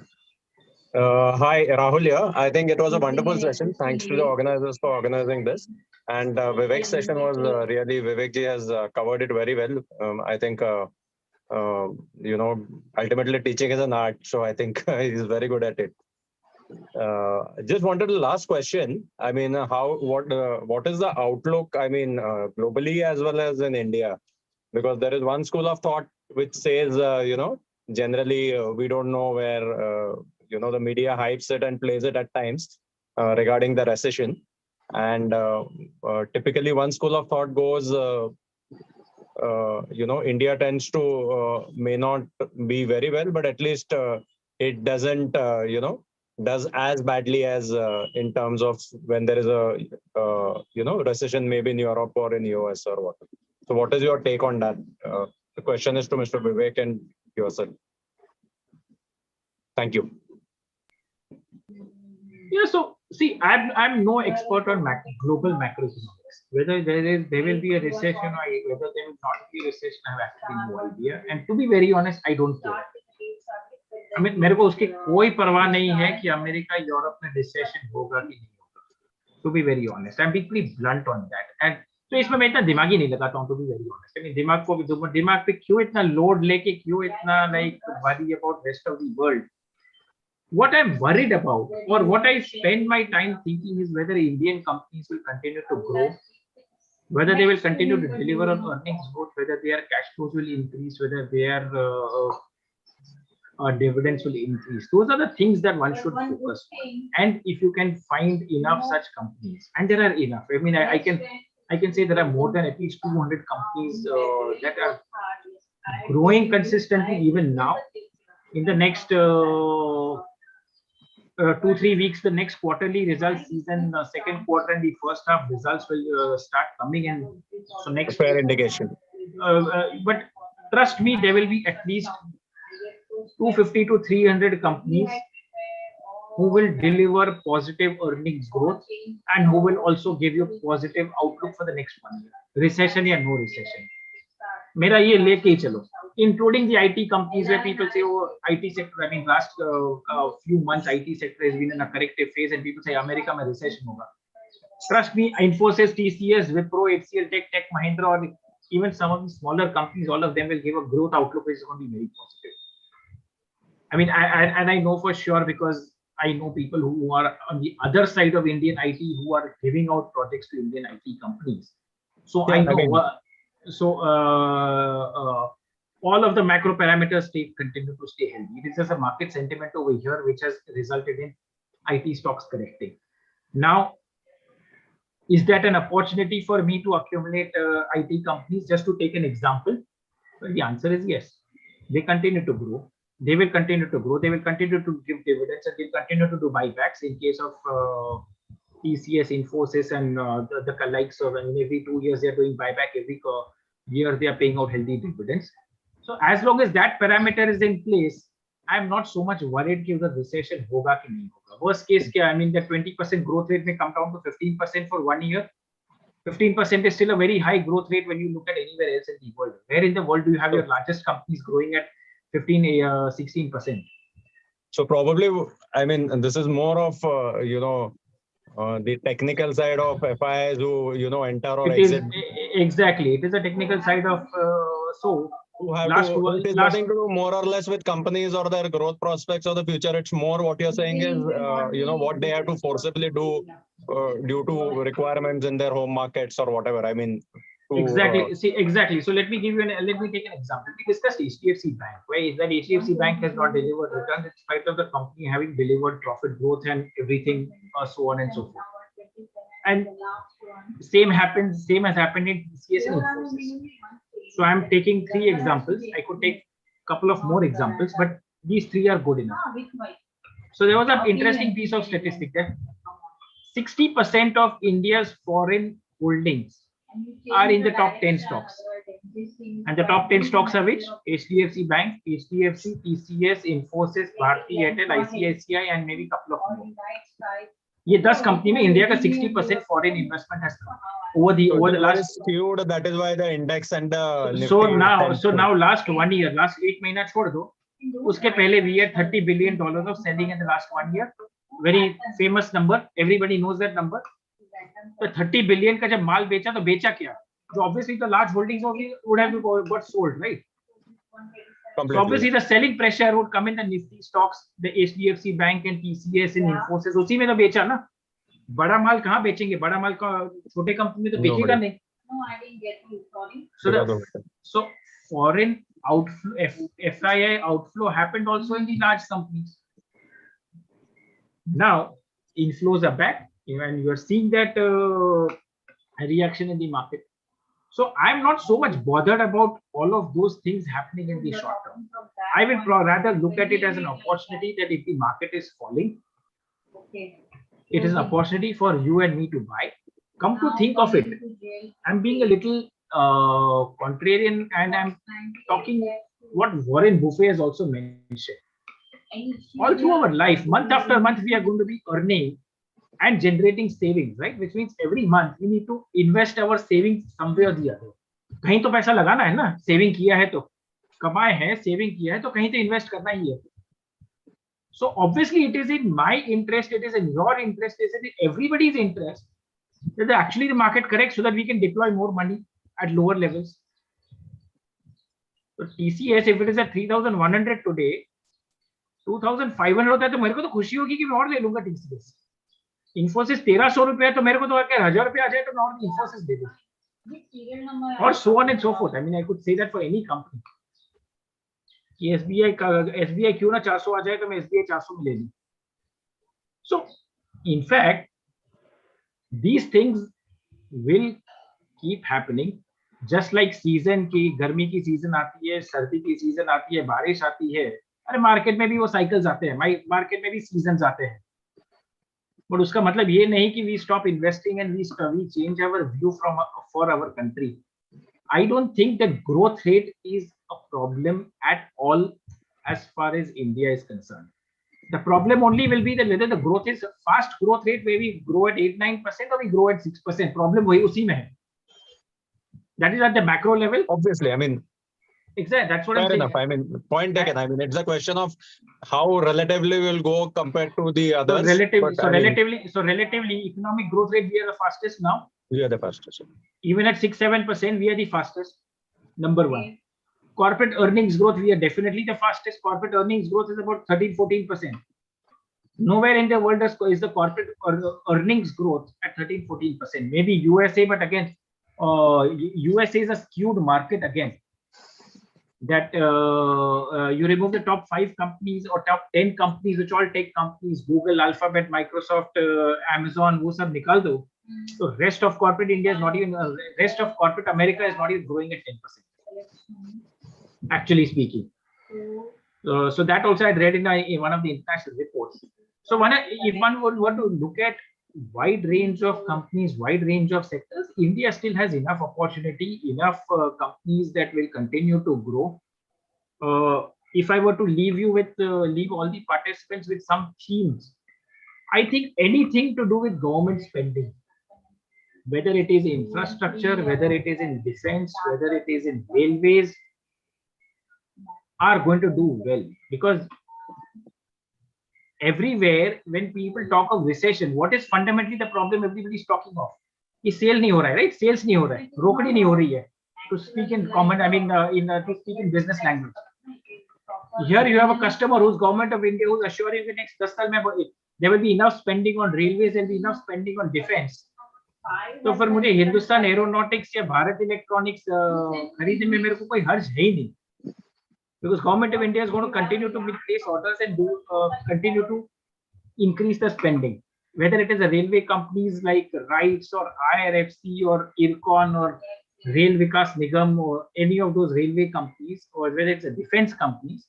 Hi, Rahul here. I think it was a wonderful session. Thanks to the organizers for organizing this. And Vivek's session was really, Vivek ji has covered it very well. I think, ultimately teaching is an art. So I think he's very good at it. Just wanted the last question. I mean, what is the outlook? I mean, globally as well as in India, because there is one school of thought which says, generally we don't know where the media hypes it and plays it at times regarding the recession. And typically one school of thought goes, India tends to may not be very well, but at least it doesn't, does as badly as in terms of when there is a, recession maybe in Europe or in US or what. So what is your take on that? The question is to Mr. Vivek and yourself. Thank you. Yeah, so see, I'm no expert on global macroeconomics. Whether there will be a recession or whether there will not be a recession, I have actually no idea. And to be very honest, I don't care. I mean, मेरे को उसकी कोई परवाह नहीं है कि America Europe में recession होगा कि नहीं होगा. To be very honest, I'm deeply blunt on that. And तो इसमें मैं इतना दिमाग ही नहीं लगाता हूँ. To be very honest, I mean, दिमाग पे क्यों इतना लोड लेके क्यों इतना worry about rest of the world. What I'm worried about, or what I spend my time thinking, is whether Indian companies will continue to grow, whether they will continue to deliver on earnings growth, whether their cash flows will increase, whether their dividends will increase. Those are the things that one should focus on. And if you can find enough such companies, and there are enough, I mean, I can say there are more than at least 200 companies that are growing consistently even now. In the next 2-3 weeks, the next quarterly results season, second quarter and the first half results will start coming, and so next fair indication. But trust me, there will be at least 250 to 300 companies who will deliver positive earnings growth and who will also give you positive outlook for the next 1 year, recession or no recession. मेरा ये लेके ही चलो, including the IT companies where people say, oh, IT sector, I mean, last few months, IT sector has been in a corrective phase and people say, America mein recession hoga. Trust me, Infosys, TCS, Wipro, HCL, Tech Mahindra, or even some of the smaller companies, all of them will give a growth outlook which is going to be very positive. I mean, I know for sure because I know people who are on the other side of Indian IT who are giving out projects to Indian IT companies. So yeah, I know. All of the macro parameters continue to stay healthy. It is just a market sentiment over here which has resulted in IT stocks correcting. Now, is that an opportunity for me to accumulate IT companies? Just to take an example, well, the answer is yes. They continue to grow. They will continue to grow. They will continue to give dividends, and they will continue to do buybacks in case of TCS, Infosys, and the likes of. I mean, every 2 years they are doing buyback. Every year they are paying out healthy dividends. So as long as that parameter is in place, I'm not so much worried कि the recession होगा कि नहीं होगा. Worst case क्या? I mean, the 20% growth rate may come down to 15% for 1 year. 15% is still a very high growth rate when you look at anywhere else in the world. Where in the world do you have your largest companies growing at 16%? So probably, I mean, this is more of the technical side of FIs who enter or exit. Exactly, it is a technical side of it is nothing to do more or less with companies or their growth prospects or the future. It's more what you're saying is what they have to forcibly do due to requirements in their home markets or whatever. I mean, exactly. Exactly. So let me take an example. We discussed HDFC Bank, where that HDFC Bank has not delivered returns in spite of the company having delivered profit growth and everything, so on and so forth. And same has happened in TCS and Infosys. So I'm taking 3 examples. I could take a couple of more examples, but these 3 are good enough. So there was an interesting piece of statistic that 60% of India's foreign holdings are in the top 10 stocks. And the top 10 stocks are which? HDFC Bank, HDFC, TCS, Infosys, Bharti Airtel, ICICI, and maybe a couple of more. ये 10 company में India का 60% foreign investment has come over the last. Skewed, that is why the index and the. So now last 1 year, last 8 महीना छोड़ दो. उसके पहले we had $30 billion of selling in the last 1 year. Very famous number. Everybody knows that number. तो 30 billion का जब माल बेचा तो बेचा क्या? So obviously the large holdings would have got sold, right? So obviously the selling pressure would come in the Nifty stocks, the HDFC Bank and TCS and Infosys. उसी में तो बेचा ना. बड़ा माल कहाँ बेचेंगे? बड़ा माल का छोटे कंपनी में तो बेचेगा नहीं. No, I didn't get you. Sorry. So foreign outflow, FII outflow happened also in the large companies. Now inflows are back, and you are seeing that reaction in the market. So I'm not so much bothered about all of those things happening in the short term. I will rather look at it as an opportunity that if the market is falling, it is an opportunity for you and me to buy. Come to think of it, I'm being a little contrarian, and I'm talking what Warren Buffett has also mentioned. All through our life, month after month, we are going to be earning and generating savings, right? Which means every month we need to invest our savings somewhere or the other. कहीं तो पैसा लगाना है ना, saving किया है तो कमाए हैं, सेविंग किया है तो कहीं तो इन्वेस्ट करना ही है. So obviously it is in my interest, it is in your interest, it is in everybody's interest that actually the market corrects so that we can deploy more money at lower levels. So TCS, if it is at 3,100 today, 2,500 होता है तो मेरे को तो खुशी होगी कि मैं और ले लूंगा TCS. Infosys 1,300 रुपया तो मेरे को तो अगर 1,000 रुपया आ जाए तो मैं और Infosys दे दूं. Or so on and so forth. I mean, I could say that for any company. कि SBI क्यों ना 400 आ जाए तो मैं SBI 400 में ले लूं. So, in fact, these things will keep happening. Just like season की गर्मी की season आती है, सर्दी की season आती है, बारिश आती है. अरे मार्केट में भी वो cycles आते हैं, मार्केट में भी seasons आते हैं. But उसका मतलब ये नहीं कि we stop investing and we change our view for our country. I don't think that growth rate is a problem at all as far as India is concerned. The problem only will be that whether the growth is fast growth rate where we grow at 8-9% or we grow at 6%. Problem वही उसी में है. That is at the macro level. Obviously, I mean. Exactly, that's what I'm saying. Fair enough. I mean, point taken. I mean, it's a question of how relatively we'll go compared to the others. So relatively, economic growth rate, we are the fastest now. We are the fastest. Even at 6-7%, we are the fastest. Number one. Corporate earnings growth, we are definitely the fastest. Corporate earnings growth is about 13-14%. Nowhere in the world is the corporate earnings growth at 13-14%. Maybe USA, but again, USA is a skewed market again. That you remove the top 5 companies or top 10 companies, which all tech companies, Google, Alphabet, Microsoft, Amazon, वो सब निकाल दो. So rest of corporate India is not even, rest of corporate America is not even growing at 10%. Actually speaking. So that also I read in one of the international reports. So if one would want to look at wide range of companies, wide range of sectors, India still has enough opportunity, enough companies that will continue to grow. If I were to leave you with, leave all the participants with some themes, I think anything to do with government spending, whether it is infrastructure, whether it is in defense, whether it is in railways, are going to do well, because everywhere when people talk of recession, what is fundamentally the problem everybody is talking of? Is sale नहीं हो रहा है, right? Sales नहीं हो रहा है, रोकड़ी नहीं हो रही है. To speak in common, I mean, to speak in business language. Here you have a customer who's government of India who's assuring the next 10 साल में there will be enough spending on railways, there will be enough spending on defense. तो फिर मुझे Hindustan aeronautics या Bharat electronics खरीदने में मेरे को कोई हर्ज है ही नहीं. Because government of India is going to continue to place orders and continue to increase the spending. Whether it is a railway companies like RITES or IRFC or IRCON or Rail Vikas Nigam or any of those railway companies, or whether it's a defense companies,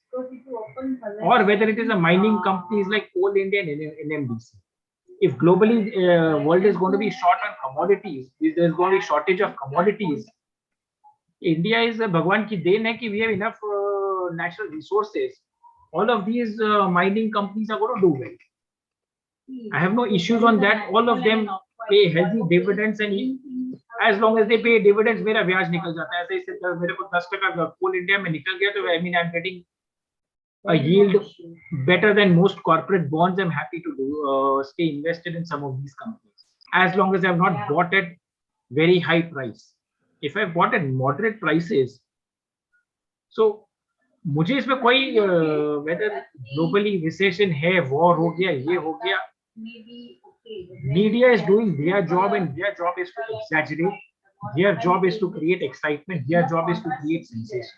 or whether it is a mining companies like Coal India and NMDC. If globally world is going to be short on commodities, there's going to be shortage of commodities. India is a Bhagwan ki dein hai ki we have enough natural resources. All of these mining companies are going to do well. I have no issues on that. All of them pay healthy dividends, and as long as they pay dividends, मेरा ब्याज निकल जाता है. ऐसे मेरे को 10% कोल India में निकल गया तो I mean I'm getting a yield better than most corporate bonds. I'm happy to stay invested in some of these companies as long as I've not bought at very high price. If I bought at moderate prices, so मुझे इसमें कोई whether globally recession है, war हो गया, ये हो गया, media is doing their job, and their job is to exaggerate, their job is to create excitement, their job is to create sensation.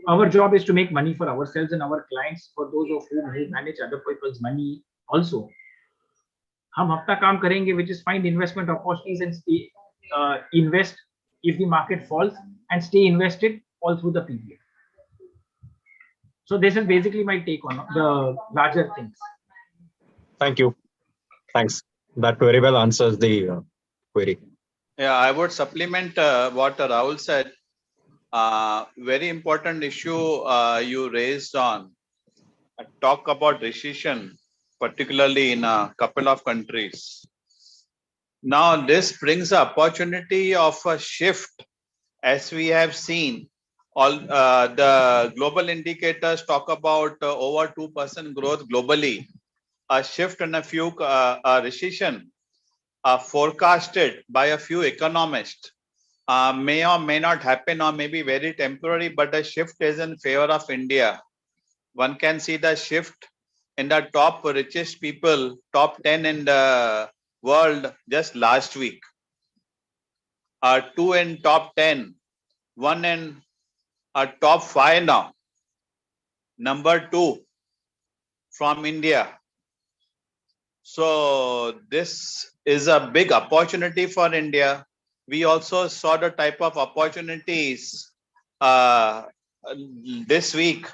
Our job is to make money for ourselves and our clients, for those of whom who manage other people's money, also. हम अपना काम करेंगे, which is find investment opportunities and stay, invest if the market falls and stay invested all through the period. So this is basically my take on the larger things. Thank you. Thanks. That very well answers the query. Yeah, I would supplement what Rahul said. Very important issue you raised on. Talk about recession, particularly in a couple of countries. Now, this brings the opportunity of a shift, as we have seen. All the global indicators talk about over 2% growth globally. A shift in a few recession forecasted by a few economists may or may not happen, or may be very temporary, but the shift is in favor of India. One can see the shift in the top richest people, top 10 in the world just last week. 2 in top 10, 1 in top 5 now. Number 2 from India. So this is a big opportunity for India. We also saw the type of opportunities this week.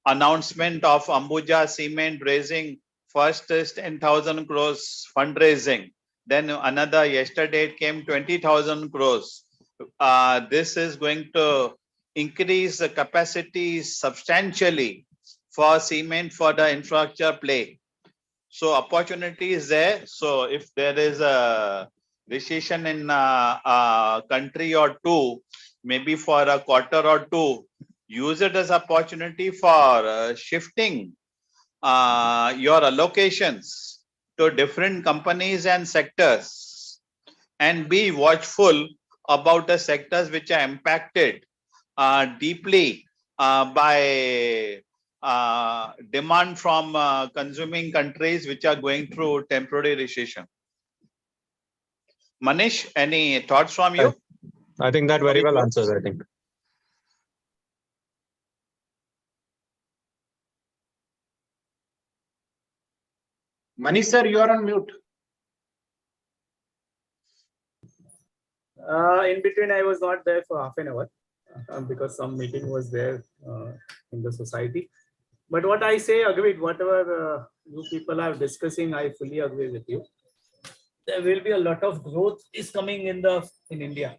Announcement of Ambuja Cement raising first is 10,000 crores fundraising. Then another, yesterday it came 20,000 crores. This is going to increase the capacity substantially for cement for the infrastructure play. So opportunity is there. So if there is a recession in a country or two, maybe for a quarter or two, use it as opportunity for shifting your allocations to different companies and sectors, and be watchful about the sectors which are impacted deeply by demand from consuming countries which are going through temporary recession. Manish, any thoughts from you? I think that very well answers, I think. Manish sir, you are on mute. In between, I was not there for half an hour because some meeting was there in the society. But what I say, agreed, whatever you people are discussing, I fully agree with you. There will be a lot of growth is coming in India.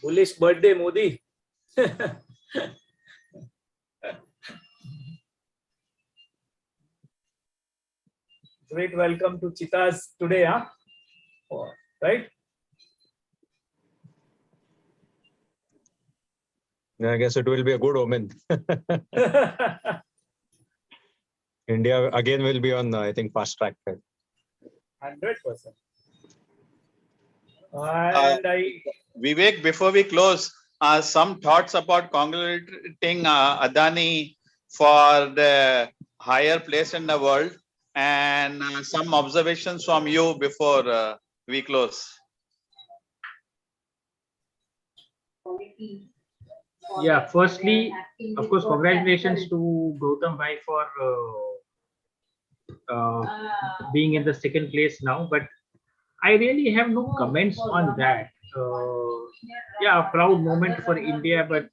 Bullish birthday, Modi. Great welcome to Chitas today, huh? Oh, right? I guess it will be a good omen. India again will be on, I think, fast track. 100%. And Vivek, before we close, some thoughts about congratulating Adani for the higher place in the world, and some observations from you before we close. Yeah, firstly, of course, congratulations to Gautam Bhai for being in the second place now, but I really have no comments on that. Yeah, a proud moment for India, but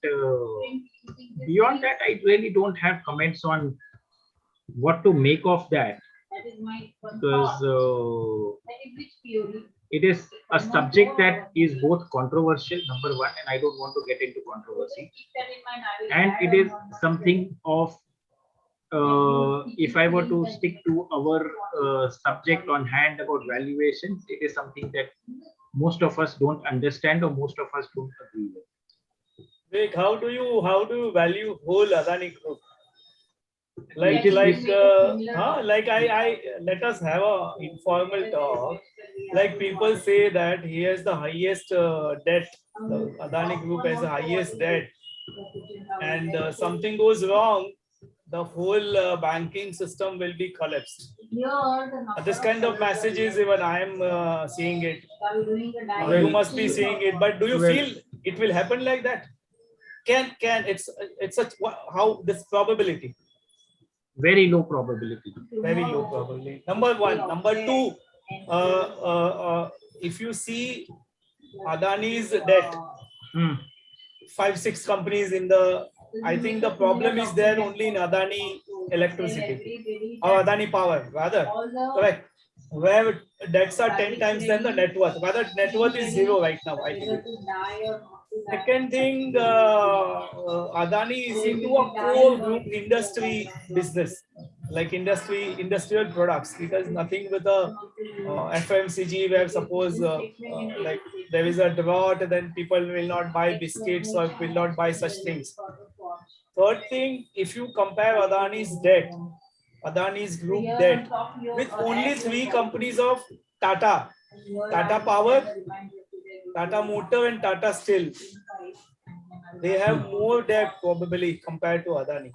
beyond that, I really don't have comments on what to make of that, because it is a subject that is both controversial, number one, and I don't want to get into controversy, and it is something of if I were to stick to our subject on hand about valuations, it is something that most of us don't understand or most of us don't agree with. Vivek, how do you value whole Adani Group? Like I let us have a informal talk. Like people say that he has the highest debt. The Adani Group has the highest debt, and something goes wrong, the whole banking system will be collapsed. This kind of messages, even I am seeing it. You must be seeing it, but do you feel it will happen like that? Can it's such how this probability? Very low probability. Very low probability. Number one. Number two, if you see Adani's debt, 5-6 companies in the, I think the problem is there only in Adani Electricity or Adani Power, rather, correct? Where debts are 10 times than the net worth. Rather, net worth is 0 right now, I think. Second thing, Adani is into a core group industry business, like industrial products. It has nothing with a FMCG, where suppose like there is a drought, then people will not buy biscuits or will not buy such things. Third thing, if you compare Adani's debt, Adani's group debt with only 3 companies of Tata, Tata Power, Tata Motor and Tata Steel, they have more debt probably compared to Adani.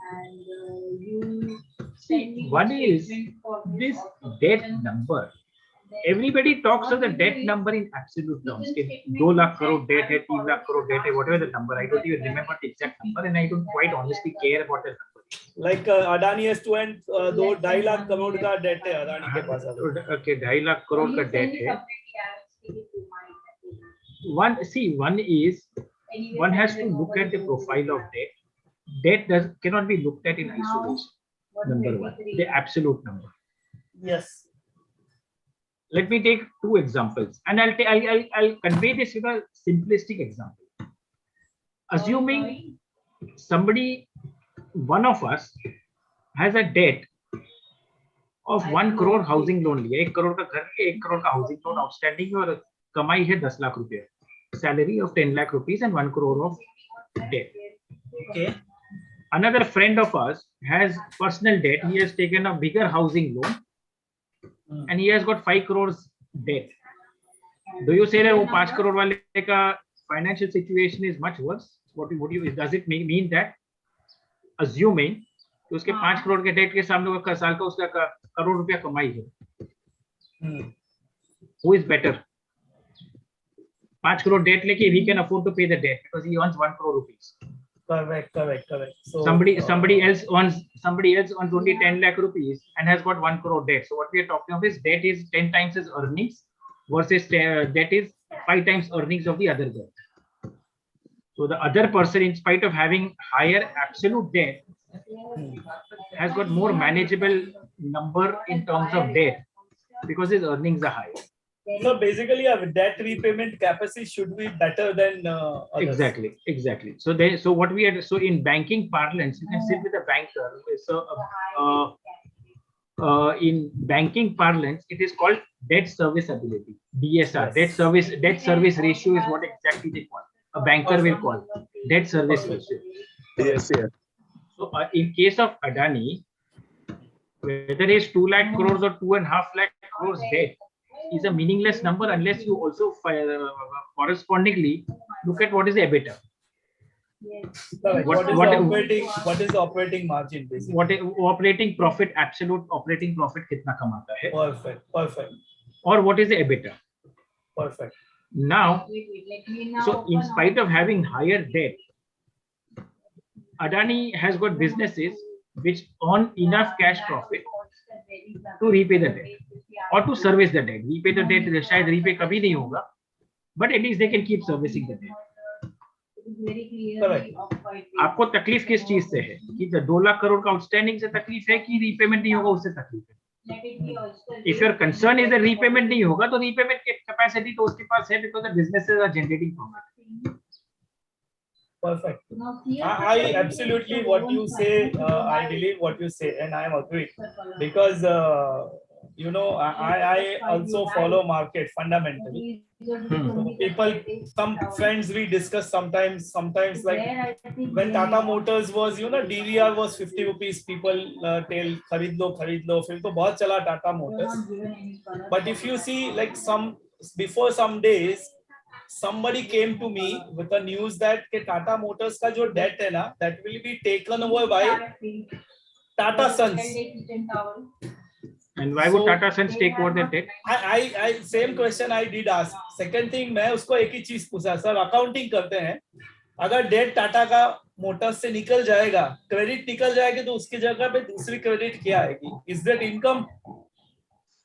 See, one is this debt number. Everybody talks of the debt number in absolute terms. 2 lakh crore debt hai, 3 lakh crore debt hai, whatever the number. I don't even remember the exact number, and I don't quite honestly care about the number. Like Adani has 2.5 lakh crore ka debt hai Adani ke paas. Okay, 2.5 lakh crore ka debt hai. One is one has to look at the profile of debt. Debt cannot be looked at in isolation. Number one, the absolute number. Yes. Let me take 2 examples, and I'll convey this with a simplistic example. Assuming one of us has a debt of 1 crore housing loan liya, 1 crore ka ghar liya, 1 crore ka housing loan outstanding aur kamai hai 10 lakh rupees, salary of 10 lakh rupees and 1 crore of debt. Okay. Another friend of ours has personal debt. He has taken a bigger housing loan and he has got 5 crores debt. Do you say that 5 crore wale ka financial situation is much worse? Does it mean that assuming कि उसके 5 करोड़ के date के सामने का साल का उसका करोड़ रुपया कमाई है, who is better? 5 crore debt लेके he can afford to pay the debt because he earns 1 crore rupees. Correct. So somebody else earns only 10 lakh rupees and has got 1 crore debt. So what we are talking of is debt is 10 times his earnings versus debt is 5 times earnings of the other guy. So the other person, in spite of having higher absolute debt, has got more manageable number in terms of debt because his earnings are higher. So basically, a debt repayment capacity should be better than others. Exactly. So in banking parlance, you can sit with a banker. So in banking parlance, it is called debt service ability, DSR. Yes. Debt service ratio is what exactly they call. A banker will call debt service ratio. Yes. So in case of Adani, whether it's 2 lakh crores or 2.5 lakh crores debt is a meaningless number unless you also correspondingly look at what is the EBITDA. Yes. What is the operating margin basically? What operating profit, absolute operating profit kitna kamata hai? Perfect. Or what is the EBITDA? Perfect. Now, so in spite of having higher debt, Adani has got businesses which earn enough cash profit to repay the debt or to service the debt. Repay the debt, shayad repay kabhi nahi hoga, but at least they can keep servicing the debt. Correct. आपको तकलीफ किस चीज से है कि 2 लाख करोड़ का outstanding से तकलीफ है कि रीपेमेंट नहीं होगा उससे तकलीफ है? If your concern is that repayment नहीं होगा तो repayment capacity तो उसके पास है because the businesses are generating profit. Perfect. I absolutely what you say. I believe what you say, and I am agreed because you know, I also follow market fundamentally. So people, some friends we discuss sometimes like when Tata Motors was, you know, DVR was 50 rupees, people tell kharid lo, fir to bahut chala Tata Motors. But if you see, like before some days, somebody came to me with the news that Tata Motors ka jo debt hai na, that will be taken over by Tata Sons. And why would Tata Sons take over the debt? I same question I did ask. Second thing, मैं उसको एक ही चीज पूछा, sir accounting करते हैं, अगर date Tata का Motors से निकल जाएगा, क्रेडिट निकल जाएगी, तो उसकी जगह पे दूसरी क्रेडिट क्या आएगी? Is that income?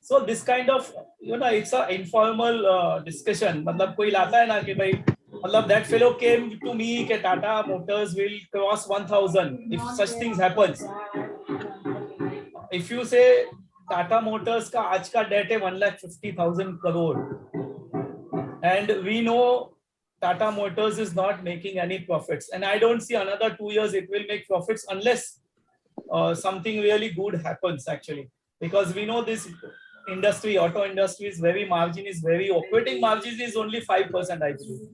So this kind of, you know, it's a informal discussion. मतलब कोई लाता है ना कि भाई, मतलब that fellow came to me कि Tata Motors will cross 1,000 if such things happens. If you say Tata Motors का आज का डेट है 1,50,000 crore, and we know Tata Motors is not making any profits, and I don't see another 2 years it will make profits unless something really good happens actually, because we know this industry, auto industry is very operating margin is only 5%, I believe.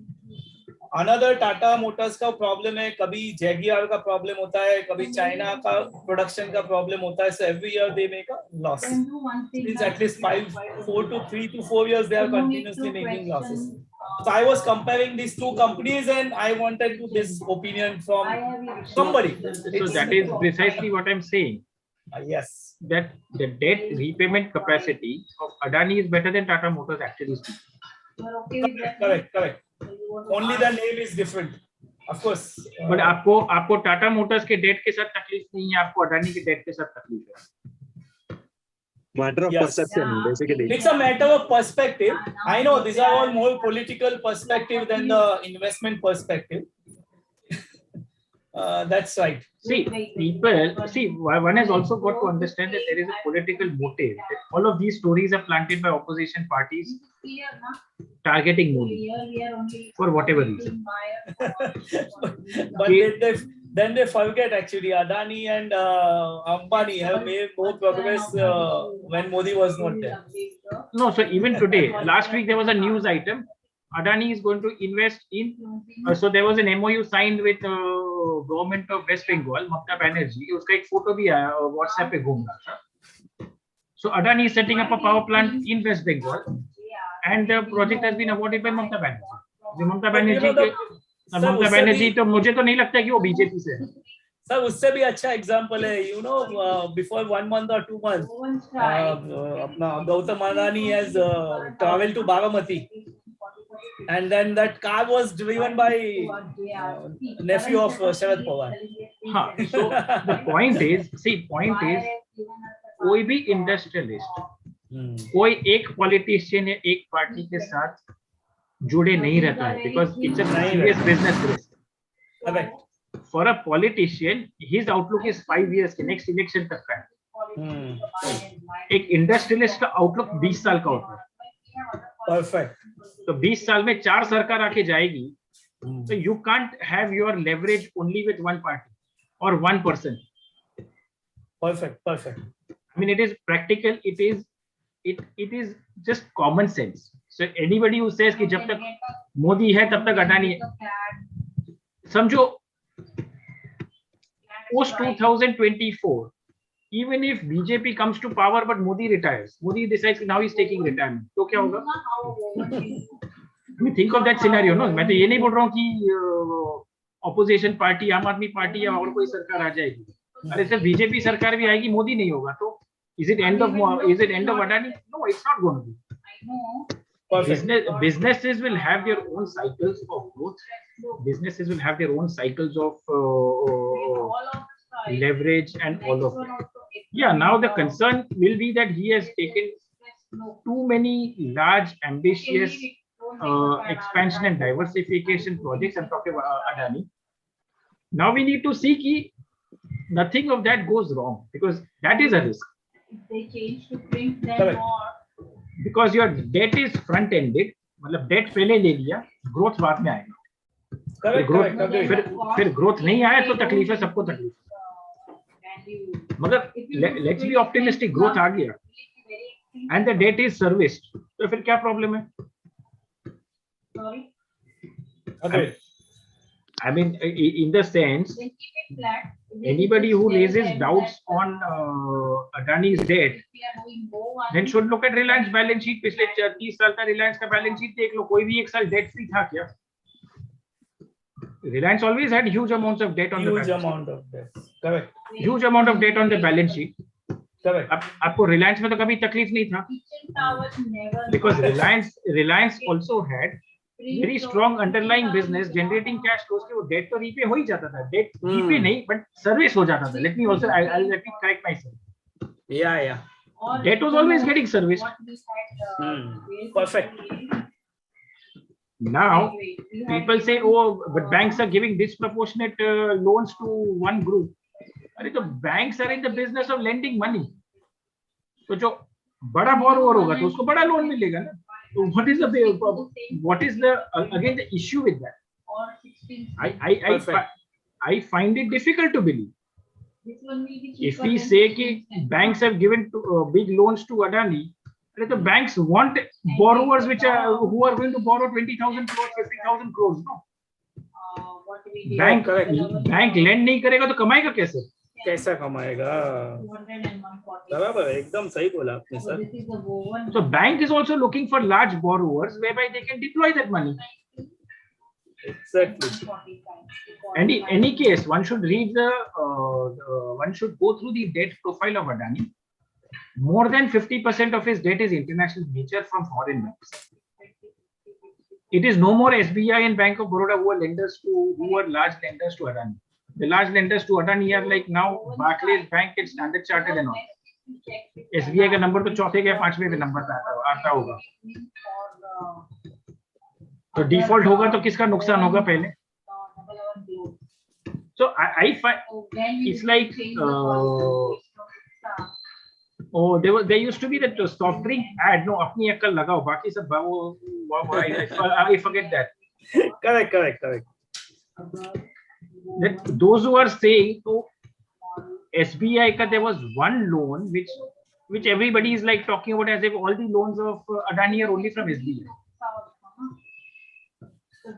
Another Tata Motors का problem है, कभी जेगियर का problem होता है, कभी China का production का problem होता है, so every year they make a loss. It's at least 3 to 4 years they are continuously making losses. So I was comparing these two companies and I wanted to this opinion from somebody. So that is precisely what I'm saying. Yes. That the debt repayment capacity of Adani is better than Tata Motors actually speaking. Correct. Only the name is different, of course. But आपको Tata Motors के date के साथ तकलीफ नहीं है, आपको अडानी के date के साथ तकलीफ है. Matter of perception, basically. It's a matter of perspective. I know these are all more political perspective than the investment perspective. That's right. One has also got to understand that there is a political motive. That all of these stories are planted by opposition parties targeting Modi for whatever reason. But then they forget actually Adani and Ambani have made more progress when Modi was not there. No, so even today, last week there was a news item. Adani is going to invest in. So there was an MOU signed with government of West Bengal, Mamata Banerjee. उसका एक photo भी आया WhatsApp पे घूम रहा था. So Adani is setting up a power plant in West Bengal, and the project has been awarded by Mamata Banerjee. Mamata Banerjee तो मुझे तो नहीं लगता कि वो बीजेपी से है. सर उससे भी अच्छा एग्जांपल है, you know, before 1 month or 2 months, अपना Gautam Adani has traveled to Baramati. And then that car was driven by nephew of Sharad Pawar. So the point is, कोई भी इंडस्ट्रियलिस्ट, कोई एक पॉलिटिशियन या एक पार्टी के साथ जुड़े नहीं रहता है, because it's a serious business risk. For a politician, his outlook is 5 years के next election तक का है. एक इंडस्ट्रियलिस्ट का आउटलुक 20 साल का होता है. Perfect. तो 20 साल में 4 सरकार आके जाएगी, so you can't have your leverage only with one party or one person. Perfect. I mean, it is practical. It is just common sense. So anybody who says कि जब तक मोदी है तब तक अडानी है, समझो post 2024, even if BJP comes to power but Modi retires, Modi decides now he's taking retirement, तो क्या होगा? I mean, think of that scenario, no? मैं तो ये नहीं बोल रहा हूँ कि opposition party, आम आदमी पार्टी या और कोई सरकार आ जाएगी. अरे सर बीजेपी सरकार भी आएगी, मोदी नहीं होगा, तो is it end of Adani? No, it's not going to be. Businesses will have their own cycles of growth. Businesses will have their own cycles of leverage and all of that. Yeah, now the concern will be that he has taken too many large, ambitious expansion and diversification projects. I'm talking about Adani. Now we need to see कि nothing of that goes wrong, because that is a risk. They change to print them more. Because your debt is front-ended, मतलब debt पहले ले लिया, growth बाद में आएगा. फिर growth नहीं आया तो तकलीफ है, सबको तकलीफ है. मगर let's be optimistic, growth आ गया. and the debt is serviced, तो फिर क्या problem है? Sorry. I mean, in the sense, Then keep it flat. anybody who raises doubts on Adani's debt, then should look at Reliance balance sheet. पिछले 30 साल का Reliance का balance sheet देख लो, कोई भी एक साल debt free था क्या? Reliance always had huge amounts of debt on the balance sheet. Huge amount of debt. Correct. Huge amount of debt on the balance sheet. Correct. आपको Reliance में तो कभी तकलीफ नहीं था, because Reliance also had very strong underlying business generating cash flows के वो debt तो repay हो ही जाता था, debt repay नहीं but service हो जाता था. Let me correct myself. Yeah. Debt was always getting serviced. Perfect. Now people say, oh, but banks are giving disproportionate loans to one group. अरे तो banks are in the business of lending money. तो जो बड़ा borrower होगा तो उसको बड़ा loan मिलेगा ना. So what is the again the issue with that? I find it difficult to believe. If we say that banks have given big loans to Adani, the banks want borrowers who are going to borrow 20,000 crores, 50,000 crores. No. Bank lend नहीं करेगा तो कमाएगा कैसे? कैसा कमाएगा? बराबर एकदम सही बोला आपने sir. So bank is also looking for large borrowers whereby they can deploy that money. Exactly. And in any case, one should read one should go through the debt profile of Adani. More than 50% of his debt is international nature from foreign banks. It is no more SBI and Bank of Baroda who are large lenders to Adani. The large lenders to Adani are like now Barclays Bank and Standard Chartered and all. SBI का number तो चौथे या पांचवें पे number आता होगा. तो default होगा तो किसका नुकसान होगा पहले? So I find it's like oh there used to be that soft drink ad. No, अपनी अक्ल लगाओ, बाकी सब I forget that. Correct. That those who are saying to SBI ka there was one loan which everybody is like talking about as if all the loans of Adani are only from SBI.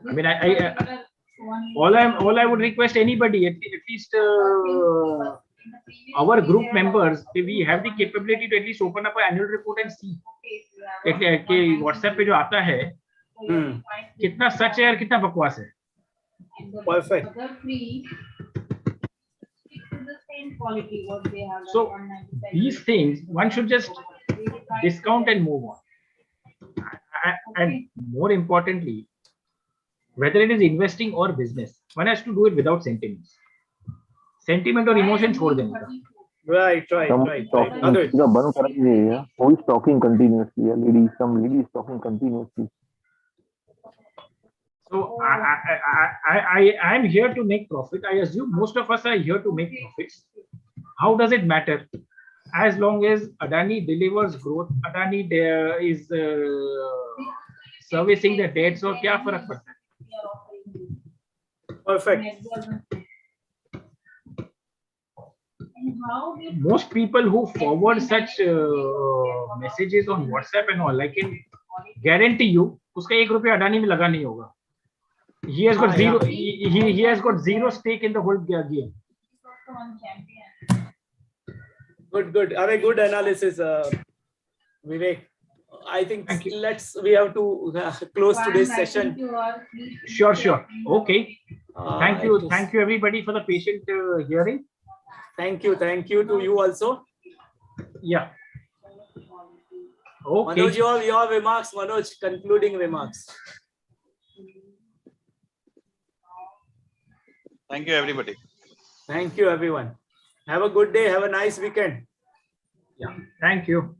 I mean, all I would request anybody, at least our group members, if we have the capability to at least open up an annual report and see कि WhatsApp पे जो आता है कितना सच है और कितना बकवास है. Perfect. So these things one should just discount and move on. And more importantly, whether it is investing or business, one has to do it without sentiments. Sentiment or emotion छोड़ देना. Right. Who is talking continuously? Some lady is talking continuously. So I am here to make profit. I assume most of us are here to make profits. How does it matter? As long as Adani delivers growth, Adani is servicing the debt, so क्या फर्क पड़ता है? Perfect. Most people who forward such messages on WhatsApp and all, I can guarantee you, उसका ₹1 Adani में लगा नहीं होगा. He has got zero. He has got zero stake in the whole game. Good. Good analysis, Vivek. I think we have to close today's session. Sure. Okay. Thank you everybody for the patient hearing. Thank you to you also. Yeah. Okay. Manoj, your remarks, Manoj, concluding remarks. Thank you, everybody. Thank you, everyone. Have a good day. Have a nice weekend. Yeah. Thank you.